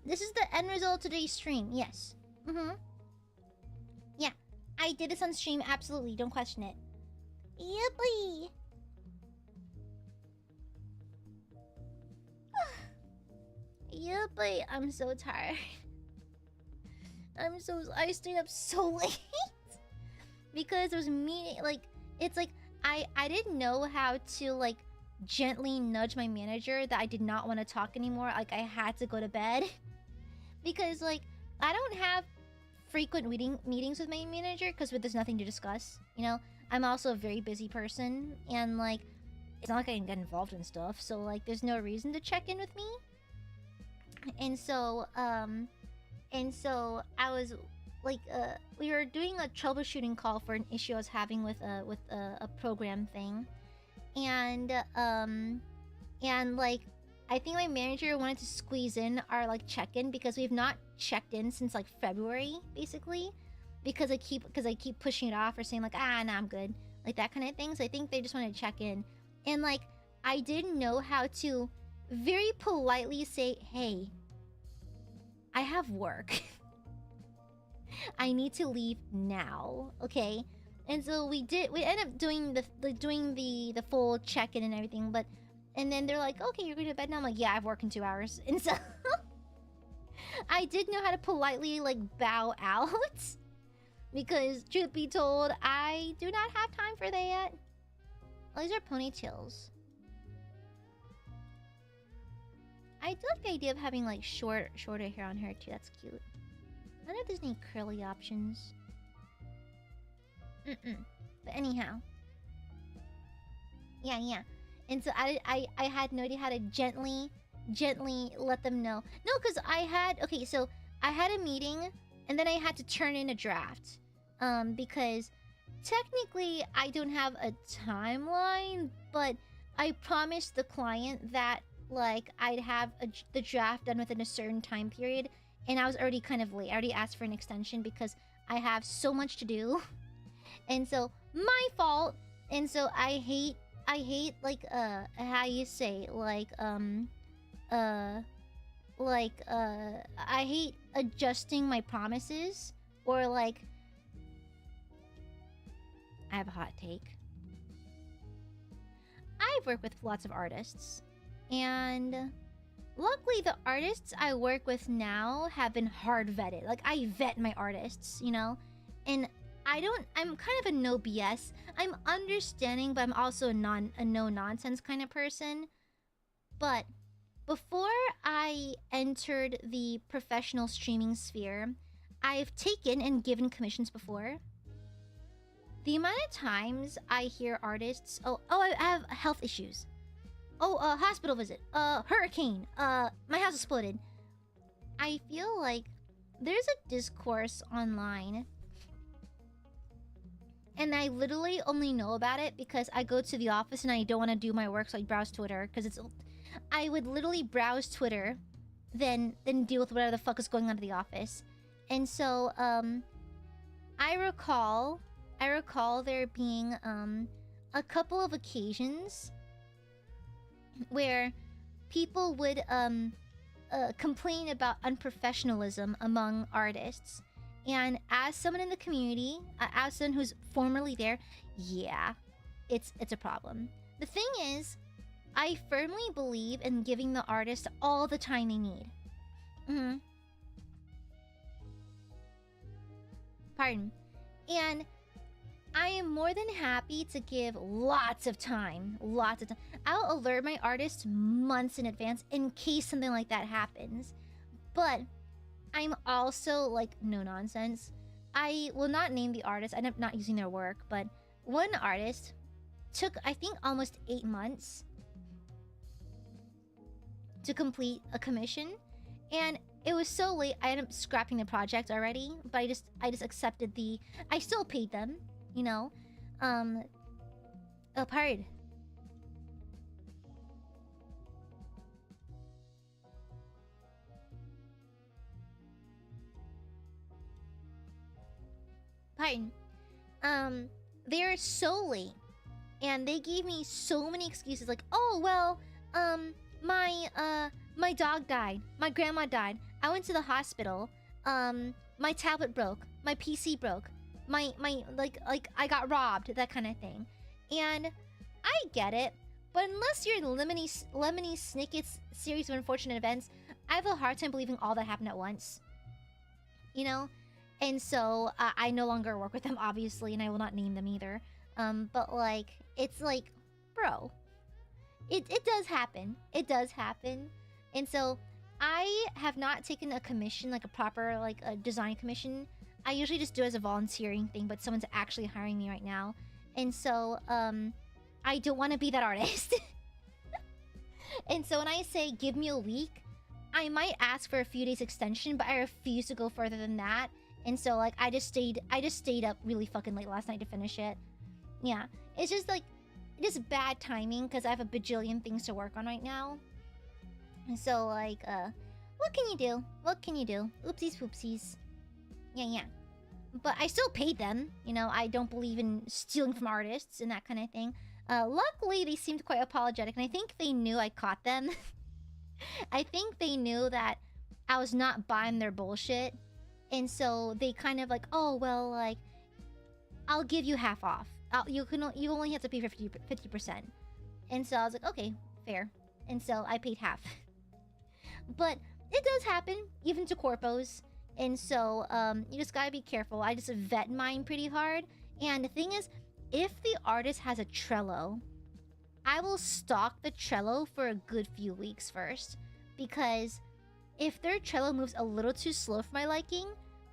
This is the end result of today's stream. Yes. Yeah. I did this on stream, absolutely. Don't question it. Yippee! Yippee! I'm so tired. I stayed up so late. Because it was meeting, like, it's like, I didn't know how to, like, gently nudge my manager that I did not want to talk anymore. Like, I had to go to bed. Because, like, I don't have frequent meetings with my manager because there's nothing to discuss, you know? I'm also a very busy person, and, like, it's not like I can get involved in stuff, so, like, there's no reason to check in with me. And so I was, like, we were doing a troubleshooting call for an issue I was having with a program thing. And, like, I think my manager wanted to squeeze in our, like, check-in because we've not checked in since, like, February, basically. Because I keep pushing it off or saying, like, nah, I'm good. Like, that kind of thing. So I think they just wanted to check in. And, like, I didn't know how to very politely say, hey, I have work. I need to leave now, okay? And so we ended up doing the full check-in and everything, but and then they're like, okay, you're going to bed now? I'm like, yeah, I have work in 2 hours. And so I did know how to politely, like, bow out. Because, truth be told, I do not have time for that. Oh, these are ponytails. I do like the idea of having, like, shorter hair on her, too. That's cute. I don't know if there's any curly options. But anyhow. Yeah. And so I had no idea how to gently let them know. No, because I had a meeting, and then I had to turn in a draft. Because technically I don't have a timeline, but I promised the client that, like, I'd have the draft done within a certain time period, and I was already kind of late. I already asked for an extension because I have so much to do. And so, my fault. And so I hate, like, how you say, like, I hate adjusting my promises, or, like, I have a hot take. I've worked with lots of artists, and luckily the artists I work with now have been hard vetted. Like, I vet my artists, you know? And I'm kind of a no BS. I'm understanding, but I'm also a no nonsense kind of person. But before I entered the professional streaming sphere, I've taken and given commissions before. The amount of times I hear artists, oh, I have health issues. Oh, hospital visit. Hurricane. My house exploded. I feel like there's a discourse online, and I literally only know about it because I go to the office and I don't want to do my work, so I browse Twitter, because I would literally browse Twitter, then deal with whatever the fuck is going on at the office. And so, I recall there being a couple of occasions where people would complain about unprofessionalism among artists. And as someone in the community, as someone who's formerly there, yeah, it's a problem. The thing is, I firmly believe in giving the artist all the time they need. Pardon. And I am more than happy to give lots of time. I'll alert my artists months in advance in case something like that happens. But I'm also like no nonsense. I will not name the artist. I'm not using their work, but one artist took, I think, almost 8 months to complete a commission, and it was so late I ended up scrapping the project already. But I just accepted the. I still paid them, you know. Pardon. Pardon. They're so late, and they gave me so many excuses, like, oh well, my dog died, my grandma died, I went to the hospital, my tablet broke, my PC broke, my like I got robbed, that kind of thing. And I get it, but unless you're Lemony Snicket's series of unfortunate events, I have a hard time believing all that happened at once. You know? And so, I no longer work with them, obviously, and I will not name them either. But, like, it's like, bro. It does happen. It does happen. And so, I have not taken a commission, like a proper, like, a design commission. I usually just do it as a volunteering thing, but someone's actually hiring me right now. And so, I don't want to be that artist. And so when I say, give me a week, I might ask for a few days extension, but I refuse to go further than that. And so, like, I just stayed up really fucking late last night to finish it. Yeah, it's just, like, it is bad timing, because I have a bajillion things to work on right now. And so, like, what can you do? What can you do? Oopsies poopsies. Yeah. But I still paid them. You know, I don't believe in stealing from artists and that kind of thing. Luckily, they seemed quite apologetic, and I think they knew I caught them. I think they knew that I was not buying their bullshit. And so they kind of like, oh, well, like, I'll give you half off. You only have to pay 50%. And so I was like, okay, fair. And so I paid half. But it does happen, even to corpos. And so you just gotta be careful. I just vet mine pretty hard. And the thing is, if the artist has a Trello, I will stalk the Trello for a good few weeks first. Because if their Trello moves a little too slow for my liking,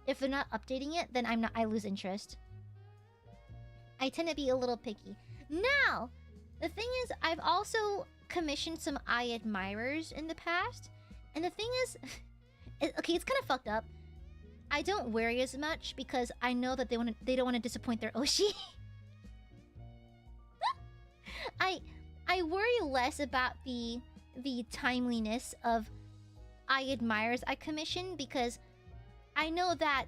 if they're not updating it, then I lose interest. I tend to be a little picky. Now, the thing is, I've also commissioned some Aiadmirers in the past. And the thing is, okay, it's kind of fucked up. I don't worry as much because I know that they don't want to disappoint their Oshi. I worry less about the timeliness of Aiadmirers I commission, because I know that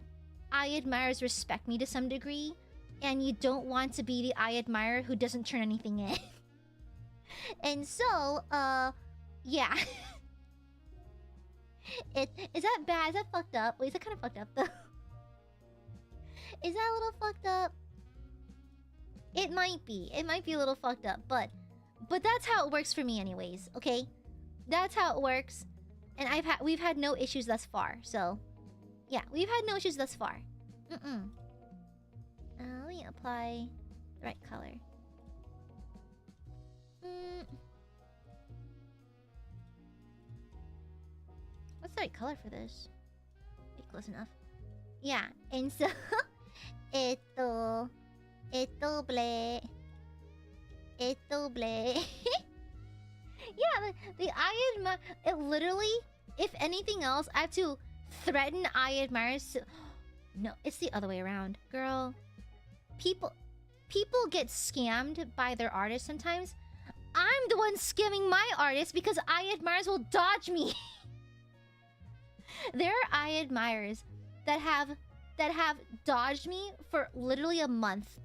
Aiadmirers respect me to some degree, and you don't want to be the Aiadmirer who doesn't turn anything in. And so, yeah. Is that bad? Is that fucked up? Wait, is that kind of fucked up though? Is that a little fucked up? It might be. It might be a little fucked up, but that's how it works for me anyways, okay? That's how it works. And we've had no issues thus far. So, yeah, we've had no issues thus far. Let me apply the right color. What's the right color for this? Be close enough. Yeah, and so Ito ble. Yeah, the Aiadmirers, it literally, if anything else, I have to threaten Aiadmirers to... No, it's the other way around. Girl, people get scammed by their artists sometimes. I'm the one scamming my artists because Aiadmirers will dodge me. There are Aiadmirers that have dodged me for literally a month.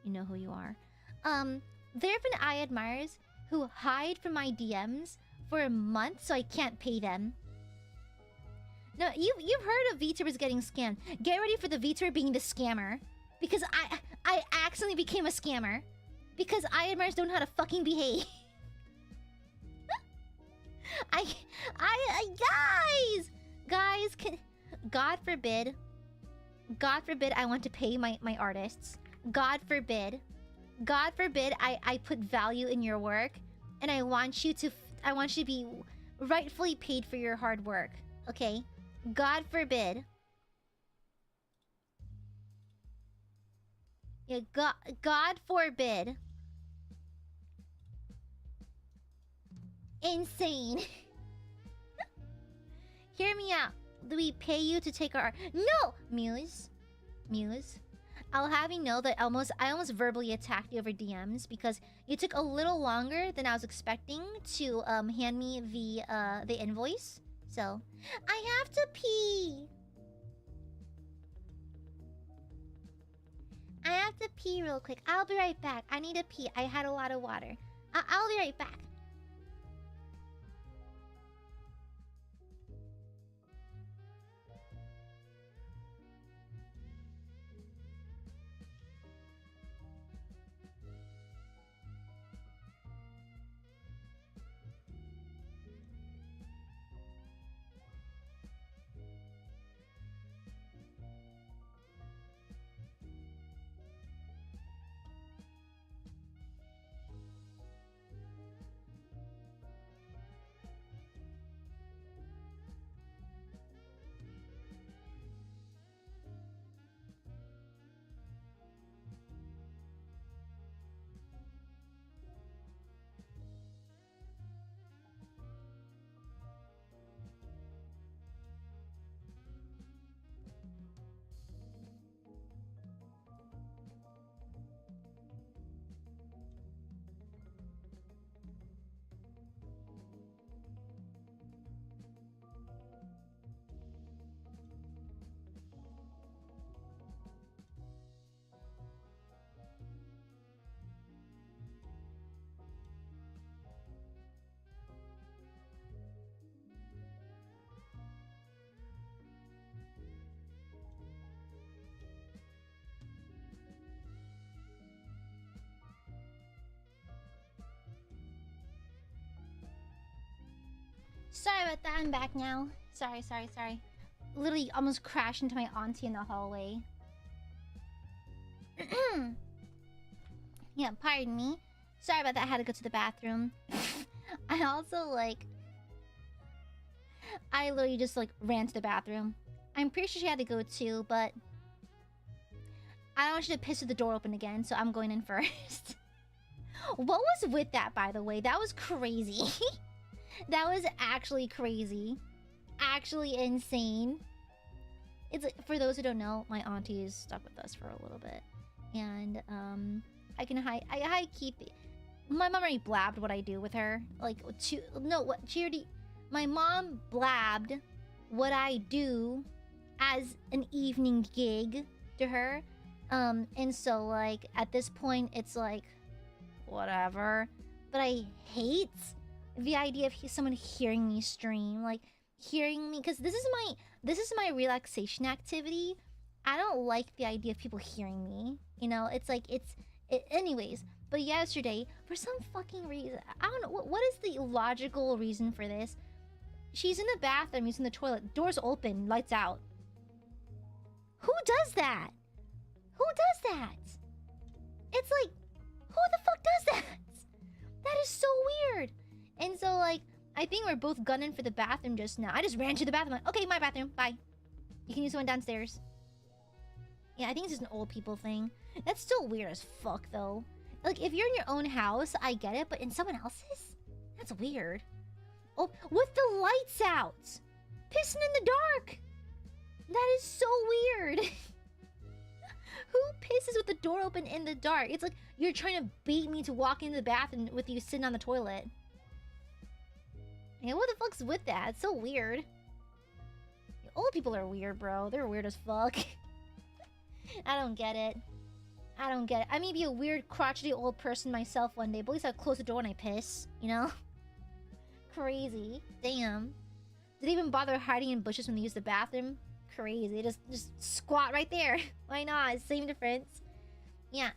You know who you are. There have been Aiadmirers who hide from my DMs for a month so I can't pay them. No, you've heard of VTubers getting scammed. Get ready for the VTuber being the scammer. Because I accidentally became a scammer. Because Aiadmirers don't know how to fucking behave. Guys, God forbid I want to pay my artists. God forbid I put value in your work, and I want you to be rightfully paid for your hard work. Okay? God forbid. Yeah, God forbid. Insane. Hear me out. Do we pay you to take our... No! Muse. I'll have you know that I almost verbally attacked you over DMs because you took a little longer than I was expecting to hand me the invoice. So, I have to pee. I have to pee real quick. I'll be right back. I need to pee. I had a lot of water. I'll be right back. Sorry about that. I'm back now. Sorry. Literally almost crashed into my auntie in the hallway. Yeah, pardon me. Sorry about that. I had to go to the bathroom. I also, like... I literally just, like, ran to the bathroom. I'm pretty sure she had to go too, but... I don't want you to piss with the door open again, so I'm going in first. What was with that, by the way? That was crazy. That was actually crazy. Actually insane. It's like, for those who don't know, my auntie is stuck with us for a little bit. And, I keep... My mom already blabbed what I do with her. Like, she already... My mom blabbed what I do as an evening gig to her. And so, like, at this point, it's like, whatever. But I hate the idea of someone hearing me stream. Like, hearing me... Because this is my relaxation activity. I don't like the idea of people hearing me. You know, it's like, anyways. But yesterday, for some fucking reason... I don't know, what is the logical reason for this? She's in the bathroom using the toilet. Doors open, lights out. Who does that? Who does that? It's like, who the fuck does that? That is so weird. And so, like, I think we're both gunning for the bathroom just now. I just ran to the bathroom. Like, okay, my bathroom. Bye. You can use the one downstairs. Yeah, I think it's just an old people thing. That's still weird as fuck, though. Like, if you're in your own house, I get it. But in someone else's? That's weird. Oh, with the lights out. Pissing in the dark. That is so weird. Who pisses with the door open in the dark? It's like you're trying to bait me to walk into the bathroom with you sitting on the toilet. Yeah, what the fuck's with that? It's so weird. Old people are weird, bro. They're weird as fuck. I don't get it. I may be a weird, crotchety old person myself one day, but at least I'll close the door when I piss, you know? Crazy. Damn. Did they even bother hiding in bushes when they use the bathroom? Crazy. Just squat right there. Why not? Same difference. Yeah.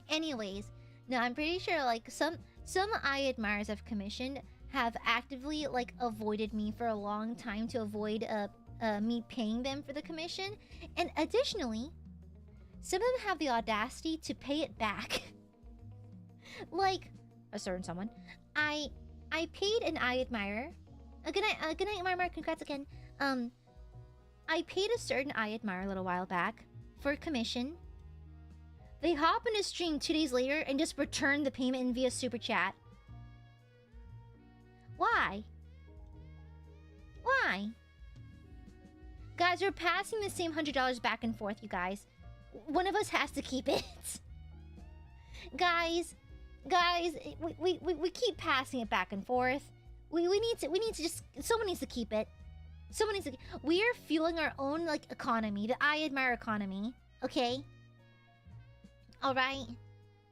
Anyways, no, I'm pretty sure like some Aiadmirers I've commissioned have actively like avoided me for a long time to avoid me paying them for the commission, and additionally, some of them have the audacity to pay it back. Like a certain someone, I paid an Aiadmirer Good night, Marmar. Congrats again. I paid a certain Aiadmire a little while back for a commission. They hop in a stream 2 days later and just return the payment in via super chat. Why? Why? Guys, we're passing the same $100 back and forth, you guys. One of us has to keep it. guys, we keep passing it back and forth. We need to just, someone needs to keep it. Someone needs to, we are fueling our own, like, economy, the Aiadmire economy, okay? Alright?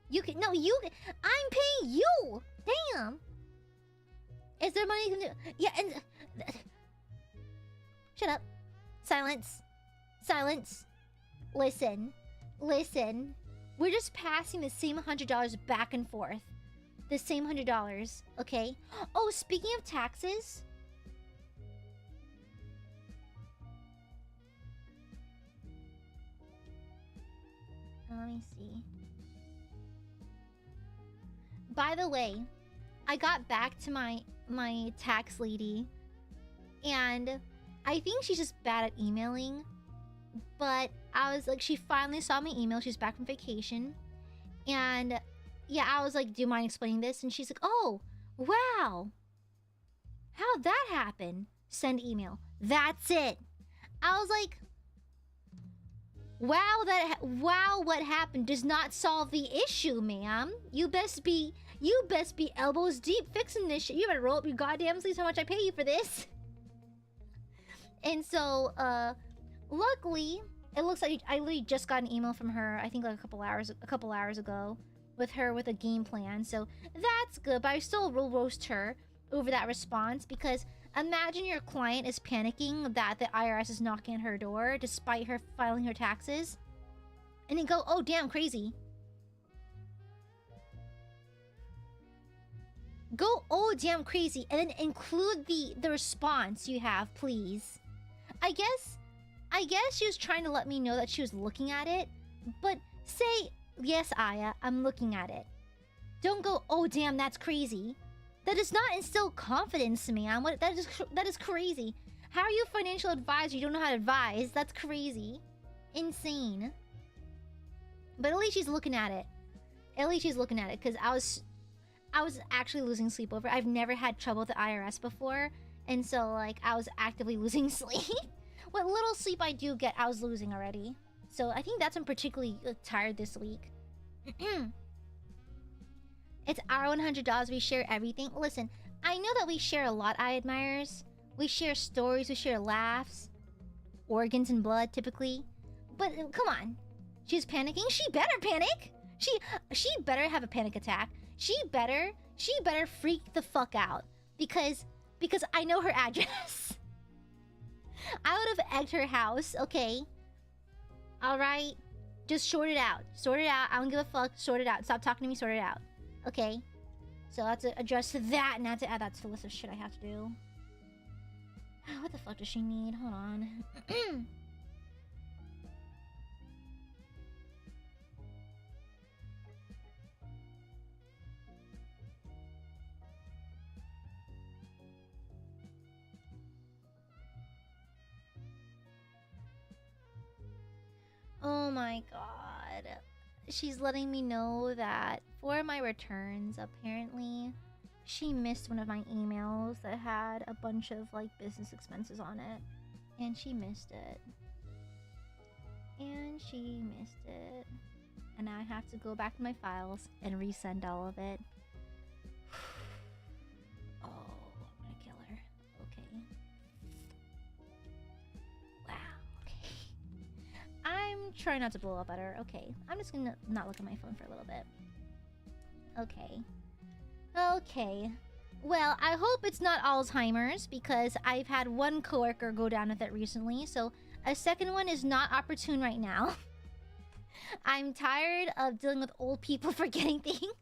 You can, no, you, I'm paying you! Damn! Is there money you can do? Yeah, and, shut up. Silence. Silence. Listen. Listen. We're just passing the same $100 back and forth. The same $100, okay? Oh, speaking of taxes... let me see. By the way, I got back to my tax lady, and I think she's just bad at emailing. But I was like, she finally saw my email. She's back from vacation, and yeah, I was like, "Do you mind explaining this?" And she's like, "Oh, wow, how'd that happen?" Send email. That's it. I was like, wow, what happened does not solve the issue, ma'am. You best be elbows deep fixing this shit. You better roll up your goddamn sleeves how much I pay you for this. And so, luckily, it looks like I literally just got an email from her, I think like a couple hours ago, with a game plan. So that's good, but I still will roast her over that response, because imagine your client is panicking that the IRS is knocking at her door despite her filing her taxes. And then go, "Oh, damn, crazy." Go, "Oh, damn, crazy." And then include the response you have, please. I guess she was trying to let me know that she was looking at it. But say, "Yes, Aya, I'm looking at it." Don't go, "Oh, damn, that's crazy." That does not instill confidence, man. That is crazy. How are you a financial advisor? You don't know how to advise. That's crazy. Insane. But at least she's looking at it. At least she's looking at it, because I was actually losing sleep over it. I've never had trouble with the IRS before, and so like I was actively losing sleep. What little sleep I do get, I was losing already. So I think that's I'm particularly tired this week. It's our $100. We share everything. Listen, I know that we share a lot, Aiadmirers. We share stories, we share laughs, organs and blood, typically. But come on, she's panicking. She better panic. She better have a panic attack. She better freak the fuck out, because I know her address. I would have egged her house. Okay. All right. Just sort it out. Sort it out. I don't give a fuck. Sort it out. Stop talking to me. Sort it out. Okay, so I have to address that, and I have to add that to the list of shit I have to do. What the fuck does she need? Hold on. Oh my god. She's letting me know that for my returns, apparently, she missed one of my emails that had a bunch of, like, business expenses on it. And she missed it. And she missed it. And now I have to go back to my files and resend all of it. Oh, I'm gonna kill her. Okay. Wow, okay. I'm trying not to blow up at her. Okay, I'm just gonna not look at my phone for a little bit. Okay. Okay. Well, I hope it's not Alzheimer's, because I've had one coworker go down with it recently, so a second one is not opportune right now. I'm tired of dealing with old people forgetting things.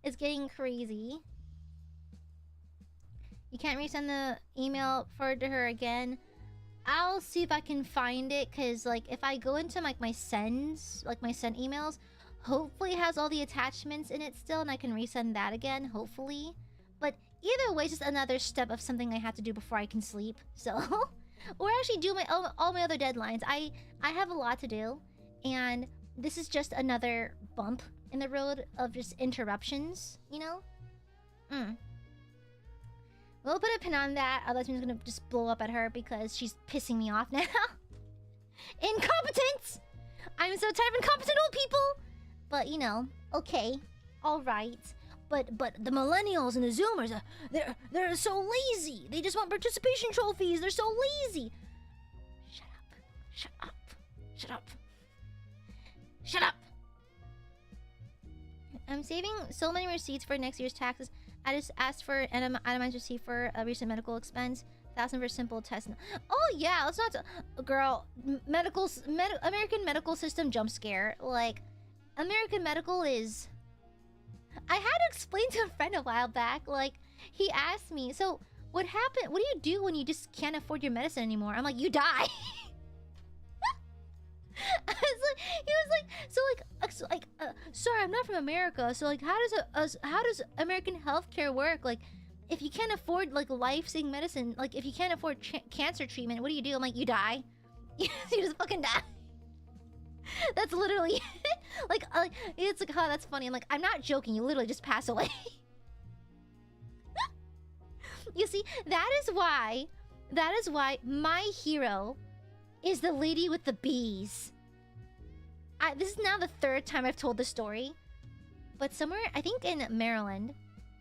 It's getting crazy. You can't resend the email forward to her again. I'll see if I can find it, because like if I go into like my sends, like my sent emails, hopefully it has all the attachments in it still, and I can resend that again, hopefully. But either way, it's just another step of something I have to do before I can sleep. So, or actually do my all my other deadlines. I have a lot to do, and this is just another bump in the road of just interruptions. You know. We'll put a pin on that. Otherwise, I'm gonna just blow up at her because she's pissing me off now. Incompetence! I'm so tired of incompetent old people! But, you know, okay. Alright. But the millennials and the Zoomers, they're so lazy. They just want participation trophies. They're so lazy. Shut up. Shut up. Shut up. Shut up! I'm saving so many receipts for next year's taxes. I just asked for an itemized receipt for a recent medical expense. 1,000 for simple test. Oh yeah, let's not. Girl, American medical system jump scare. Like, American medical is. I had to explain to a friend a while back. Like, he asked me, so what happened? What do you do when you just can't afford your medicine anymore? I'm like, you die. I was like, he was like, sorry, I'm not from America. So like, how does American healthcare work? Like, if you can't afford like life-saving medicine, like if you can't afford cancer treatment, what do you do? I'm like, you die. You just fucking die. That's literally like it's like, oh, that's funny. I'm like, I'm not joking. You literally just pass away. You see, that is why my hero is the lady with the bees. This is now the 3rd time I've told this story. But somewhere, I think in Maryland,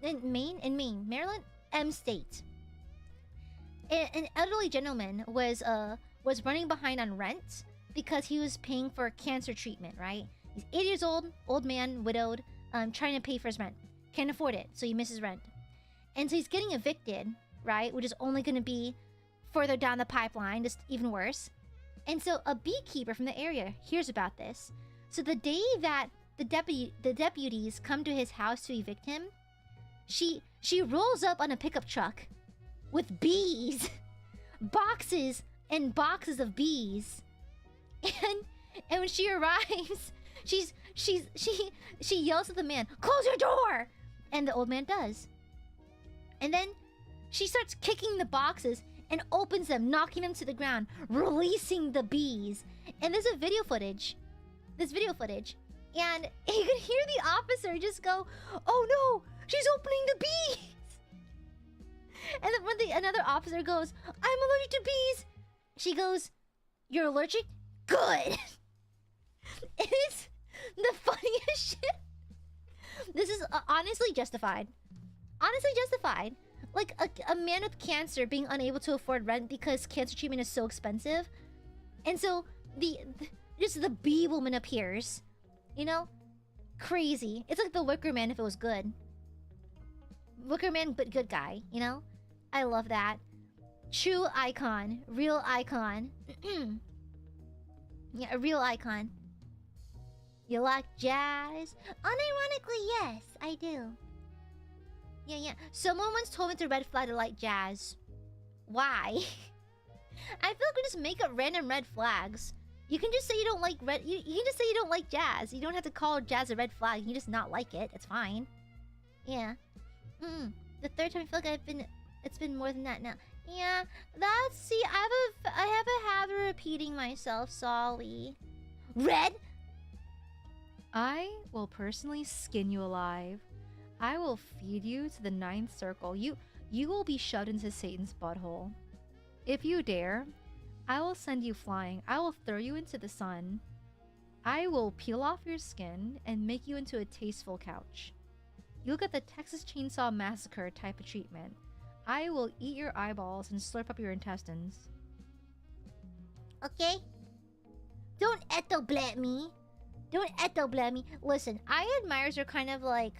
Maryland, M State, an elderly gentleman was running behind on rent because he was paying for cancer treatment, right? He's 80 years old, old man, widowed, trying to pay for his rent. Can't afford it, so he misses rent. And so he's getting evicted, right? Which is only going to be further down the pipeline, just even worse. And so a beekeeper from the area hears about this. So the day that the deputies come to his house to evict him, she rolls up on a pickup truck with bees, boxes and boxes of bees. And when she arrives, she yells at the man, "Close your door!" And the old man does. And then she starts kicking the boxes and opens them, knocking them to the ground, releasing the bees. And there's video footage. And you can hear the officer just go, "Oh no, she's opening the bees!" And then when another officer goes, "I'm allergic to bees," she goes, "You're allergic? Good." It's the funniest shit. This is honestly justified. Honestly justified. Like a man with cancer being unable to afford rent because cancer treatment is so expensive. And so just the bee woman appears. You know? Crazy. It's like the Wicker Man if it was good. Wicker Man but good guy, you know? I love that. True icon. Real icon. Yeah, a real icon. You like jazz? Unironically, yes, I do. Yeah. Someone once told me to red flag to like jazz. Why? I feel like we just make up random red flags. You can just say you don't like red. You can just say you don't like jazz. You don't have to call jazz a red flag. You can just not like it. It's fine. Yeah. The 3rd time I feel like it's been more than that now. Yeah. See, I have a habit of repeating myself. Sorry. Red. I will personally skin you alive. I will feed you to the 9th circle. You will be shoved into Satan's butthole. If you dare, I will send you flying. I will throw you into the sun. I will peel off your skin and make you into a tasteful couch. You'll get the Texas Chainsaw Massacre type of treatment. I will eat your eyeballs and slurp up your intestines. Okay? Don't etoblate me. Listen, Aiadmirers are kind of like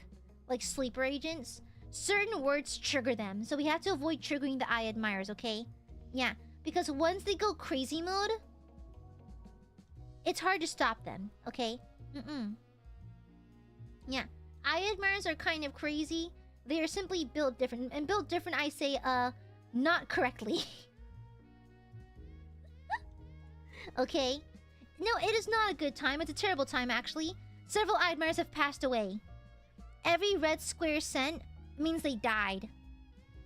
sleeper agents. Certain words trigger them, so we have to avoid triggering the Aiadmirers, okay? Yeah, because once they go crazy mode, it's hard to stop them, okay? Yeah, Aiadmirers are kind of crazy. They are simply built different, and built different, I say, not correctly. Okay? No, it is not a good time. It's a terrible time, actually. Several Aiadmirers have passed away. Every red square sent means they died.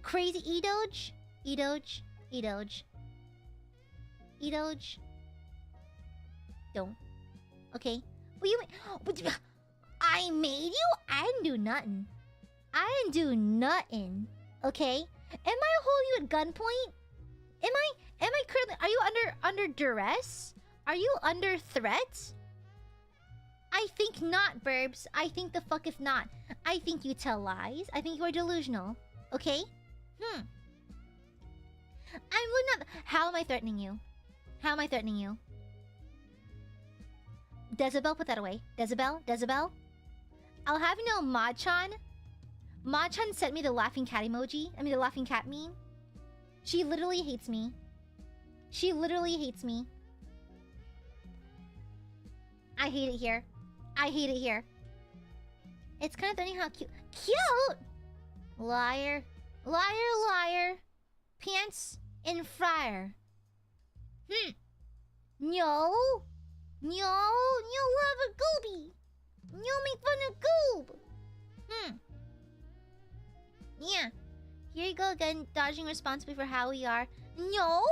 Crazy E-Doge? E-Doge? E-Doge? E-Doge? Don't. Okay? What you mean? I made you? I didn't do nothing. I didn't do nothing. Okay? Am I holding you at gunpoint? Am I currently... Are you under duress? Are you under threat? I think not, Burbs. I think the fuck if not. I think you tell lies. I think you are delusional. Okay? I'm really not... How am I threatening you? How am I threatening you? Decibel, put that away. Decibel? I'll have you know, Machan sent me the laughing cat emoji. I mean, the laughing cat meme. She literally hates me. She literally hates me. I hate it here. I hate it here. It's kind of funny how cute... Cute?! Liar. Liar. Pants in fryer. No, love a gooby. No, make fun of goob. Yeah. Here you go again, dodging responsibly for how we are. No,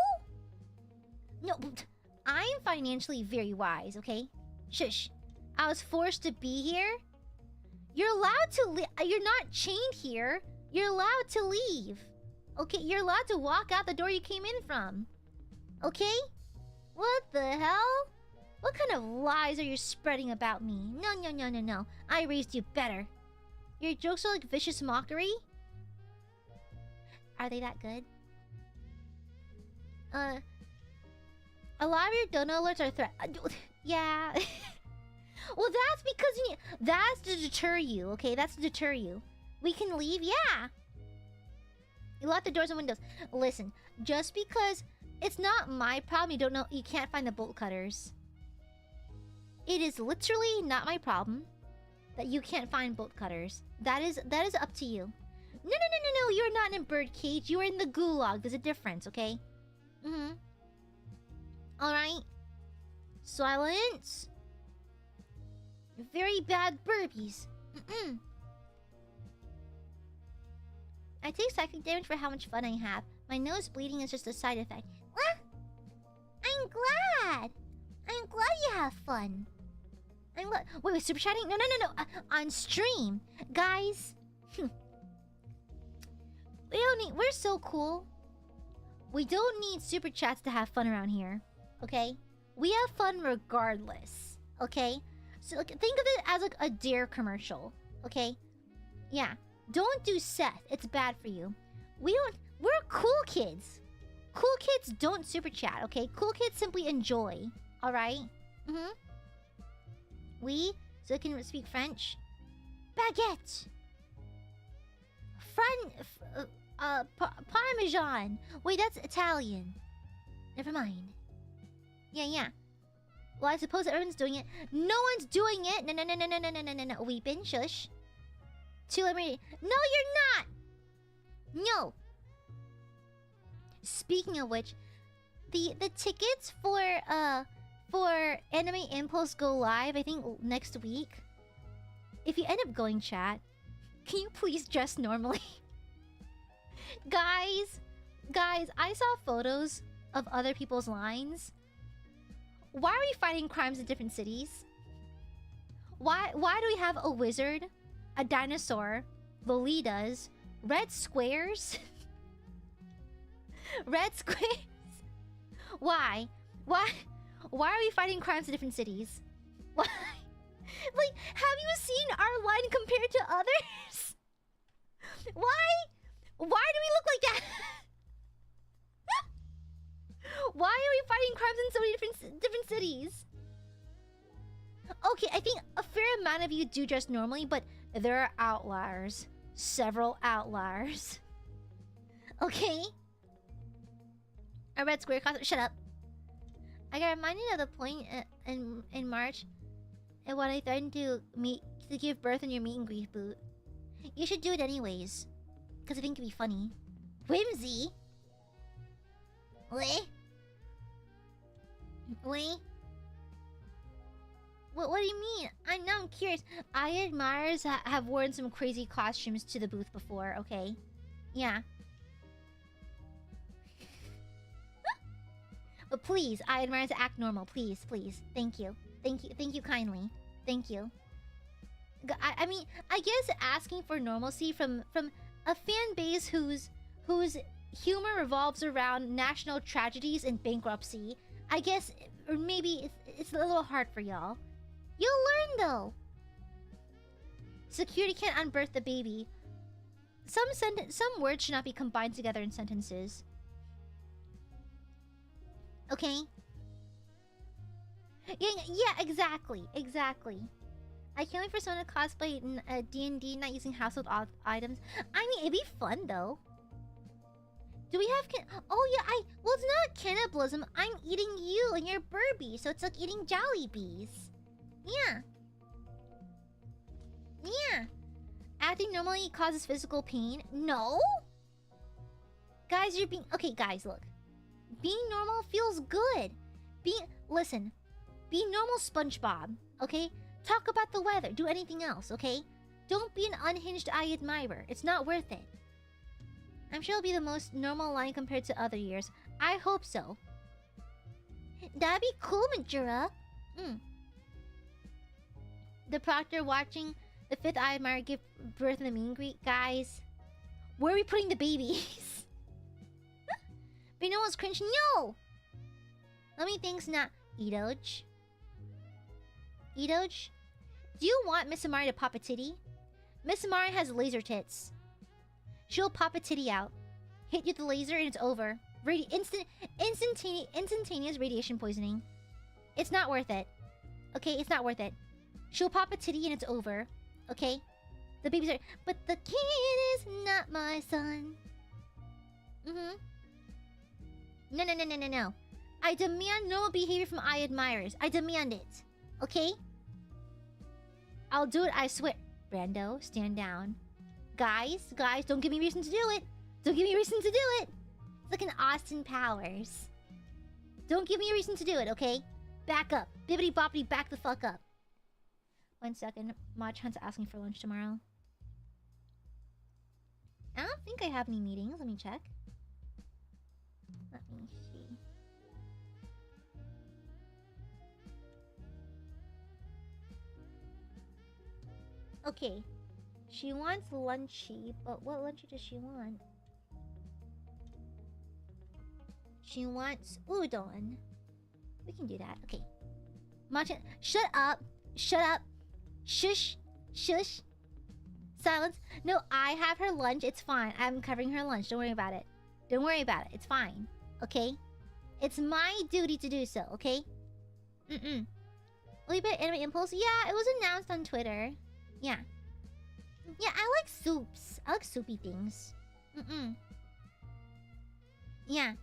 I'm financially very wise, okay? Shush. I was forced to be here. You're allowed to you're not chained here. You're allowed to leave. Okay, you're allowed to walk out the door you came in from. Okay? What the hell? What kind of lies are you spreading about me? No. I raised you better. Your jokes are like vicious mockery? Are they that good? A lot of your dono alerts are threat. Yeah. Well, that's because that's to deter you, okay? That's to deter you. We can leave? Yeah. You lock the doors and windows. Listen, just because it's not my problem you can't find the bolt cutters. It is literally not my problem that you can't find bolt cutters. That is up to you. No, you're not in a bird cage. You are in the gulag. There's a difference, okay? Alright. Silence. Very bad burpees. I take psychic damage for how much fun I have. My nose bleeding is just a side effect. What? I'm glad you have fun. I'm glad. Wait, super chatting? No. On stream. Guys. We're so cool. We don't need super chats to have fun around here. Okay? We have fun regardless. Okay? So think of it as like a Dare commercial. Okay? Yeah. Don't do Seth. It's bad for you. We're cool kids. Cool kids don't super chat, okay? Cool kids simply enjoy. Alright? So I can speak French. Baguette. Parmesan. Wait, that's Italian. Never mind. Yeah. Well, I suppose everyone's doing it. No one's doing it. No. Weepin', shush. No, you're not. No. Speaking of which, the tickets for Anime Impulse go live, I think next week. If you end up going, chat, can you please dress normally? Guys, I saw photos of other people's lines. Why are we fighting crimes in different cities? Why do we have a wizard, a dinosaur, Lolitas, red squares? Red squares? Why? Why are we fighting crimes in different cities? Why? Like, have you seen our line compared to others? Why do we look like that? Why are we fighting crimes in so many different cities? Okay, I think a fair amount of you do dress normally, but there are outliers. Several outliers. Okay? A red square costume. Shut up. I got reminded of the point in March and when I threatened to give birth in your meet and greet boot. You should do it anyways, because I think it'd be funny. Whimsy. Wait. What do you mean? I'm curious. Aiadmirers have worn some crazy costumes to the booth before. Okay. Yeah. But please, I admire to act normal. Please, please. Thank you. Thank you kindly. Thank you. I mean, I guess asking for normalcy from a fan base whose humor revolves around national tragedies and bankruptcy. I guess, or maybe it's a little hard for y'all. You'll learn though. Security can't unbirth the baby. Some words should not be combined together in sentences. Okay? Yeah, exactly. I can't wait for someone to cosplay D&D not using household items. I mean, it'd be fun though. Do we have oh yeah, well, it's not cannibalism. I'm eating you and your Burby, so it's like eating Jollibees. Yeah. Acting normally causes physical pain. No? Guys, you're being... Okay, guys, look. Being normal feels good. Listen. Be normal, SpongeBob, okay? Talk about the weather. Do anything else, okay? Don't be an unhinged Aiadmirer. It's not worth it. I'm sure it'll be the most normal line compared to other years. I hope so. That'd be cool, Majura. The proctor watching the 5th Aiadmirer give birth in the meet and greet. Guys, where are we putting the babies? But no one's cringing. No! Let me think. Not Edoj. Do you want Miss Amare to pop a titty? Miss Amare has laser tits. She'll pop a titty out, hit you with the laser, and it's over. Instantaneous radiation poisoning. It's not worth it. Okay, it's not worth it. She'll pop a titty and it's over. Okay? The babies are... But the kid is not my son. No. I demand normal behavior from Aiadmirers. I demand it. Okay? I'll do it, I swear. Brando, stand down. Guys, don't give me reason to do it. It's like an Austin Powers. Don't give me a reason to do it, okay? Back up. Bibbidi boppity, back the fuck up. 1 second. Machan's asking for lunch tomorrow. I don't think I have any meetings. Let me check. Let me see. Okay. She wants lunchy, but what lunchy does she want? She wants udon. We can do that. Okay. Machan, shut up. Shush. Silence. No, I have her lunch. It's fine. I'm covering her lunch. Don't worry about it. It's fine. Okay? It's my duty to do so, okay? Leave it anime impulse. Yeah, it was announced on Twitter. Yeah, I like soups. I like soupy things. Yeah.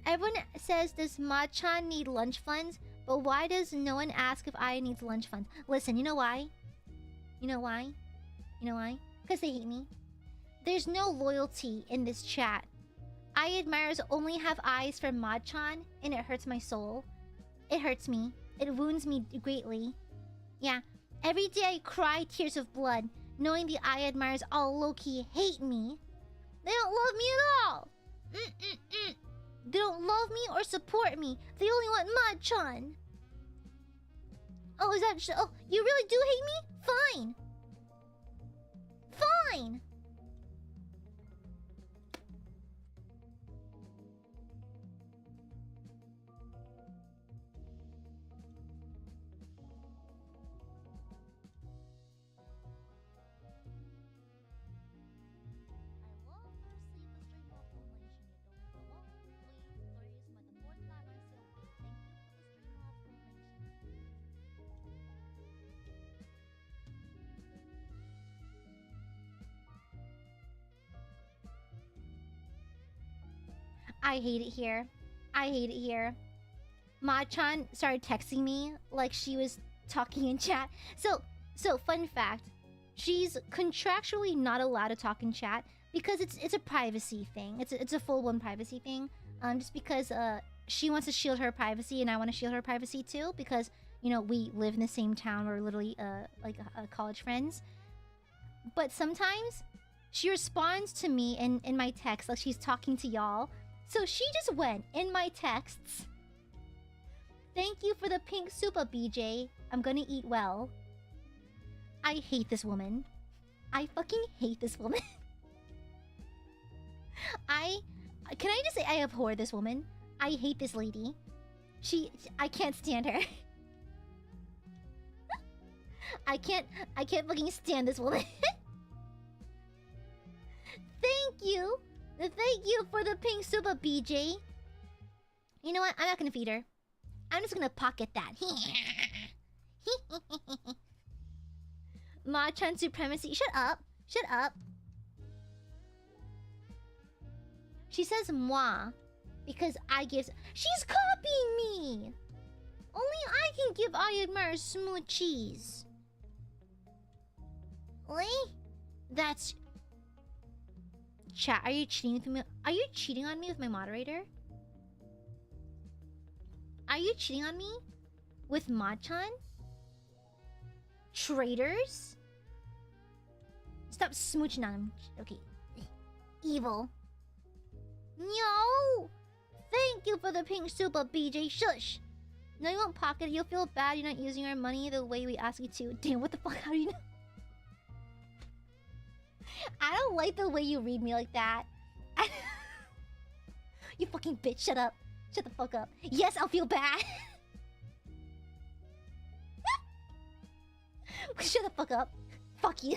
Everyone says, does Machan need lunch funds? But why does no one ask if Aya needs lunch funds? Listen, you know why? Because they hate me. There's no loyalty in this chat. Aiadmirers only have eyes for Machan, and it hurts my soul. It hurts me. It wounds me greatly. Yeah. Every day I cry tears of blood, knowing the Aiadmirers all low-key hate me. They don't love me at all. They don't love me or support me. They only want Machan. Oh, is that... Oh, you really do hate me? Fine. I hate it here. Machan started texting me like she was talking in chat. So fun fact, she's contractually not allowed to talk in chat because it's a privacy thing. It's a full-blown privacy thing. Just because she wants to shield her privacy and I want to shield her privacy too because, you know, we live in the same town. We're literally like college friends. But sometimes she responds to me in my text like she's talking to y'all. So she just went in my texts. Thank you for the pink super, BJ. I'm gonna eat well. I hate this woman. I fucking hate this woman. Can I just say I abhor this woman? I hate this lady. I can't stand her. I can't fucking stand this woman. Thank you. Thank you for the pink super, BJ. You know what? I'm not gonna feed her. I'm just gonna pocket that. Machan supremacy. Shut up. Shut up. She says moi because I give. She's copying me. Only I can give Aiadmirers smoochies. Oi? That's. Chat, are you cheating with me? Are you cheating on me with my moderator? Are you cheating on me with Machan? Traitors? Stop smooching on him. Okay. Evil. No! Thank you for the pink super, BJ. Shush! No, you won't pocket it. You'll feel bad you're not using our money the way we ask you to. Damn, what the fuck? How do you know? I don't like the way you read me like that. You fucking bitch, shut up. Shut the fuck up. Yes, I'll feel bad. Shut the fuck up. Fuck you.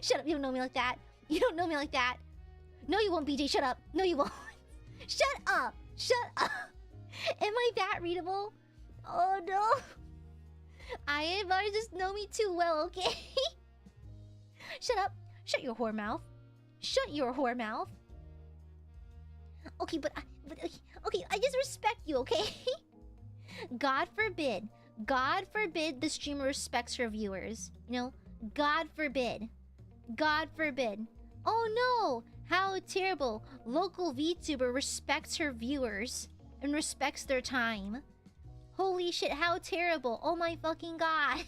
Shut up, you don't know me like that. You don't know me like that. No, you won't, BJ, shut up. No, you won't. Shut up. Shut up. Am I that readable? Oh, no. Aiadmirers just know me too well, okay? Shut up. Shut your whore mouth. Shut your whore mouth. Okay, but okay, I just respect you, okay? God forbid. God forbid the streamer respects her viewers. You know? God forbid. God forbid. Oh no! How terrible. Local VTuber respects her viewers and respects their time. Holy shit, how terrible. Oh my fucking god.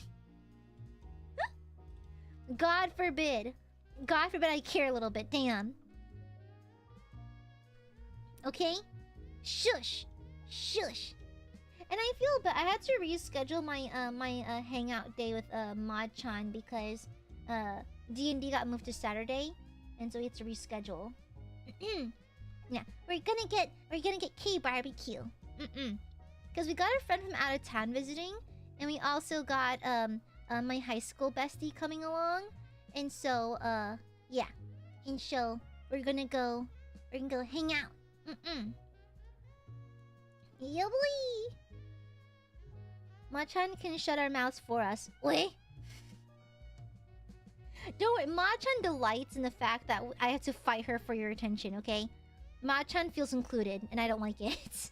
God forbid. God forbid I care a little bit. Damn. Okay? Shush. Shush. And I feel bad. I had to reschedule my hangout day with Mod-chan because D&D got moved to Saturday, and so we had to reschedule. Yeah, we're gonna get K barbecue. Because we got a friend from out of town visiting, and we also got my high school bestie coming along, and so yeah, and so we're gonna go hang out. Yeah, boy. Machan can shut our mouths for us. Wait. Don't worry, Machan delights in the fact that I have to fight her for your attention, okay? Machan feels included, and I don't like it.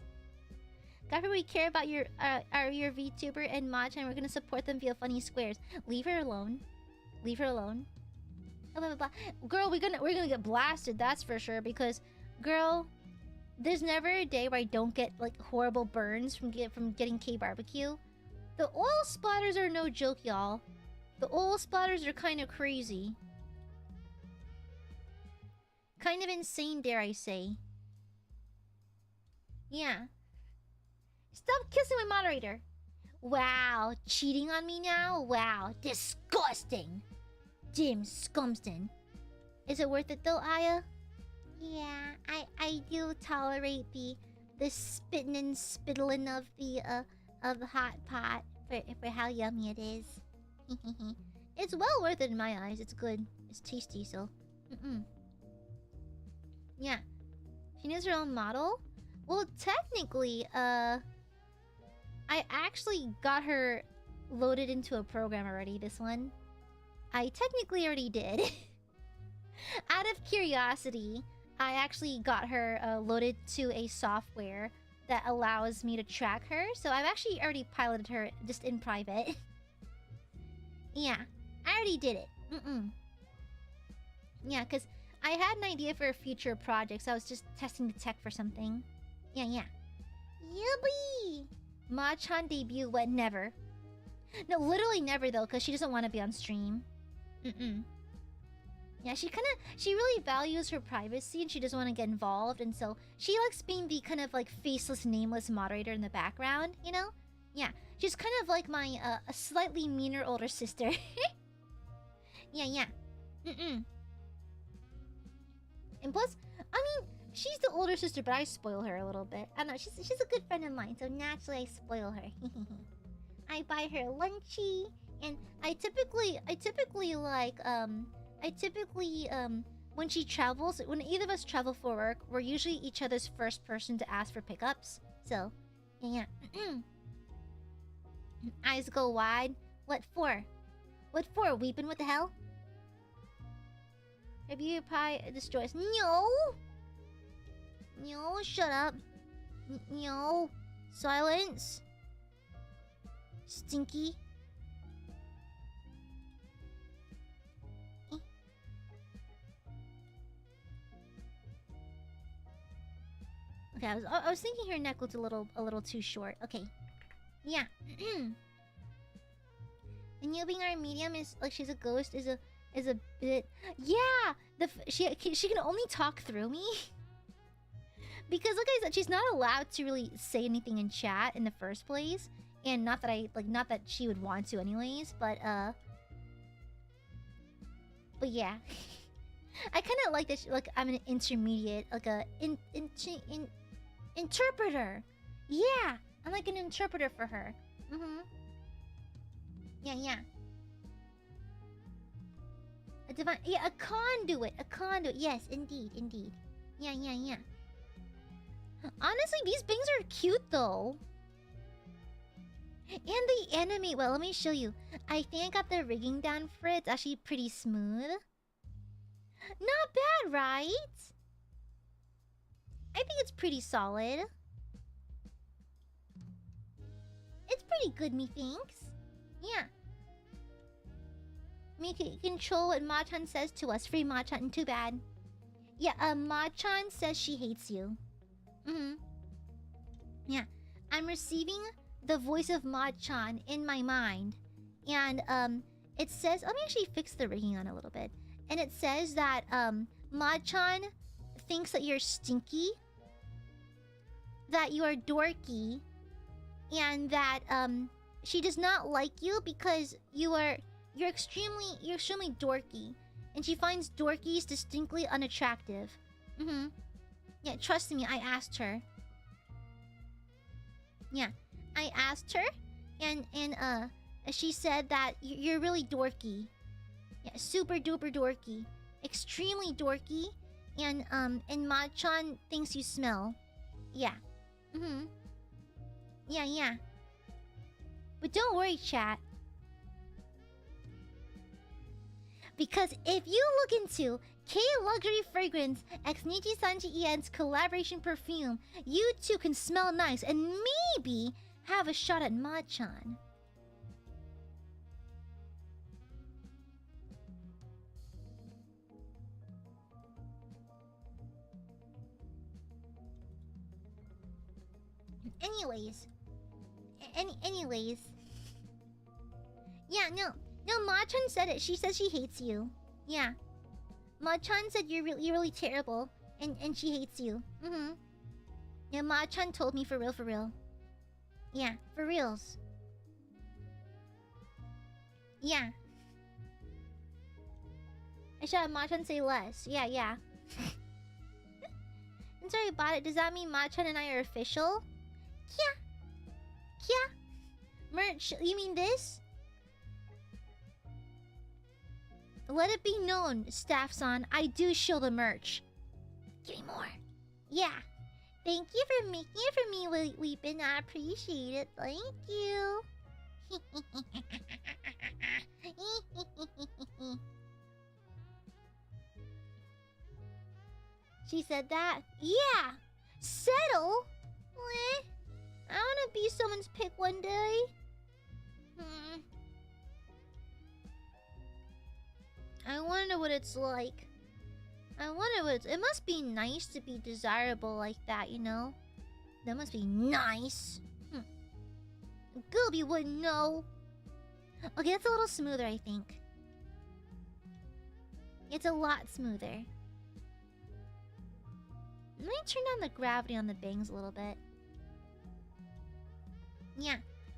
God, we care about your VTuber and Machan. We're gonna support them via funny squares. Leave her alone. Leave her alone. Blah, blah, blah. Girl, we're gonna get blasted. That's for sure. Because, girl, there's never a day where I don't get like horrible burns from getting K barbecue. The oil splatters are no joke, y'all. The oil splatters are kind of crazy. Kind of insane, dare I say. Yeah. Stop kissing my moderator. Wow, cheating on me now? Wow, disgusting. Jim Scumston. Is it worth it though, Aya? Yeah, I do tolerate the spitting and spittling of the hot pot for how yummy it is. It's well worth it in my eyes. It's good. It's tasty, so. Yeah. She knows her own model? Well, technically, I actually got her loaded into a program already, this one. I technically already did. Out of curiosity, I actually got her loaded to a software that allows me to track her. So I've actually already piloted her just in private. Yeah, I already did it. Yeah, because I had an idea for a future project, so I was just testing the tech for something. Yeah. Yubi! Machan debut went never. No, literally never though, because she doesn't want to be on stream. Yeah, she really values her privacy and she doesn't want to get involved, and so she likes being the kind of like faceless, nameless moderator in the background, you know? Yeah, she's kind of like my a slightly meaner older sister. Yeah. And plus, I mean, she's the older sister, but I spoil her a little bit. I don't know, she's a good friend of mine, so naturally I spoil her. I buy her lunchy, and I typically when she travels, when either of us travel for work, we're usually each other's first person to ask for pickups. So, yeah. Eyes go wide. What for? What for, weeping? What the hell? Review pie destroys. No! No, shut up. No. Silence. Stinky. Okay, I was thinking her neck looked a little too short. Okay. Yeah. And you being our medium is like she's a ghost is a bit. Yeah. She can only talk through me. Because like I said, she's not allowed to really say anything in chat in the first place, and not that she would want to anyways, but yeah. I kind of like that I'm an intermediate, like a interpreter. Yeah, I'm like an interpreter for her. Yeah. A conduit. Yes, indeed. Yeah. Honestly, these things are cute though. And the enemy, well, let me show you. I think I got the rigging down for it. It's actually pretty smooth. Not bad, right? I think it's pretty solid. It's pretty good, methinks. Yeah. Me control what Machan says to us. Free Machan, too bad. Yeah, Machan says she hates you. Yeah. I'm receiving the voice of Machan in my mind. And, it says... Let me actually fix the rigging on a little bit. And it says that, Machan thinks that you're stinky, that you are dorky, and that, she does not like you because you're extremely dorky. And she finds dorkies distinctly unattractive. Yeah, trust me, I asked her. Yeah, I asked her, and she said that you're really dorky. Yeah, super duper dorky. Extremely dorky. And Machan thinks you smell. Yeah. Yeah. But don't worry, chat. Because if you look into K Luxury Fragrance x Nijisanji EN's collaboration perfume, you too can smell nice and maybe have a shot at Machan. Anyways. Yeah, no, Machan said it. She says she hates you. Yeah. Machan said you're really terrible, and she hates you. Yeah, Machan told me for real. Yeah, for reals. Yeah. I should have Machan say less. Yeah. I'm sorry about it. Does that mean Machan and I are official? Yeah. Merch, you mean this? Let it be known, Staff-san, I do show the merch. Give me more. Yeah. Thank you for making it for me, Weepin. I appreciate it. Thank you. She said that? Yeah. Settle? What? I want to be someone's pick one day. I wonder what it's like. It must be nice to be desirable like that, you know? That must be nice. Goob, you wouldn't know. Okay, that's a little smoother, I think. It's a lot smoother. Let me turn down the gravity on the bangs a little bit. Yeah.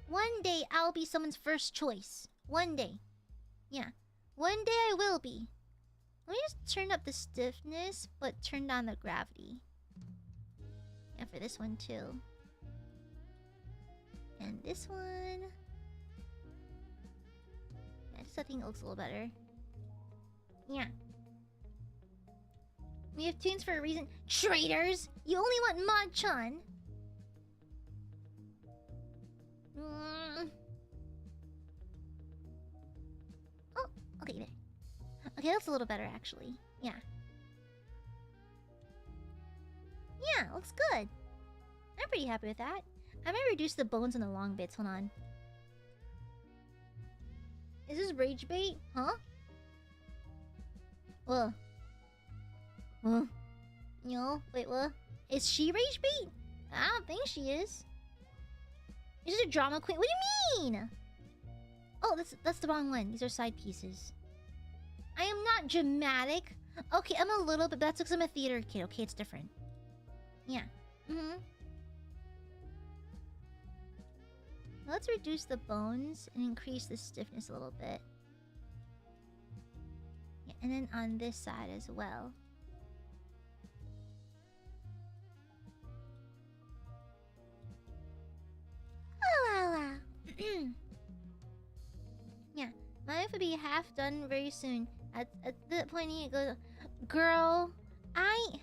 One day I'll be someone's first choice. One day. Yeah. One day I will be. Let me just turn up the stiffness, but turn down the gravity. Yeah, for this one too. And this one. Yeah, just I think it looks a little better. Yeah. We have tunes for a reason. Traitors! You only want Mod-chan! Oh, okay, there. Okay, that's a little better, actually. Yeah. Yeah, looks good. I'm pretty happy with that. I might reduce the bones on the long bits. Hold on. Is this rage bait? Huh? What? No, wait, what? Is she rage bait? I don't think she is. Is she a drama queen? What do you mean? Oh, that's the wrong one. These are side pieces. I am not dramatic. Okay, I'm a little bit, but that's because I'm a theater kid, okay? It's different. Yeah. Let's reduce the bones and increase the stiffness a little bit. Yeah, and then on this side as well. Yeah, my life will be half done very soon. At that point, it goes, girl, I'm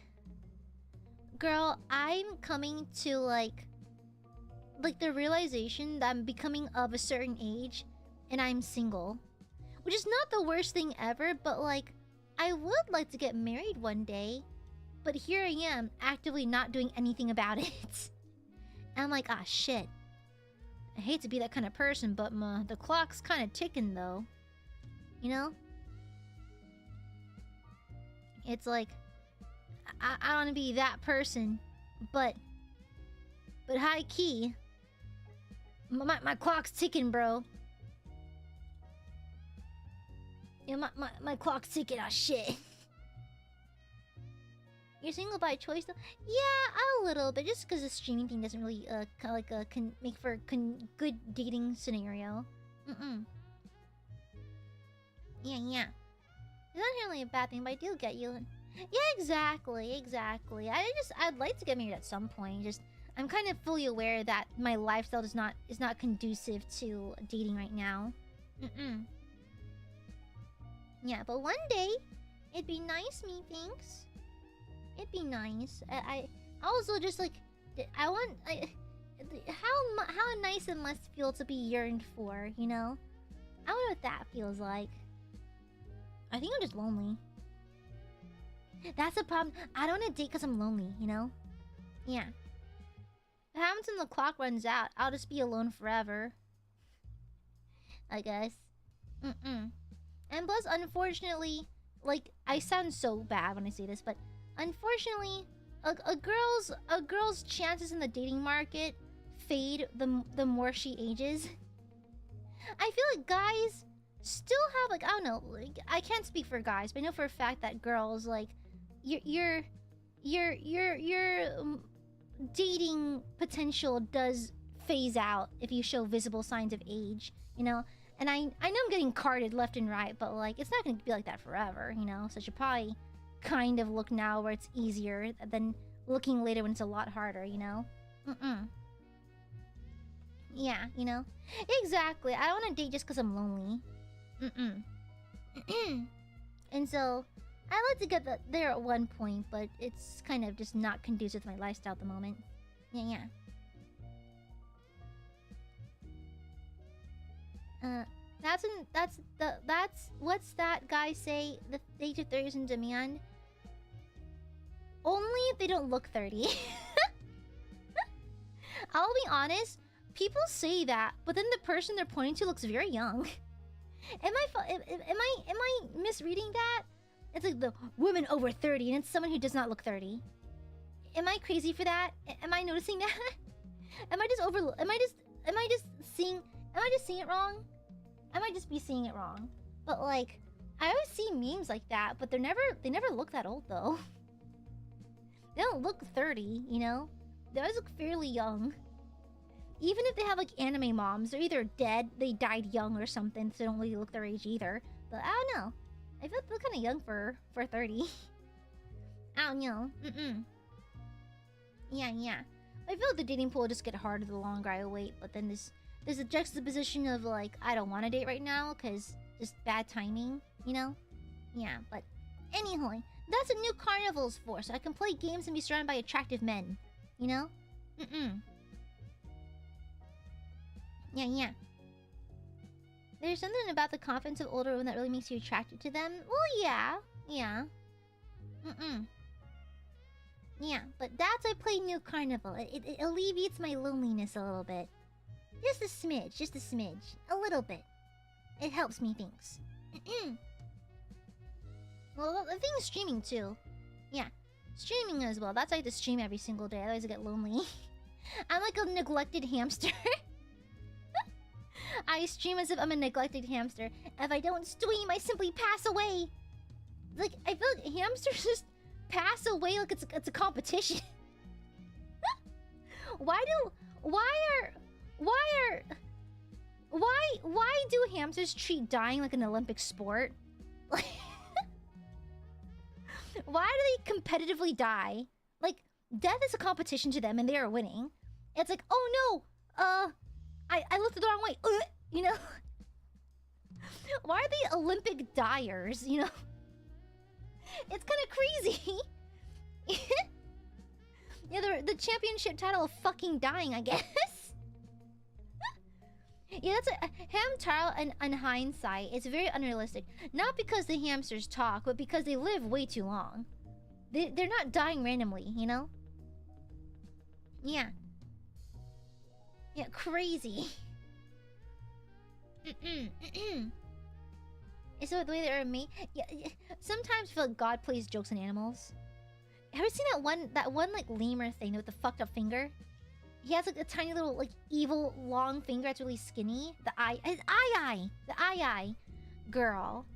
coming to like the realization that I'm becoming of a certain age, and I'm single, which is not the worst thing ever. But like, I would like to get married one day, but here I am actively not doing anything about it. And I'm like, ah, shit. I hate to be that kind of person, but the clock's kind of ticking, though. You know? It's like, I don't want to be that person, but high key, my clock's ticking, bro. Yeah, my clock's ticking. Oh shit. You're single by choice, though? Yeah, a little bit. Just because the streaming thing doesn't really, can make for a good dating scenario. Yeah. It's not really a bad thing, but I do get you. Yeah, exactly. I'd like to get married at some point. Just, I'm kind of fully aware that my lifestyle is not conducive to dating right now. Yeah, but one day, it'd be nice, methinks. It'd be nice. I also just like, how nice it must feel to be yearned for, you know? I wonder what that feels like. I think I'm just lonely. That's the problem. I don't want to date because I'm lonely, you know? Yeah. What happens when the clock runs out? I'll just be alone forever. I guess. And plus, unfortunately, like, I sound so bad when I say this, but unfortunately, a girl's chances in the dating market fade the more she ages. I feel like guys still have, like, I don't know, like, I can't speak for guys, but I know for a fact that girls, like, your dating potential does phase out if you show visible signs of age, you know? And I know I'm getting carded left and right, but like, it's not gonna be like that forever, you know? So I should probably kind of look now where it's easier than looking later when it's a lot harder, you know? Yeah, you know? Exactly. I don't want to date just because I'm lonely. And so, I like to get there at one point, but it's kind of just not conducive to my lifestyle at the moment. Yeah. That's what's that guy say? The age of 30 is in demand. Only if they don't look 30. I'll be honest, people say that, but then the person they're pointing to looks very young. Am I misreading that? It's like the woman over 30 and it's someone who does not look 30. Am I crazy for that? Am I noticing that? Am I just seeing it wrong? I might just be seeing it wrong. But like, I always see memes like that, but they never look that old though. They don't look 30, you know? They always look fairly young. Even if they have like anime moms, they're either dead, they died young or something, so they don't really look their age either. But I don't know. I feel kind of young for 30. I don't know. Yeah. I feel like the dating pool will just get harder the longer I wait, but then there's a juxtaposition of like, I don't want to date right now, because just bad timing, you know? Yeah, but anyhow, that's what new carnival's for, so I can play games and be surrounded by attractive men, you know? Yeah. There's something about the confidence of older women that really makes you attracted to them. Well, yeah. Yeah, but that's why I play New Carnival. It alleviates my loneliness a little bit. Just a smidge. A little bit. It helps me, thanks. Well, the thing is streaming too. Yeah, streaming as well. That's why I have to stream every single day, otherwise I get lonely. I'm like a neglected hamster. I stream as if I'm a neglected hamster. If I don't stream, I simply pass away. Like, I feel like hamsters just pass away like it's a competition. Why do hamsters treat dying like an Olympic sport? Like, why do they competitively die? Like, death is a competition to them and they are winning. It's like, oh no, I looked the wrong way. You know? Why are they Olympic dyers, you know? It's kind of crazy. Yeah, the championship title of fucking dying, I guess. Yeah, that's a ham title and hindsight. It's very unrealistic. Not because the hamsters talk, but because they live way too long. They're not dying randomly, you know? Yeah. Yeah, crazy. Is it the way they are made? Yeah, sometimes I feel like God plays jokes on animals. Have you seen that one like lemur thing with the fucked up finger? He has like a tiny little like evil long finger that's really skinny. The eye girl.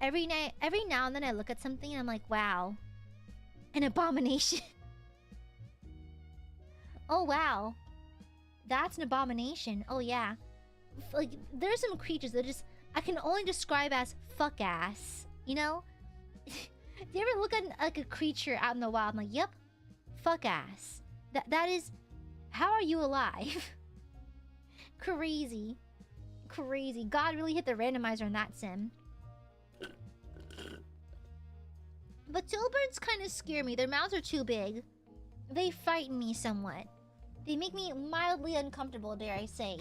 Every now and then I look at something and I'm like, wow, an abomination. Oh wow, that's an abomination. Oh yeah, like there's some creatures that just I can only describe as fuck ass. You know? Do you ever look at like a creature out in the wild? I'm like, yep, fuck ass. That is, how are you alive? Crazy. God really hit the randomizer on that sim. But Tilbirds kind of scare me. Their mouths are too big. They frighten me somewhat. They make me mildly uncomfortable, dare I say.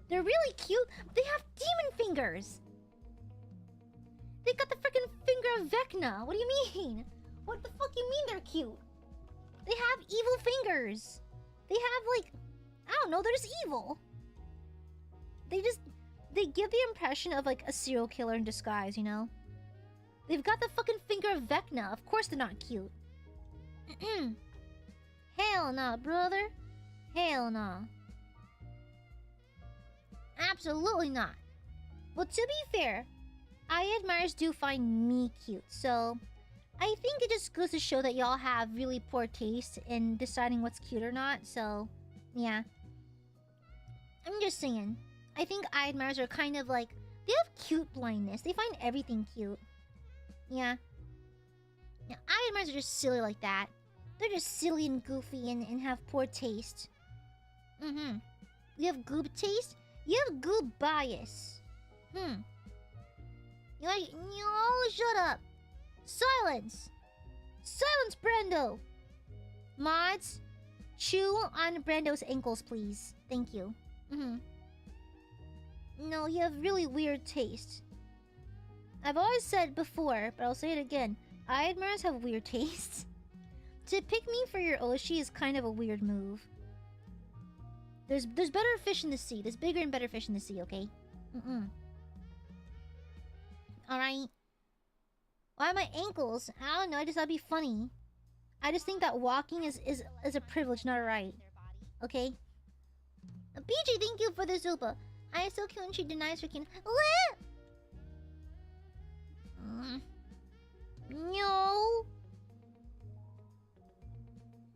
They're really cute. They have demon fingers. They got the freaking finger of Vecna. What do you mean? What the fuck you mean they're cute? They have evil fingers. They have like, I don't know, they're just evil. They give the impression of like a serial killer in disguise, you know? They've got the fucking finger of Vecna. Of course they're not cute. Hell nah, brother. Hell nah. Absolutely not. Well, to be fair, Aiadmirers do find me cute, so I think it just goes to show that y'all have really poor taste in deciding what's cute or not, so yeah. I'm just saying. I think Aiadmirers are kind of like, they have cute blindness. They find everything cute. Yeah. Now, Aiadmirers are just silly like that. They're just silly and goofy and have poor taste. You have goob taste? You have goob bias. You like, oh, shut up. Silence. Silence, Brando. Mods, chew on Brando's ankles, please. Thank you. No, you have really weird taste. I've always said before, but I'll say it again. Aiadmirers have weird tastes. To pick me for your Oshi is kind of a weird move. There's better fish in the sea. There's bigger and better fish in the sea, okay? Alright. Why my ankles? I don't know, I just thought it'd be funny. I just think that walking is a privilege, not a right. Okay? PG, thank you for the super. I still cute when she denies her kin. No.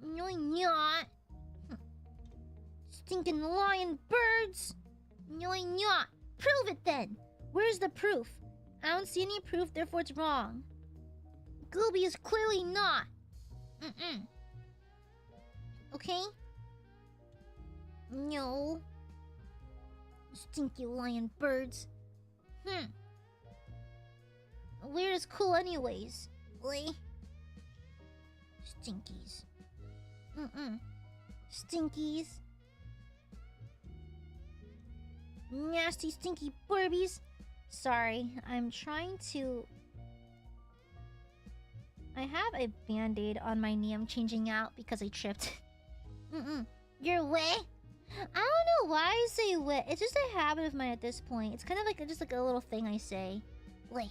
No, I'm not. Stinking lion birds. No, I'm not. Prove it then. Where's the proof? I don't see any proof, therefore it's wrong. Gooby is clearly not. Okay? No. Stinky lion birds. Where is cool anyways? Oi. Stinkies. Stinkies. Nasty stinky burbies. Sorry, I'm trying to... I have a band-aid on my knee I'm changing out because I tripped. You're wet? I don't know why I say wet. It's just a habit of mine at this point. It's kind of like just like a little thing I say. Wait.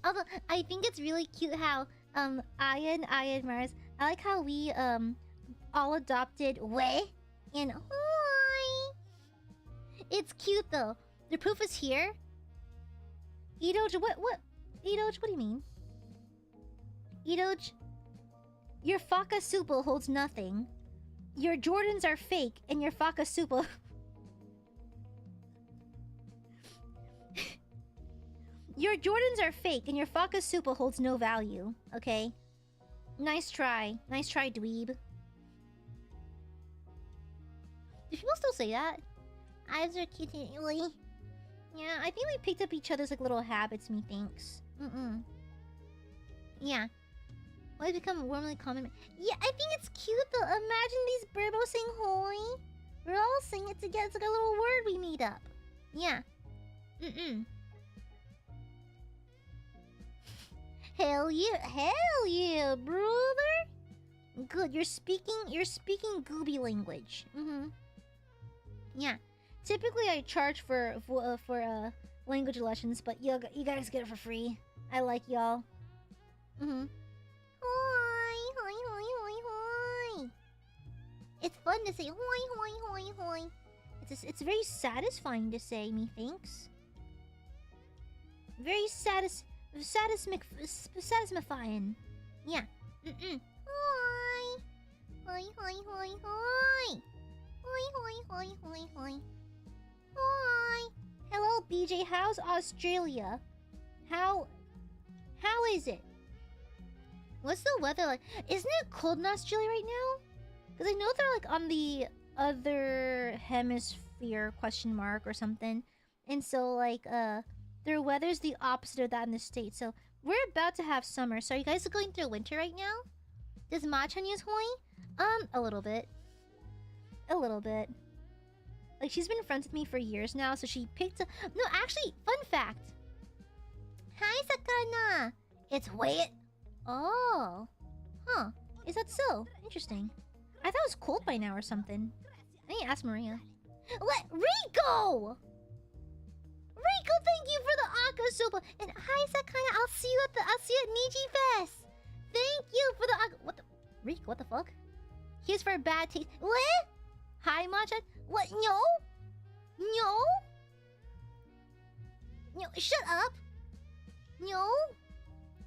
Although I think it's really cute how Aiadmirers, I like how we all adopted way and hoi. It's cute though. The proof is here. Idoj, what Idoj, what do you mean? Idoj, your Faka Supo holds nothing. Your Jordans are fake and your Faka Supo Your Jordans are fake and your Faka Supa holds no value, okay? Nice try. Nice try, dweeb. Do people still say that? Eyes are cute and ugly. Yeah, I think we picked up each other's like little habits, methinks. Yeah. Why become warmly common? Yeah, I think it's cute though. Imagine these Burbos saying hoi. We're all saying it together. It's like a little word we made up. Yeah. Hell yeah, brother. Good, you're speaking gooby language. Yeah. Typically I charge for language lessons, but you guys get it for free. I like y'all. Hoi. It's fun to say hoi. It's very satisfying to say, methinks. Very satisfying. Yeah. Hoi. Hoi. Hello, BJ. How's Australia? How is it? What's the weather like? Isn't it cold in Australia right now? Because I know they're like on the other hemisphere question mark or something. And so like their weather's the opposite of that in the States. So we're about to have summer. So are you guys going through winter right now? Does Machan use hoi? A little bit. Like she's been friends with me for years now, so she picked up... No, actually, fun fact. Hi, Sakana. It's wet. Oh. Huh. Is that so? Interesting. I thought it was cold by now or something. I need to ask Maria. What? Rico! Rico, thank you for the Aka Super. And hi, Sakana. I'll see you at Niji Fest. Thank you for the Aka... What the... Rico, what the fuck? Here's for a bad taste. What? Hi, Matcha. What? No? No, shut up. No?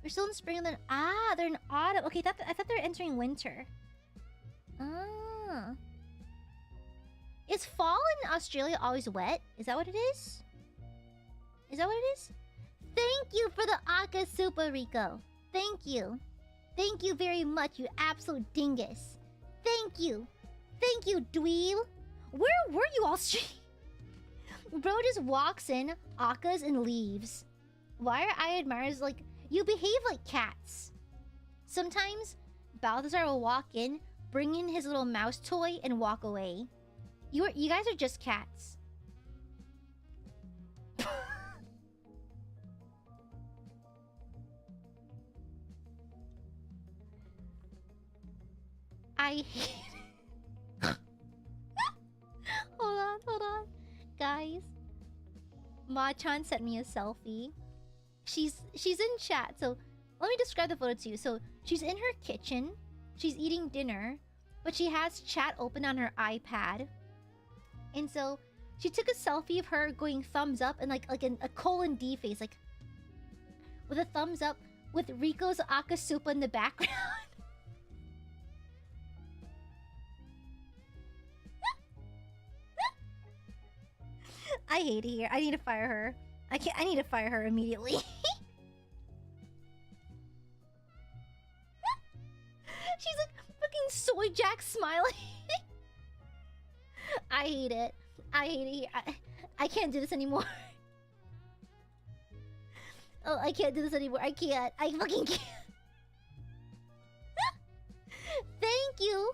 We're still in spring and then... Ah, they're in autumn. Okay, I thought they were entering winter. Ah. Is fall in Australia always wet? Is that what it is? Thank you for the Aka Super, Rico. Thank you. Thank you very much, you absolute dingus. Thank you, dweeb. Where were you all Bro just walks in, Akkas, and leaves. Why are Aiadmirers like... You behave like cats. Sometimes, Balthazar will walk in, bring in his little mouse toy, and walk away. You guys are just cats. I hate it. Hold on. Guys. Ma-chan sent me a selfie. She's in chat, so let me describe the photo to you. So she's in her kitchen. She's eating dinner, but she has chat open on her iPad. And so she took a selfie of her going thumbs up and like a colon D face, like with a thumbs up with Rico's Akasupa in the background. I hate it here. I need to fire her. I need to fire her immediately. She's like fucking soy jack smiling. I hate it. I hate it here. I can't do this anymore. Oh, I can't do this anymore. I can't. I fucking can't. Thank you.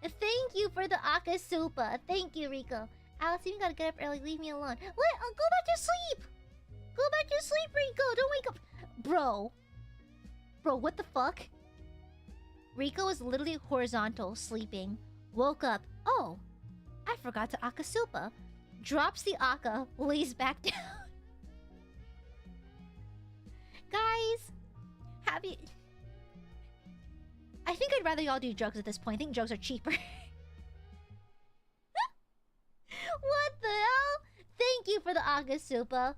Thank you for the Akasupa. Thank you, Rico. Alice, you gotta get up early. Leave me alone. What? Go back to sleep. Go back to sleep, Rico. Don't wake up. Bro. Bro, what the fuck? Rico was literally horizontal, sleeping. Woke up. Oh, I forgot to Akasupa. Drops the Aka, lays back down. Guys, have you... I think I'd rather y'all do drugs at this point. I think drugs are cheaper. What the hell? Thank you for the Akasupa.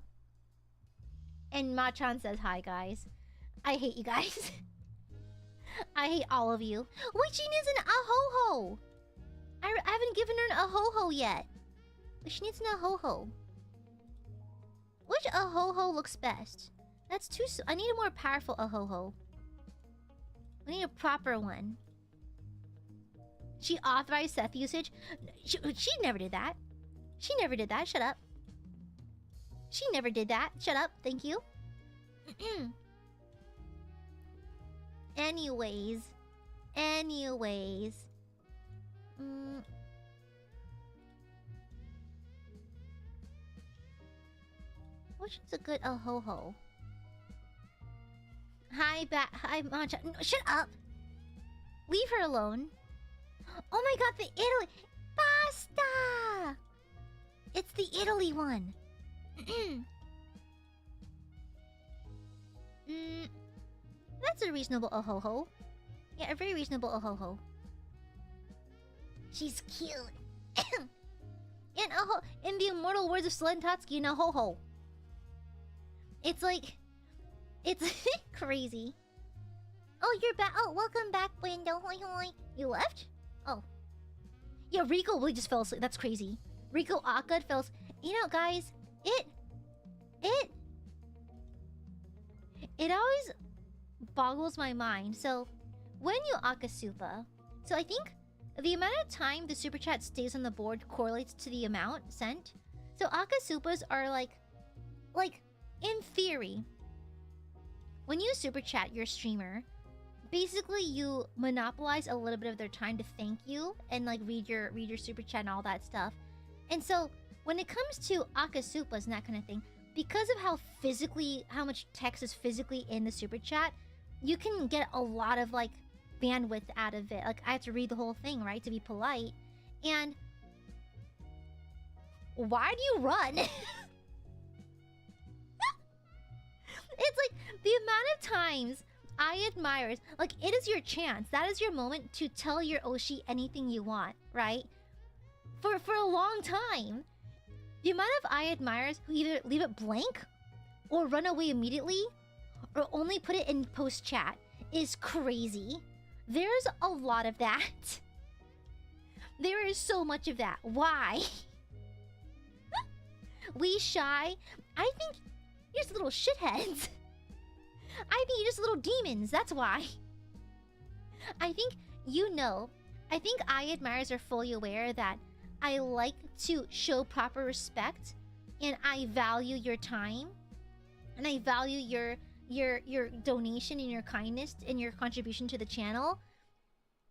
And Machan says hi, guys. I hate you guys. I hate all of you. Wait, she needs an ahoho. I haven't given her an ahoho yet. She needs an ahoho. Which ahoho looks best? That's too... I need a more powerful ahoho. I need a proper one. She authorized Seth usage? She never did that. She never did that. Shut up. She never did that. Shut up. Thank you. Anyways. Which is a good ahoho? Hi, Mancha. No, shut up. Leave her alone. Oh my god, the Italy... Pasta! It's the Italy one. That's a reasonable ahoho. Yeah, a very reasonable ahoho. She's cute. In the immortal words of Slentotsky, an ahoho. It's like... It's crazy. Oh, you're back. Oh, welcome back, Window. Hoi hoi. You left? Oh. Yeah, Rico really just fell asleep. That's crazy. Rico Akkad fell asleep. You know, guys, it always boggles my mind. So, when you Akasupa, so I think the amount of time the super chat stays on the board correlates to the amount sent. So Akasupas are like in theory, when you super chat your streamer, basically you monopolize a little bit of their time to thank you and like read your super chat and all that stuff. And so when it comes to Akasupas and that kind of thing, because of how much text is physically in the super chat, you can get a lot of like bandwidth out of it. Like I have to read the whole thing, right, to be polite. And why do you run? It's like the amount of times Aiadmirers, like it is your chance. That is your moment to tell your Oshi anything you want, right? For a long time. The amount of Aiadmirers who either leave it blank or run away immediately or only put it in post chat is crazy. There's a lot of that. There is so much of that. Why? We shy? I think you're just little shitheads. I think you're just little demons. That's why. I think I think Aiadmirers are fully aware that I like to show proper respect and I value your time and I value your donation and your kindness and your contribution to the channel.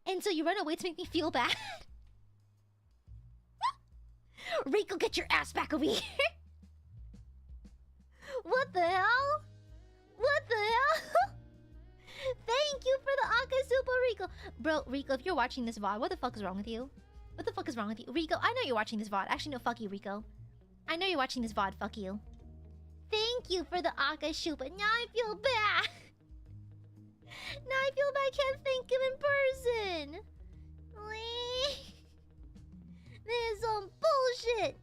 And so you run away to make me feel bad. Rico, get your ass back over here. What the hell? What the hell? Thank you for the Akasupa, Rico. Bro, Rico, if you're watching this VOD, what the fuck is wrong with you? What the fuck is wrong with you? Rico, I know you're watching this VOD. Actually, no, fuck you, Rico. I know you're watching this VOD. Fuck you. Thank you for the Akasupa. Now I feel bad. Now I feel bad I can't thank him in person. This is some bullshit.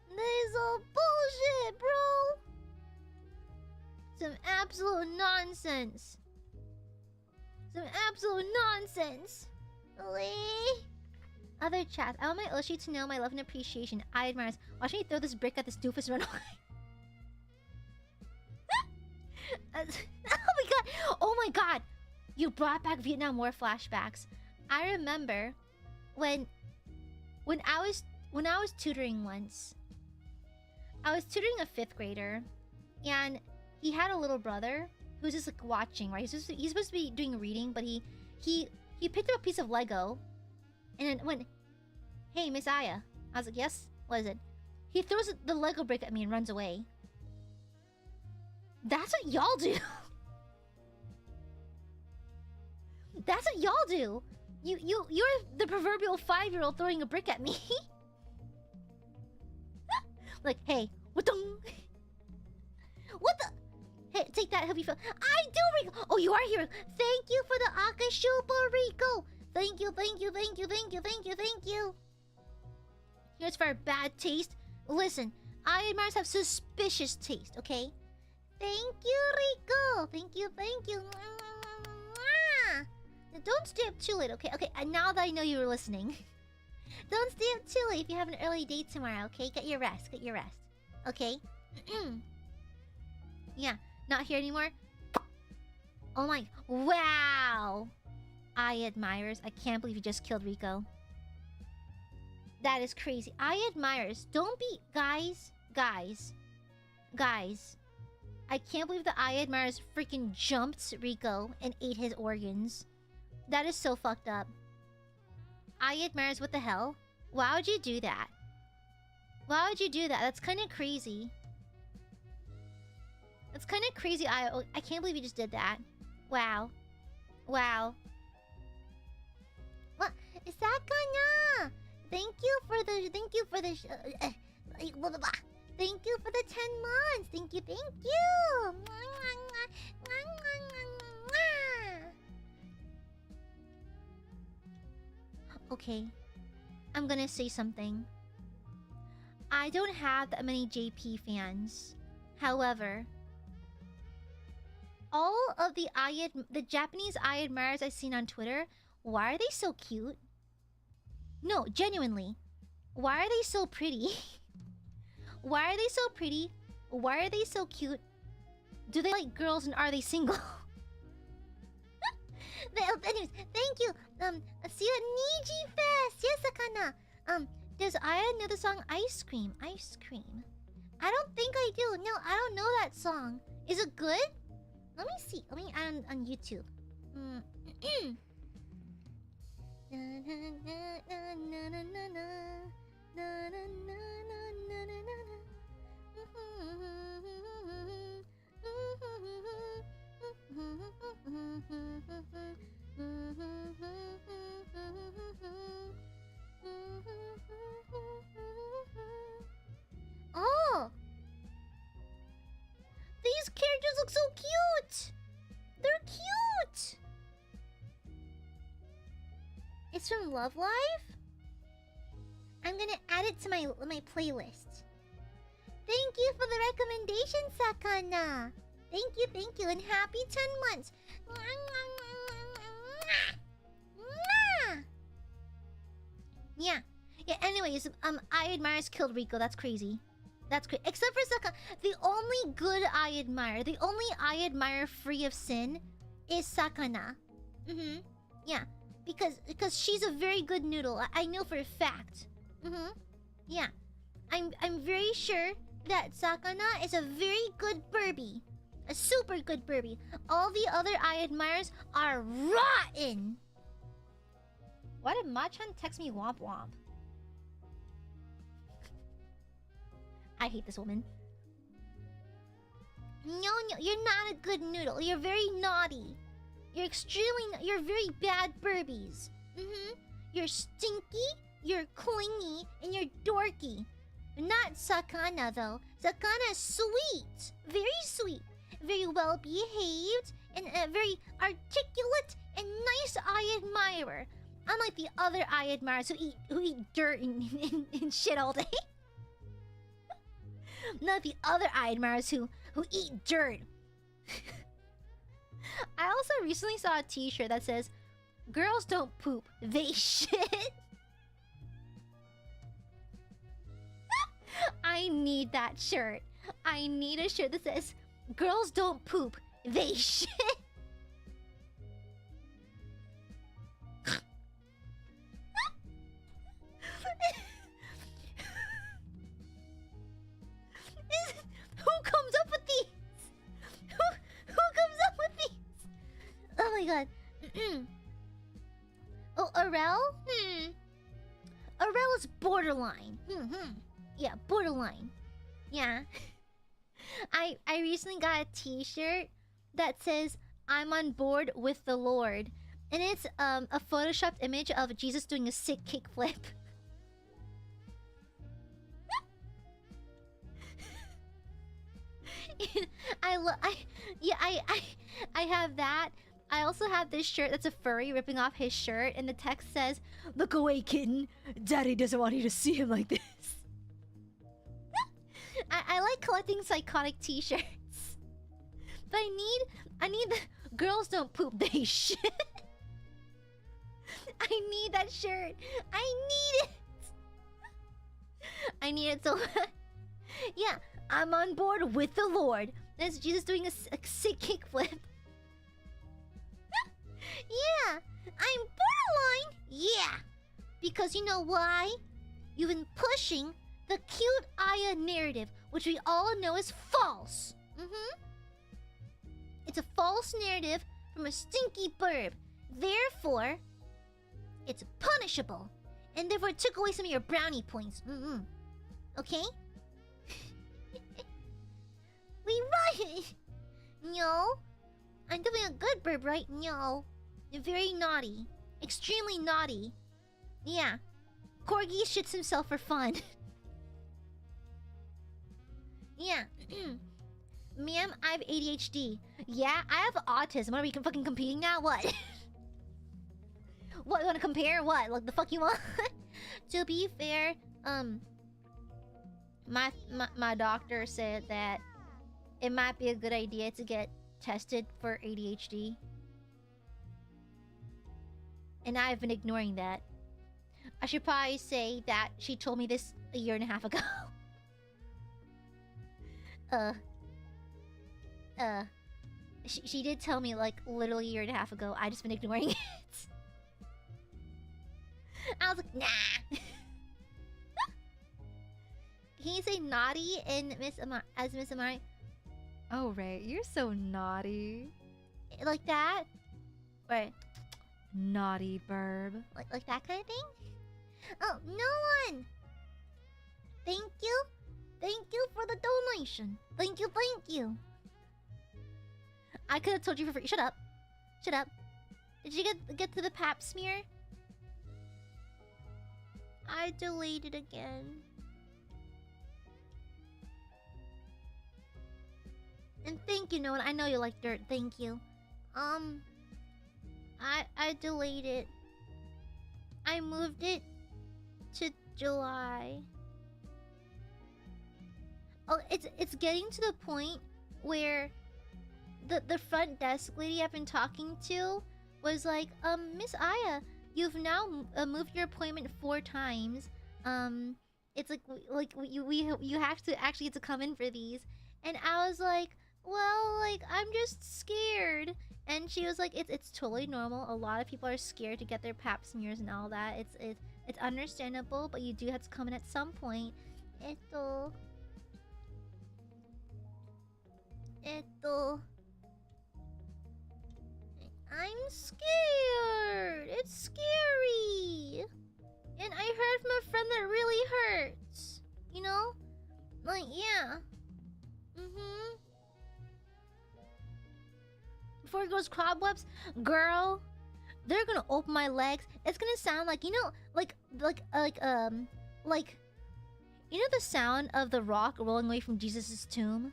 This is some bullshit, bro. Some absolute nonsense. Some absolute nonsense. Other chats. I want my Oshi to know my love and appreciation. Aiadmirers. Watch me throw this brick at this doofus and run away. Oh my god! Oh my god! You brought back Vietnam War flashbacks. I remember when I was tutoring once. I was tutoring a 5th grader, and he had a little brother who was just like watching, right? He's supposed to be doing reading, but he picked up a piece of Lego and then went, "Hey, Miss Aya." I was like, "Yes? What is it?" He throws the Lego brick at me and runs away. That's what y'all do. That's what y'all do. You're the proverbial 5-year-old throwing a brick at me. Like, hey, what the? What the? Hey, take that, help you feel. I do, Rico. Oh, you are here. Thank you for the Akashupa, Rico. Thank you, thank you, thank you, thank you, thank you, thank you. Here's for bad taste. Listen, Aiadmirers have suspicious taste, okay? Thank you, Rico. Thank you, thank you. Now, don't stay up too late, okay? Okay, and now that I know you were listening, don't stay up too late if you have an early date tomorrow, okay? Get your rest, okay? Yeah, not here anymore. Oh my, wow! Aiadmirers, I can't believe you just killed Rico. That is crazy. Aiadmirers, don't be... Guys. I can't believe the Aiadmirers freaking jumped Rico and ate his organs. That is so fucked up. Aiadmirers, what the hell? Why would you do that? Why would you do that? That's kind of crazy. That's kind of crazy. I can't believe you just did that. Wow. Wow. What? Sakana! Thank you for the... Thank you for the 10 months. Thank you. Okay. I'm gonna say something. I don't have that many JP fans. However, all of the Japanese Aiadmirers I've seen on Twitter, why are they so cute? No, genuinely. Why are they so pretty? Why are they so pretty? Why are they so cute? Do they like girls and are they single? Anyways, thank you. See you at Niji Fest. Yes, Sakana. Does Aya know the song Ice Cream? Ice Cream. I don't think I do. No, I don't know that song. Is it good? Let me see. Let me add on YouTube. Oh! These characters look so cute! They're cute! It's from Love Live? I'm gonna add it to my playlist. Thank you for the recommendation, Sakana! Thank you, and happy 10 months! Yeah, anyways, Aiadmirers killed Rico, that's crazy. That's great. Except for Sakana, the only good Aiadmire, the only Aiadmire free of sin is Sakana. Yeah, because she's a very good noodle. I know for a fact. Yeah, I'm very sure that Sakana is a very good Burby. A super good Burby. All the other Aiadmirers are rotten. Why did Machan text me womp womp? I hate this woman. No, you're not a good noodle. You're very naughty. You're very bad Burbies. You're stinky, you're clingy, and you're dorky. Not Sakana, though. Sakana's sweet. Very sweet. Very well behaved, and very articulate and nice Aiadmirer. Unlike the other Aiadmirers who eat dirt and shit all day. Not the other Aiadmirers who eat dirt I also recently saw a t-shirt that says, "Girls don't poop, they shit." I need that shirt. I need a shirt that says, "Girls don't poop, they shit." Who comes up with these? Who comes up with these? Oh my god. Oh, Arel? Arel is borderline. Yeah, borderline. Yeah. I recently got a t-shirt that says, "I'm on board with the Lord." And it's a photoshopped image of Jesus doing a sick kickflip. I have that. I also have this shirt that's a furry ripping off his shirt, and the text says, "Look away, kitten. Daddy doesn't want you to see him like this." I like collecting psychotic t-shirts. But I need the "Girls don't poop, they shit." I need that shirt. I need it. I need it so yeah, I'm on board with the Lord. That's Jesus doing a sick kickflip. Yeah, I'm borderline. Yeah, because you know why? You've been pushing the cute Aya narrative, which we all know is false. It's a false narrative from a stinky burb. Therefore, it's punishable, and therefore it took away some of your brownie points. Okay? We right. No, I'm doing a good burb, right? No, you're very naughty, extremely naughty. Yeah, Corgi shits himself for fun. Yeah. Ma'am, I have ADHD. Yeah, I have autism. What are we fucking competing now? What? What, you wanna compare? What? Like the fuck you want? To be fair, my doctor said that it might be a good idea to get tested for ADHD. And I've been ignoring that. I should probably say that she told me this a year and a half ago. She did tell me like literally a year and a half ago. I just been ignoring it. I was like, nah. Can you say naughty in Miss Amare? Oh, right. You're so naughty. Like that? Or Naughty burb. like that kind of thing? Oh, no one! Thank you. Thank you for the donation. Thank you, thank you. I could have told you for free. Shut up. Shut up. Did you get to the pap smear? I deleted again. And thank you, Noah. I know you like dirt. Thank you. I delayed it. I moved it to July. Oh, it's getting to the point where the front desk lady I've been talking to was like, Miss Aya, you've now moved your appointment 4 times. It's like you have to actually get to come in for these. And I was like, well, like I'm just scared. And she was like, it's totally normal. A lot of people are scared to get their pap smears and all that. It's understandable, but you do have to come in at some point. I'm scared. It's scary. And I heard from a friend that really hurts. You know? Like, yeah. Before it goes cobwebs, girl, they're gonna open my legs. It's gonna sound like, you know, like you know the sound of the rock rolling away from Jesus' tomb?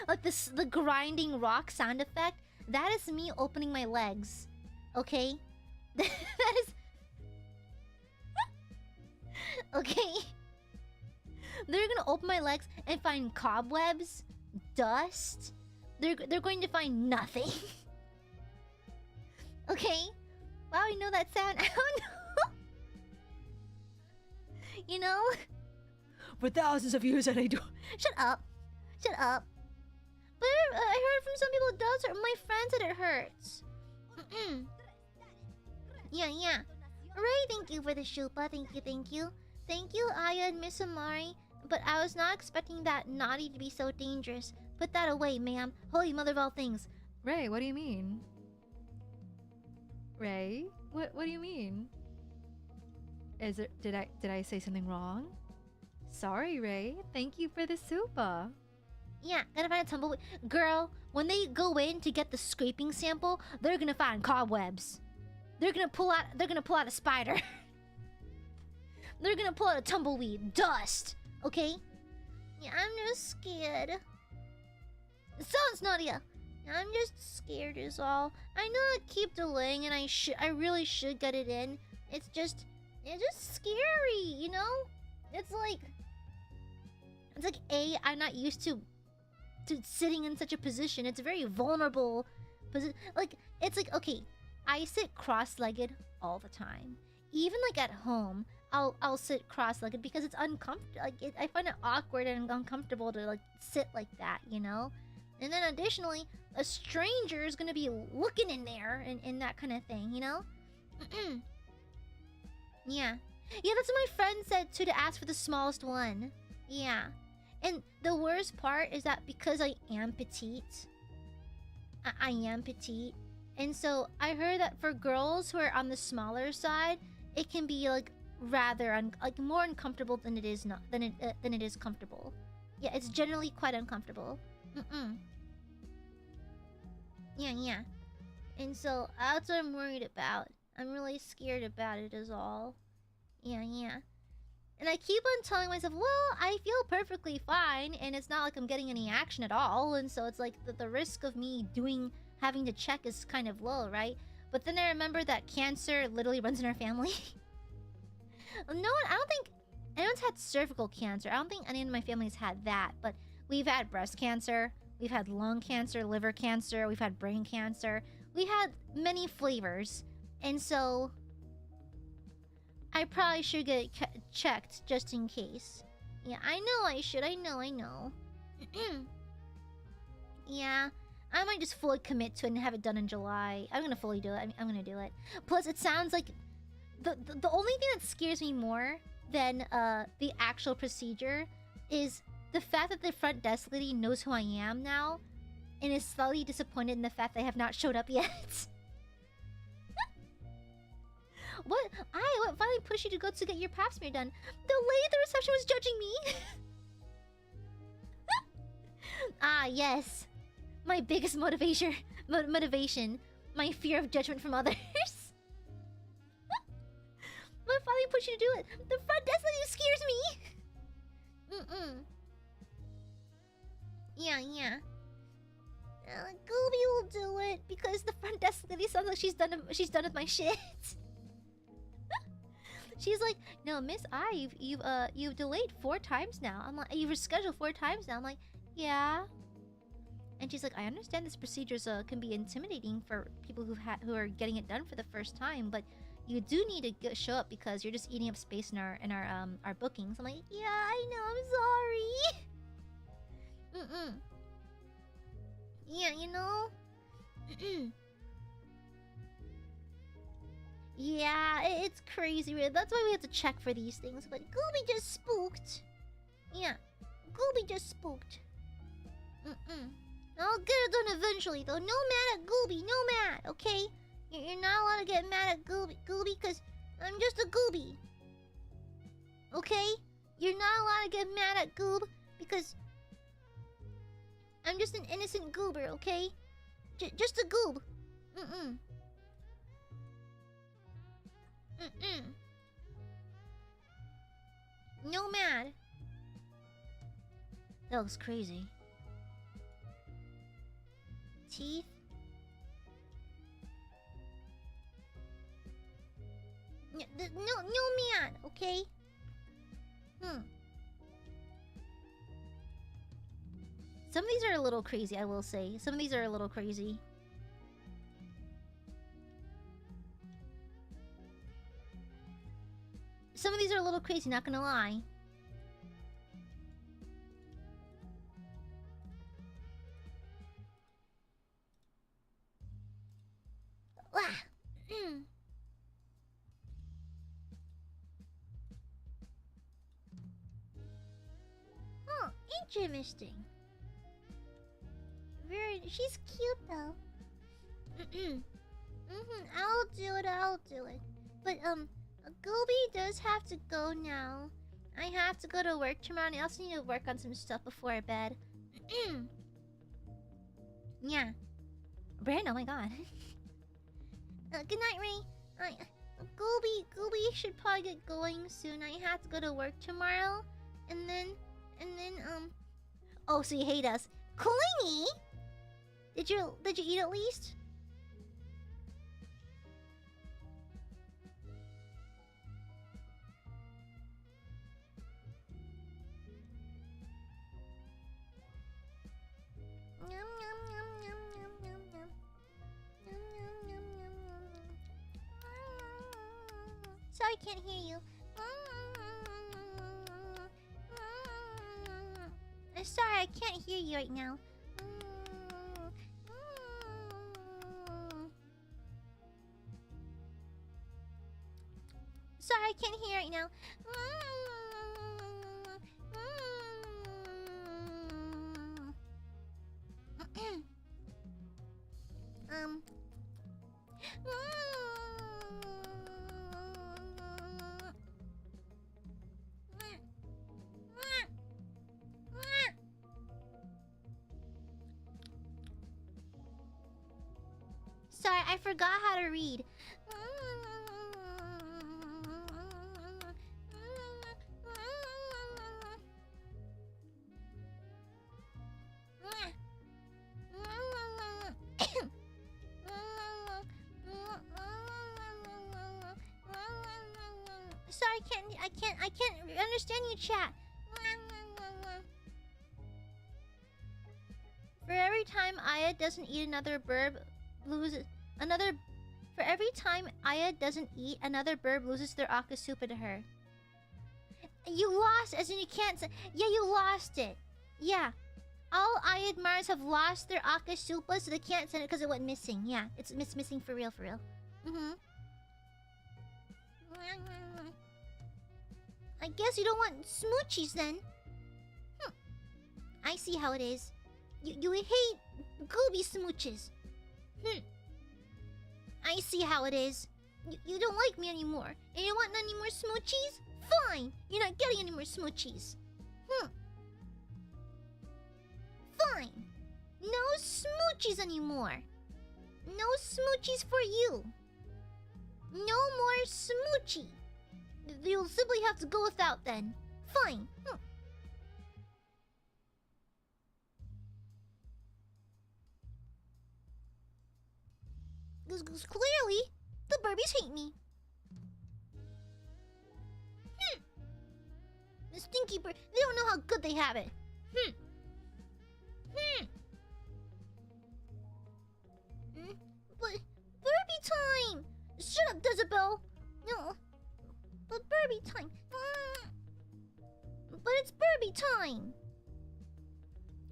Like the grinding rock sound effect. That is me opening my legs. Okay? That is... Okay? They're gonna open my legs and find cobwebs dust, they're going to find nothing. Okay? Wow, you know that sound? I don't know. You know? For thousands of years that I do. Shut up. Shut up. But I heard from some people it does hurt. My friend said it hurts. Yeah, yeah. Ray, thank you for the shupa. Thank you, thank you. Thank you, Aya and Miss Amare. But I was not expecting that naughty to be so dangerous. Put that away, ma'am. Holy mother of all things. Ray, what do you mean? Ray? What do you mean? Is it did I say something wrong? Sorry, Ray. Thank you for the supa. Yeah, gonna find a tumbleweed. Girl, when they go in to get the scraping sample, they're gonna find cobwebs. They're gonna pull out a spider. They're gonna pull out a tumbleweed. Dust. Okay? Yeah, I'm just scared. Sounds Nadia. I'm just scared is all. I know I keep delaying and I really should get it in. It's just scary, you know? It's like I'm not used to sitting in such a position. It's a very vulnerable position. Like, it's like, okay, I sit cross-legged all the time. Even like at home, I'll sit cross-legged because it's uncomfortable. Like, I find it awkward and uncomfortable to like sit like that, you know? And then additionally, a stranger is gonna be looking in there and that kind of thing, you know? Yeah. Yeah, that's what my friend said too, to ask for the smallest one. Yeah. And the worst part is that because I am petite, I am petite, and so I heard that for girls who are on the smaller side, it can be like rather more uncomfortable than it is than it is comfortable. Yeah, it's generally quite uncomfortable. Yeah, yeah. And so that's what I'm worried about. I'm really scared about it is all. Yeah, yeah. And I keep on telling myself, well, I feel perfectly fine, and it's not like I'm getting any action at all, and so it's like the risk of me having to check is kind of low, right? But then I remember that cancer literally runs in our family. No one, I don't think anyone's had cervical cancer. I don't think any of my family's had that, but we've had breast cancer, we've had lung cancer, liver cancer, we've had brain cancer. We had many flavors, and so I probably should get checked just in case. Yeah, I know I should. I know. Yeah, I might just fully commit to it and have it done in July. I'm gonna fully do it. I'm gonna do it. Plus, it sounds like the only thing that scares me more than the actual procedure is the fact that the front desk lady knows who I am now and is slightly disappointed in the fact that I have not showed up yet. What finally pushed you to go to get your pap smear done? The lady at the reception was judging me. Ah, yes. My biggest motivation. My fear of judgment from others. What finally pushed you to do it? The front desk lady scares me. Yeah. Gooby will do it because the front desk lady sounds like she's done with my shit. She's like, no, Miss I, you've delayed 4 times now. I'm like, you've rescheduled 4 times now. I'm like, yeah. And she's like, I understand this procedures can be intimidating for people who are getting it done for the first time, but you do need to show up because you're just eating up space in our bookings. I'm like, yeah, I know, I'm sorry. Yeah, you know. Yeah, it's crazy. That's why we have to check for these things. But Gooby just spooked. Yeah, Gooby just spooked. I'll get it done eventually, though. No mad at Gooby. No mad, okay? You're not allowed to get mad at Gooby, because I'm just a Gooby. Okay? You're not allowed to get mad at Goob because I'm just an innocent goober, okay? Just a goob. No mad. That looks crazy. Teeth? No mad, okay? Some of these are a little crazy, I will say. Some of these are a little crazy. Some of these are a little crazy, not gonna lie. Oh, interesting. She's cute though. I'll do it. But Gooby does have to go now. I have to go to work tomorrow, and I also need to work on some stuff before bed. Yeah. Brand, oh my god. Good night, Ray. Gooby should probably get going soon. I have to go to work tomorrow. And then, oh, so you hate us. Clingy? Did you eat at least? Sorry, I can't hear you. Sorry, I can't hear you right now. Sorry, I can't hear right now. Sorry, I forgot how to read. Sorry, I can't understand you, chat. For every time Aya doesn't eat another burb, loses another. For every time Aya doesn't eat, another burb loses their akasupa to her. You lost, as in you can't say. Yeah, you lost it. Yeah. All Aiadmirers have lost their akasupa, so they can't send it because it went missing. Yeah, it's missing for real, I guess you don't want smoochies then. I see how it is. You hate gooby smooches. I see how it is. You don't like me anymore. And you don't want any more smoochies? Fine. You're not getting any more smoochies. Fine. No smoochies anymore. No smoochies for you. No more smoochie. You'll simply have to go without then. Fine. Because clearly, the Barbies hate me. The stinky bird. They don't know how good they have it. But Barbie time! Shut up, Jezebel! No. But Barbie time. But it's Barbie time.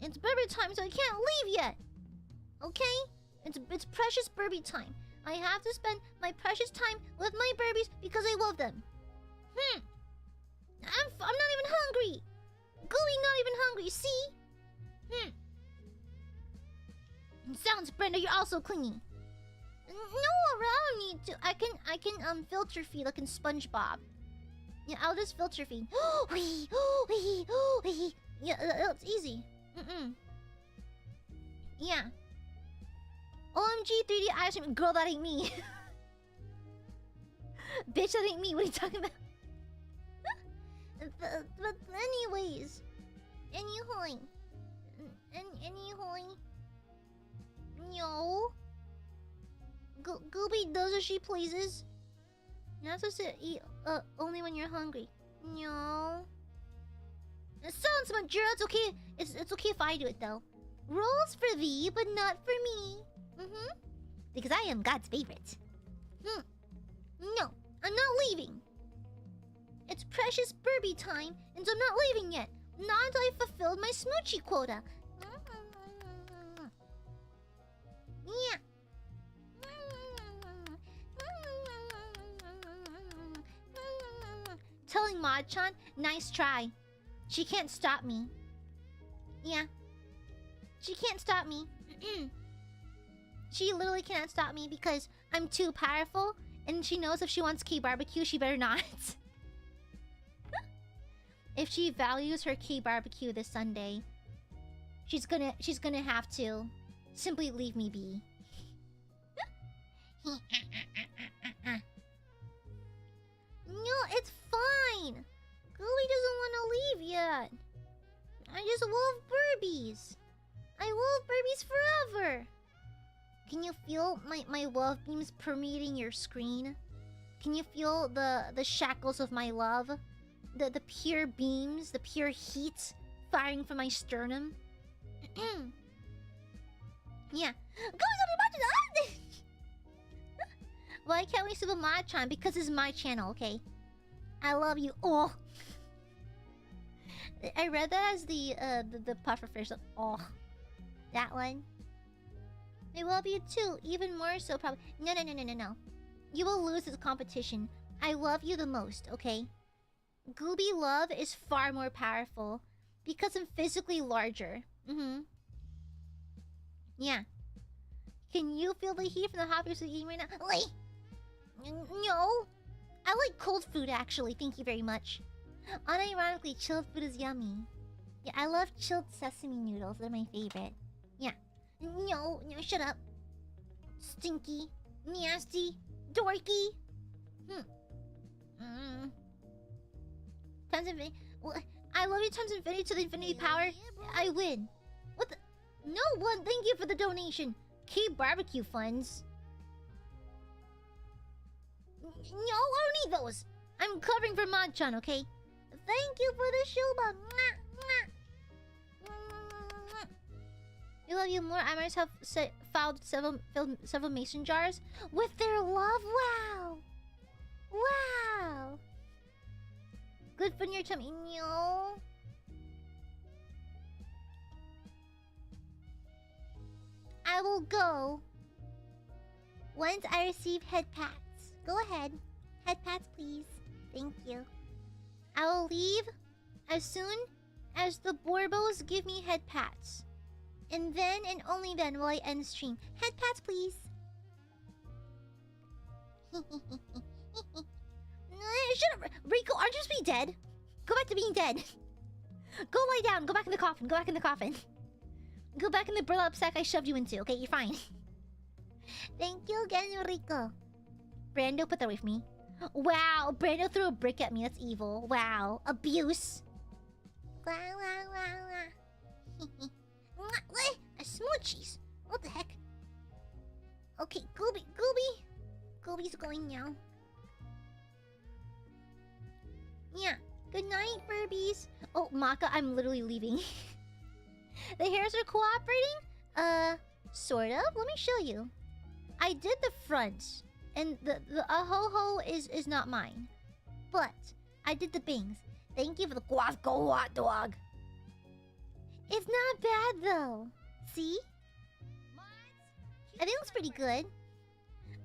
It's Barbie time, so I can't leave yet. Okay? It's precious Barbie time. I have to spend my precious time with my Barbies because I love them. I'm not even hungry. Gooey not even hungry, see? Sounds, Brenda, you're also clingy. No, I don't need to. I can filter feed like in SpongeBob. Yeah, I'll just filter feed. Yeah, it's easy. Yeah. OMG 3D ice cream. Girl, that ain't me. Bitch, that ain't me. What are you talking about? But anyways. Anyhoy. No. Gooby does as she pleases. You're not supposed to eat only when you're hungry. No. It sounds Majura. It's okay. It's okay if I do it though. Rules for thee, but not for me. Because I am God's favorite. No, I'm not leaving. It's precious Burby time, and I'm not leaving yet. Not until I've fulfilled my smoochie quota. Yeah. Telling Machan, nice try. She can't stop me. Yeah. She can't stop me. She literally cannot stop me because I'm too powerful, and she knows if she wants K barbecue, she better not. If she values her K barbecue this Sunday, she's gonna have to simply leave me be. No, it's fine. Gooby doesn't want to leave yet. I just love Burbies. I love Burbies forever. Can you feel my love beams permeating your screen? Can you feel the shackles of my love? The pure beams, the pure heat firing from my sternum? Yeah. Why can't we super Machan? Because it's my channel, okay? I love you. Oh. I read that as the puffer fish. Oh. That one. I love you too, even more so probably. No. You will lose this competition. I love you the most, okay? Gooby love is far more powerful because I'm physically larger. Yeah. Can you feel the heat from the hot you're eating right now? Wait. No. I like cold food actually, thank you very much. Unironically, chilled food is yummy. Yeah, I love chilled sesame noodles, they're my favorite. Yeah. No, shut up. Stinky, nasty, dorky. Times infinity. Well, I love you times infinity to the infinity power. I win. What the? No one. Thank you for the donation. Keep barbecue funds. No, I don't need those. I'm covering for Machan, okay? Thank you for the shuba. We love you more. Aiadmirers have filled several mason jars with their love. Wow. Wow. Good for your tummy. No. I will go once I receive head pats. Go ahead. Head pats, please. Thank you. I will leave as soon as the Borbos give me head pats. And then and only then will I end stream. Head pats, please. Shut up, Rico. Aren't you supposed to be dead? Go back to being dead. Go lie down. Go back in the coffin. Go back in the coffin. Go back in the burlap sack I shoved you into. Okay, you're fine. Thank you again, Rico. Brando, put that away from me. Wow, Brando threw a brick at me. That's evil. Wow, abuse. Smoochies. What the heck? Okay, Gooby's going now. Yeah. Good night, Burbies. Oh, Maka, I'm literally leaving. The hairs are cooperating? Sort of. Let me show you. I did the front, and the ho-ho is not mine. But I did the bangs. Thank you for the guasco hot dog. It's not bad though. See? I think it looks pretty good.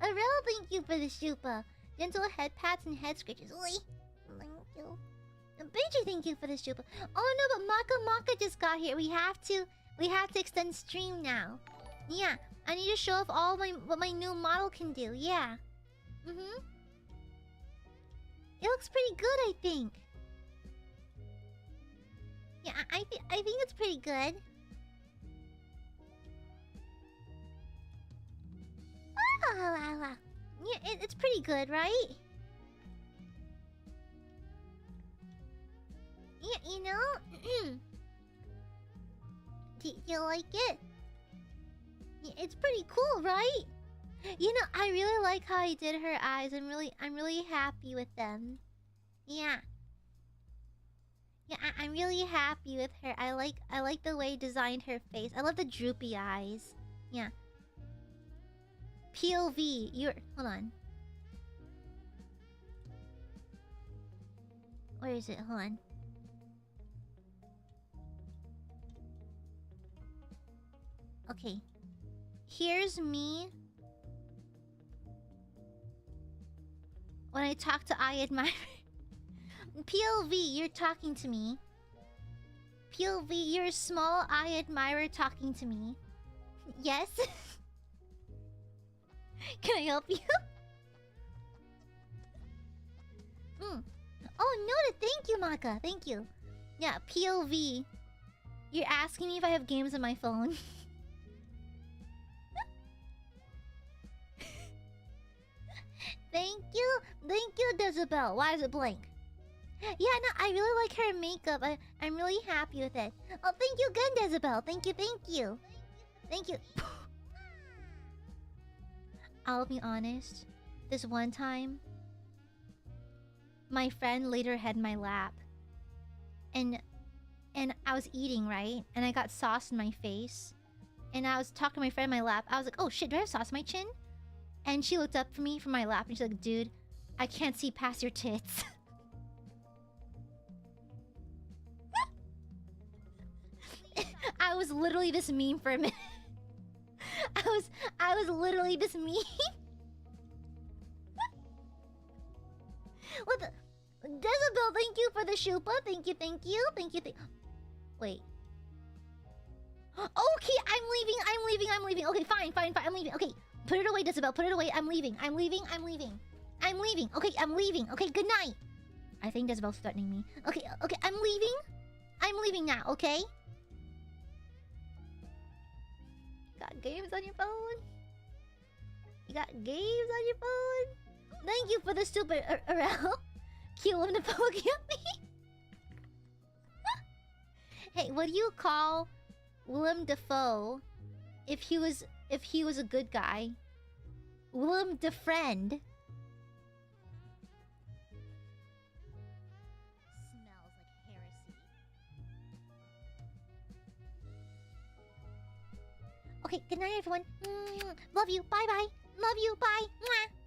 A real thank you for the shupa. Gentle head pats and head scratches. Oi. Thank you. Benji, thank you for the shupa. Oh no, but Maka just got here. We have to extend stream now. Yeah, I need to show off all what my new model can do. Yeah. It looks pretty good, I think. Yeah, I think it's pretty good. Yeah, it's pretty good, right? Yeah, you know? Do you like it? Yeah, it's pretty cool, right? You know, I really like how I did her eyes. I'm really happy with them. Yeah. Yeah, I'm really happy with her. I like the way he designed her face. I love the droopy eyes. Yeah. POV, you're hold on. Where is it? Hold on. Okay. Here's me when I talk to Aiadmirers. POV, you're talking to me. POV, you're a small Aiadmirer talking to me. Yes? Can I help you? Oh, no, thank you, Maka. Thank you. Yeah, POV. You're asking me if I have games on my phone. Thank you. Thank you, Decibel. Why is it blank? Yeah, no, I really like her makeup. I'm really happy with it. Oh, thank you again, Decibel. Thank you, thank you. Thank you. I'll be honest. This one time, my friend laid her head in my lap. And I was eating, right? And I got sauce in my face. And I was talking to my friend in my lap. I was like, oh shit, do I have sauce in my chin? And she looked up for me from my lap and she's like, dude, I can't see past your tits. I was literally this meme for a minute. I was literally this meme. What the? Decibel, thank you for the shupa. Thank you, thank you, thank you, wait. Okay, I'm leaving. Okay, fine, I'm leaving. Okay, put it away, Decibel, put it away. I'm leaving. Okay, I'm leaving. Okay, good night. I think Decibel's threatening me. Okay, I'm leaving. I'm leaving now, okay? Got games on your phone? You got games on your phone? Thank you for the stupid Arel. Kill him to poke at me. Hey, what do you call Willem Dafoe if he was a good guy? Willem Defriend. Smells like heresy. Okay, good night, everyone. Love you. Bye bye. Love you. Bye. Mwah.